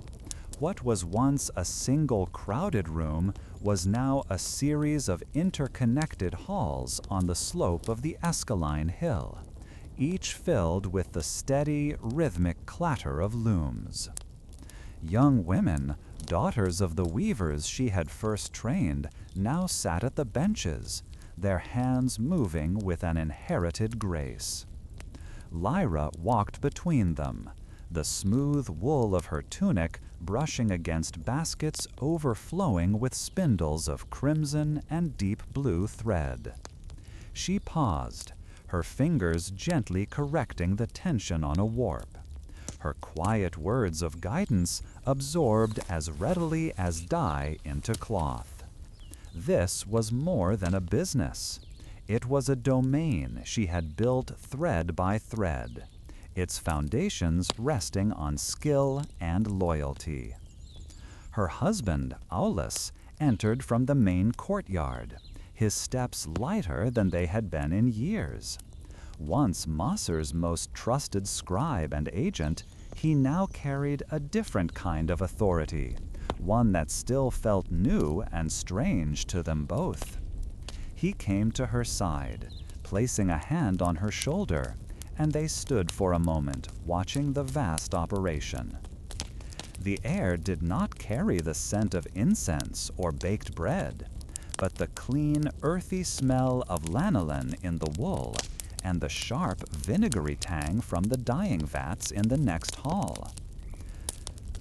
What was once a single crowded room was now a series of interconnected halls on the slope of the Escaline Hill, each filled with the steady, rhythmic clatter of looms. Young women, daughters of the weavers she had first trained, now sat at the benches, their hands moving with an inherited grace. Lyra walked between them, the smooth wool of her tunic brushing against baskets overflowing with spindles of crimson and deep blue thread. She paused, her fingers gently correcting the tension on a warp. Her quiet words of guidance absorbed as readily as dye into cloth. This was more than a business. It was a domain she had built thread by thread, its foundations resting on skill and loyalty. Her husband, Aulus, entered from the main courtyard, his steps lighter than they had been in years. Once Macer's most trusted scribe and agent, he now carried a different kind of authority, one that still felt new and strange to them both. He came to her side, placing a hand on her shoulder, and they stood for a moment, watching the vast operation. The air did not carry the scent of incense or baked bread, but the clean, earthy smell of lanolin in the wool and the sharp, vinegary tang from the dyeing vats in the next hall.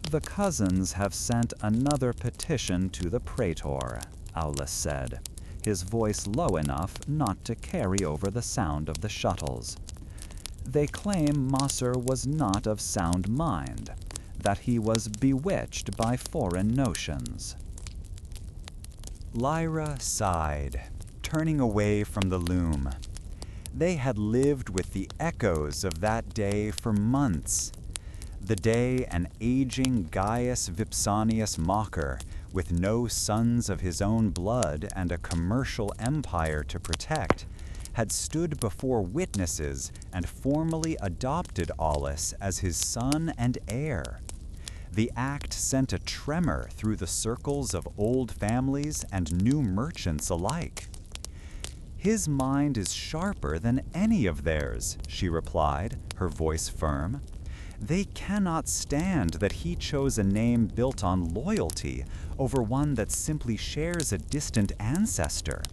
"The cousins have sent another petition to the praetor," Aulus said, his voice low enough not to carry over the sound of the shuttles. "They claim Macer was not of sound mind, that he was bewitched by foreign notions." Lyra sighed, turning away from the loom. They had lived with the echoes of that day for months. The day an aging Gaius Vipsanius mocker, with no sons of his own blood and a commercial empire to protect, had stood before witnesses and formally adopted Aulus as his son and heir. The act sent a tremor through the circles of old families and new merchants alike. "His mind is sharper than any of theirs," she replied, her voice firm. "They cannot stand that he chose a name built on loyalty over one that simply shares a distant ancestor.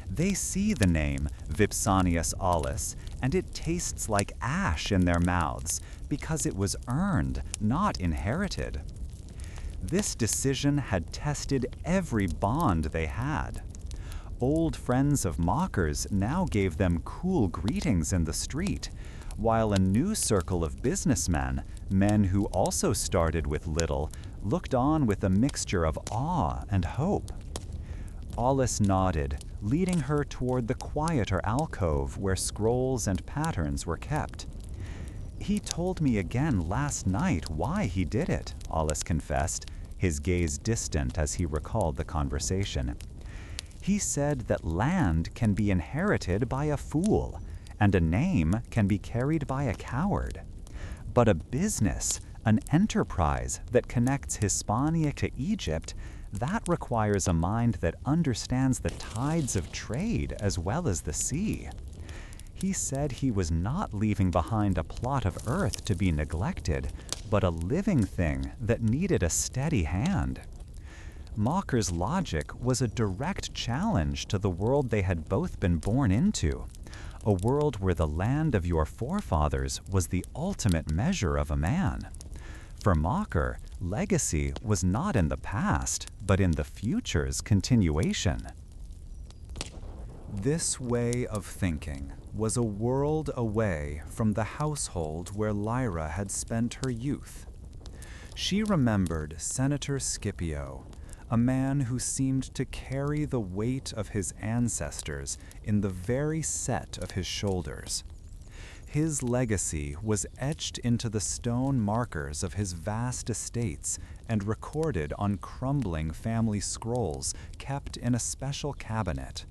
They see the name Vipsanius Aulus, and it tastes like ash in their mouths because it was earned, not inherited." This decision had tested every bond they had. Old friends of mockers now gave them cool greetings in the street, while a new circle of businessmen, men who also started with little, looked on with a mixture of awe and hope. Aulus nodded, leading her toward the quieter alcove where scrolls and patterns were kept. "He told me again last night why he did it," Aulus confessed, his gaze distant as he recalled the conversation. "He said that land can be inherited by a fool, and a name can be carried by a coward. But a business, an enterprise that connects Hispania to Egypt, that requires a mind that understands the tides of trade as well as the sea. He said he was not leaving behind a plot of earth to be neglected, but a living thing that needed a steady hand." Mocker's logic was a direct challenge to the world they had both been born into, a world where the land of your forefathers was the ultimate measure of a man. For Mocker, legacy was not in the past, but in the future's continuation. This way of thinking was a world away from the household where Lyra had spent her youth. She remembered Senator Scipio, a man who seemed to carry the weight of his ancestors in the very set of his shoulders. His legacy was etched into the stone markers of his vast estates and recorded on crumbling family scrolls kept in a special cabinet.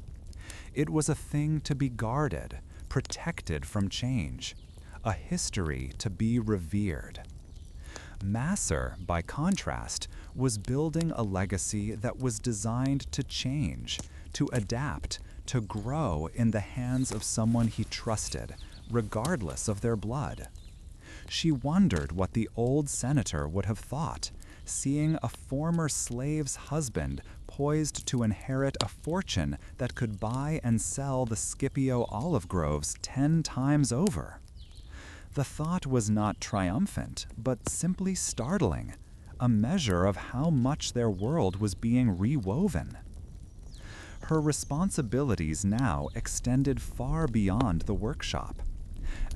It was a thing to be guarded, protected from change, a history to be revered. Macer, by contrast, was building a legacy that was designed to change, to adapt, to grow in the hands of someone he trusted, regardless of their blood. She wondered what the old senator would have thought, seeing a former slave's husband poised to inherit a fortune that could buy and sell the Scipio olive groves 10 times over. The thought was not triumphant, but simply startling, a measure of how much their world was being rewoven. Her responsibilities now extended far beyond the workshop.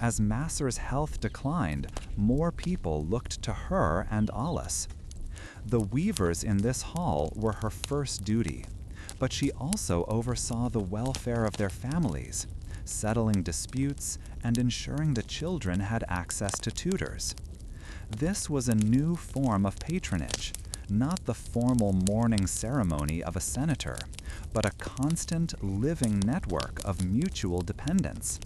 As Masser's health declined, more people looked to her and Alice. The weavers in this hall were her first duty, but she also oversaw the welfare of their families, settling disputes and ensuring the children had access to tutors. This was a new form of patronage, not the formal mourning ceremony of a senator, but a constant, living network of mutual dependence.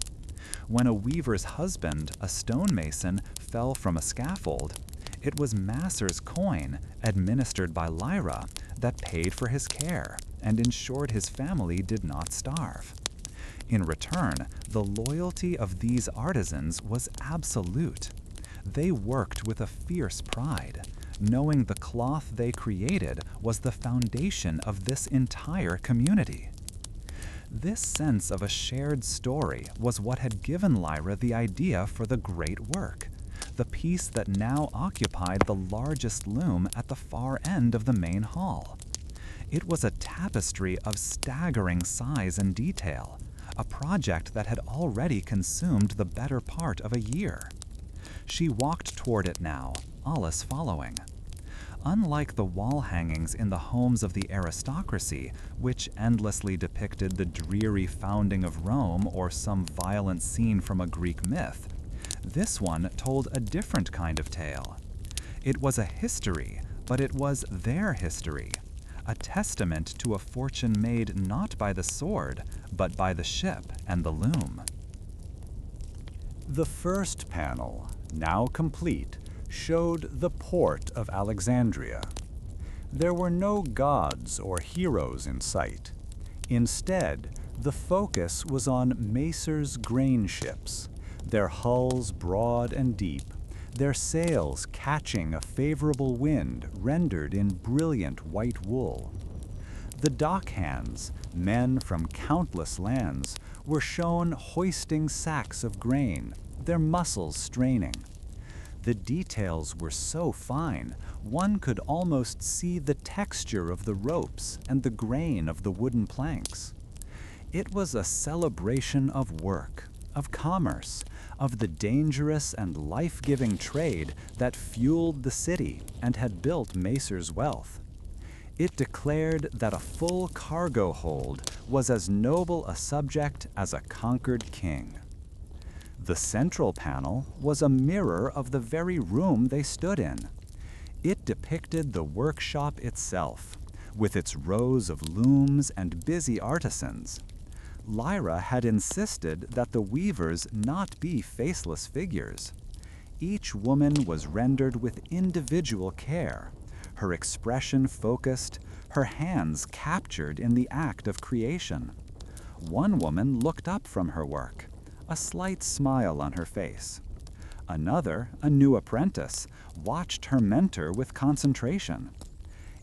When a weaver's husband, a stonemason, fell from a scaffold, it was Masser's coin, administered by Lyra, that paid for his care and ensured his family did not starve. In return, the loyalty of these artisans was absolute. They worked with a fierce pride, knowing the cloth they created was the foundation of this entire community. This sense of a shared story was what had given Lyra the idea for the great work, the piece that now occupied the largest loom at the far end of the main hall. It was a tapestry of staggering size and detail, a project that had already consumed the better part of a year. She walked toward it now, Alice following. Unlike the wall hangings in the homes of the aristocracy, which endlessly depicted the dreary founding of Rome or some violent scene from a Greek myth, this one told a different kind of tale. It was a history, but it was their history, a testament to a fortune made not by the sword, but by the ship and the loom. The first panel, now complete, showed the port of Alexandria. There were no gods or heroes in sight. Instead, the focus was on Masser's grain ships, their hulls broad and deep, their sails catching a favorable wind rendered in brilliant white wool. The dockhands, men from countless lands, were shown hoisting sacks of grain, their muscles straining. The details were so fine, one could almost see the texture of the ropes and the grain of the wooden planks. It was a celebration of work, of commerce, of the dangerous and life-giving trade that fueled the city and had built Masser's wealth. It declared that a full cargo hold was as noble a subject as a conquered king. The central panel was a mirror of the very room they stood in. It depicted the workshop itself, with its rows of looms and busy artisans. Lyra had insisted that the weavers not be faceless figures. Each woman was rendered with individual care, her expression focused, her hands captured in the act of creation. One woman looked up from her work, a slight smile on her face. Another, a new apprentice, watched her mentor with concentration.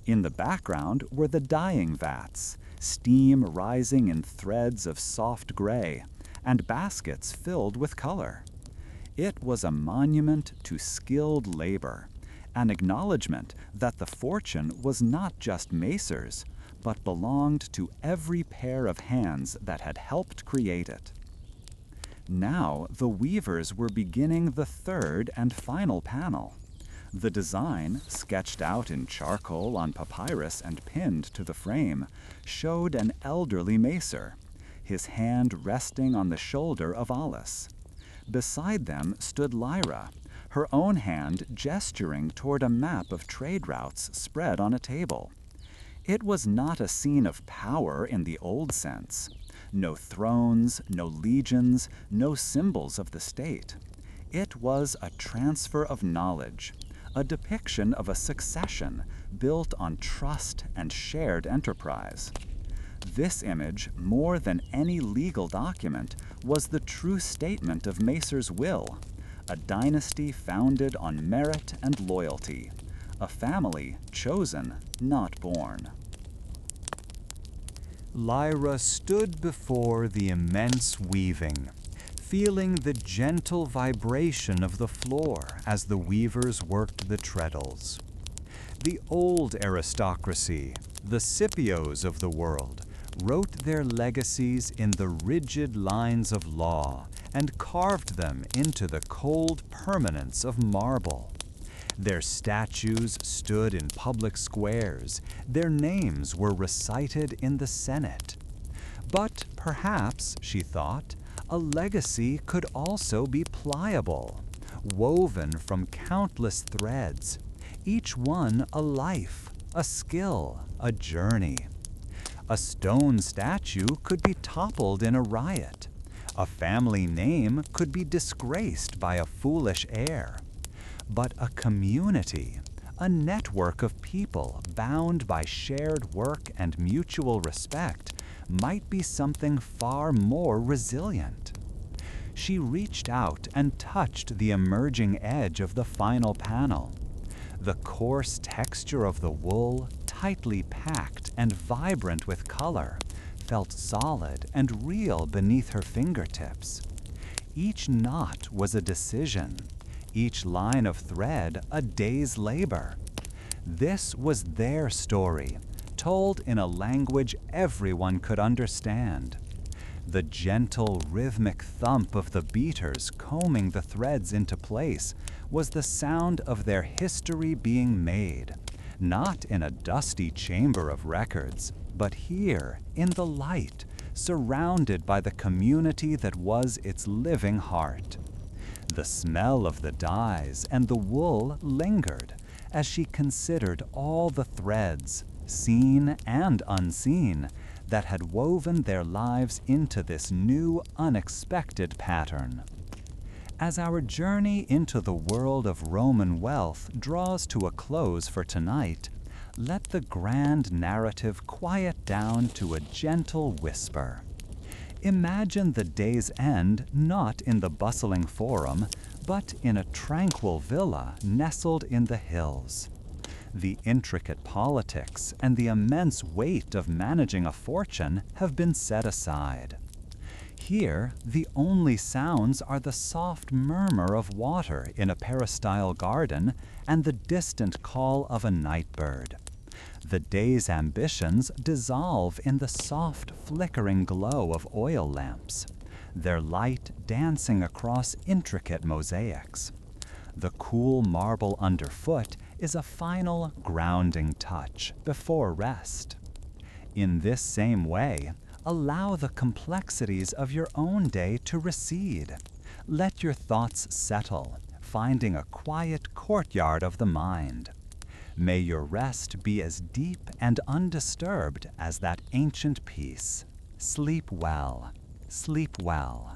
In the background were the dyeing vats, steam rising in threads of soft gray, and baskets filled with color. It was a monument to skilled labor, an acknowledgement that the fortune was not just Masser's, but belonged to every pair of hands that had helped create it. Now the weavers were beginning the third and final panel. The design, sketched out in charcoal on papyrus and pinned to the frame, showed an elderly Masser, his hand resting on the shoulder of Alice. Beside them stood Lyra, her own hand gesturing toward a map of trade routes spread on a table. It was not a scene of power in the old sense. No thrones, no legions, no symbols of the state. It was a transfer of knowledge, a depiction of a succession built on trust and shared enterprise. This image, more than any legal document, was the true statement of Masser's will, a dynasty founded on merit and loyalty, a family chosen, not born. Lyra stood before the immense weaving, feeling the gentle vibration of the floor as the weavers worked the treadles. The old aristocracy, the Scipios of the world, wrote their legacies in the rigid lines of law and carved them into the cold permanence of marble. Their statues stood in public squares, their names were recited in the Senate. But perhaps, she thought, a legacy could also be pliable, woven from countless threads, each one a life, a skill, a journey. A stone statue could be toppled in a riot. A family name could be disgraced by a foolish heir. But a community, a network of people bound by shared work and mutual respect, might be something far more resilient. She reached out and touched the emerging edge of the final panel. The coarse texture of the wool, tightly packed and vibrant with color, felt solid and real beneath her fingertips. Each knot was a decision, each line of thread a day's labor. This was their story, told in a language everyone could understand. The gentle, rhythmic thump of the beaters combing the threads into place was the sound of their history being made, not in a dusty chamber of records, but here, in the light, surrounded by the community that was its living heart. The smell of the dyes and the wool lingered as she considered all the threads, seen and unseen, that had woven their lives into this new, unexpected pattern. As our journey into the world of Roman wealth draws to a close for tonight, let the grand narrative quiet down to a gentle whisper. Imagine the day's end not in the bustling forum, but in a tranquil villa nestled in the hills. The intricate politics and the immense weight of managing a fortune have been set aside. Here, the only sounds are the soft murmur of water in a peristyle garden and the distant call of a night bird. The day's ambitions dissolve in the soft, flickering glow of oil lamps, their light dancing across intricate mosaics. The cool marble underfoot is a final grounding touch before rest. In this same way, allow the complexities of your own day to recede. Let your thoughts settle, finding a quiet courtyard of the mind. May your rest be as deep and undisturbed as that ancient peace. Sleep well. Sleep well.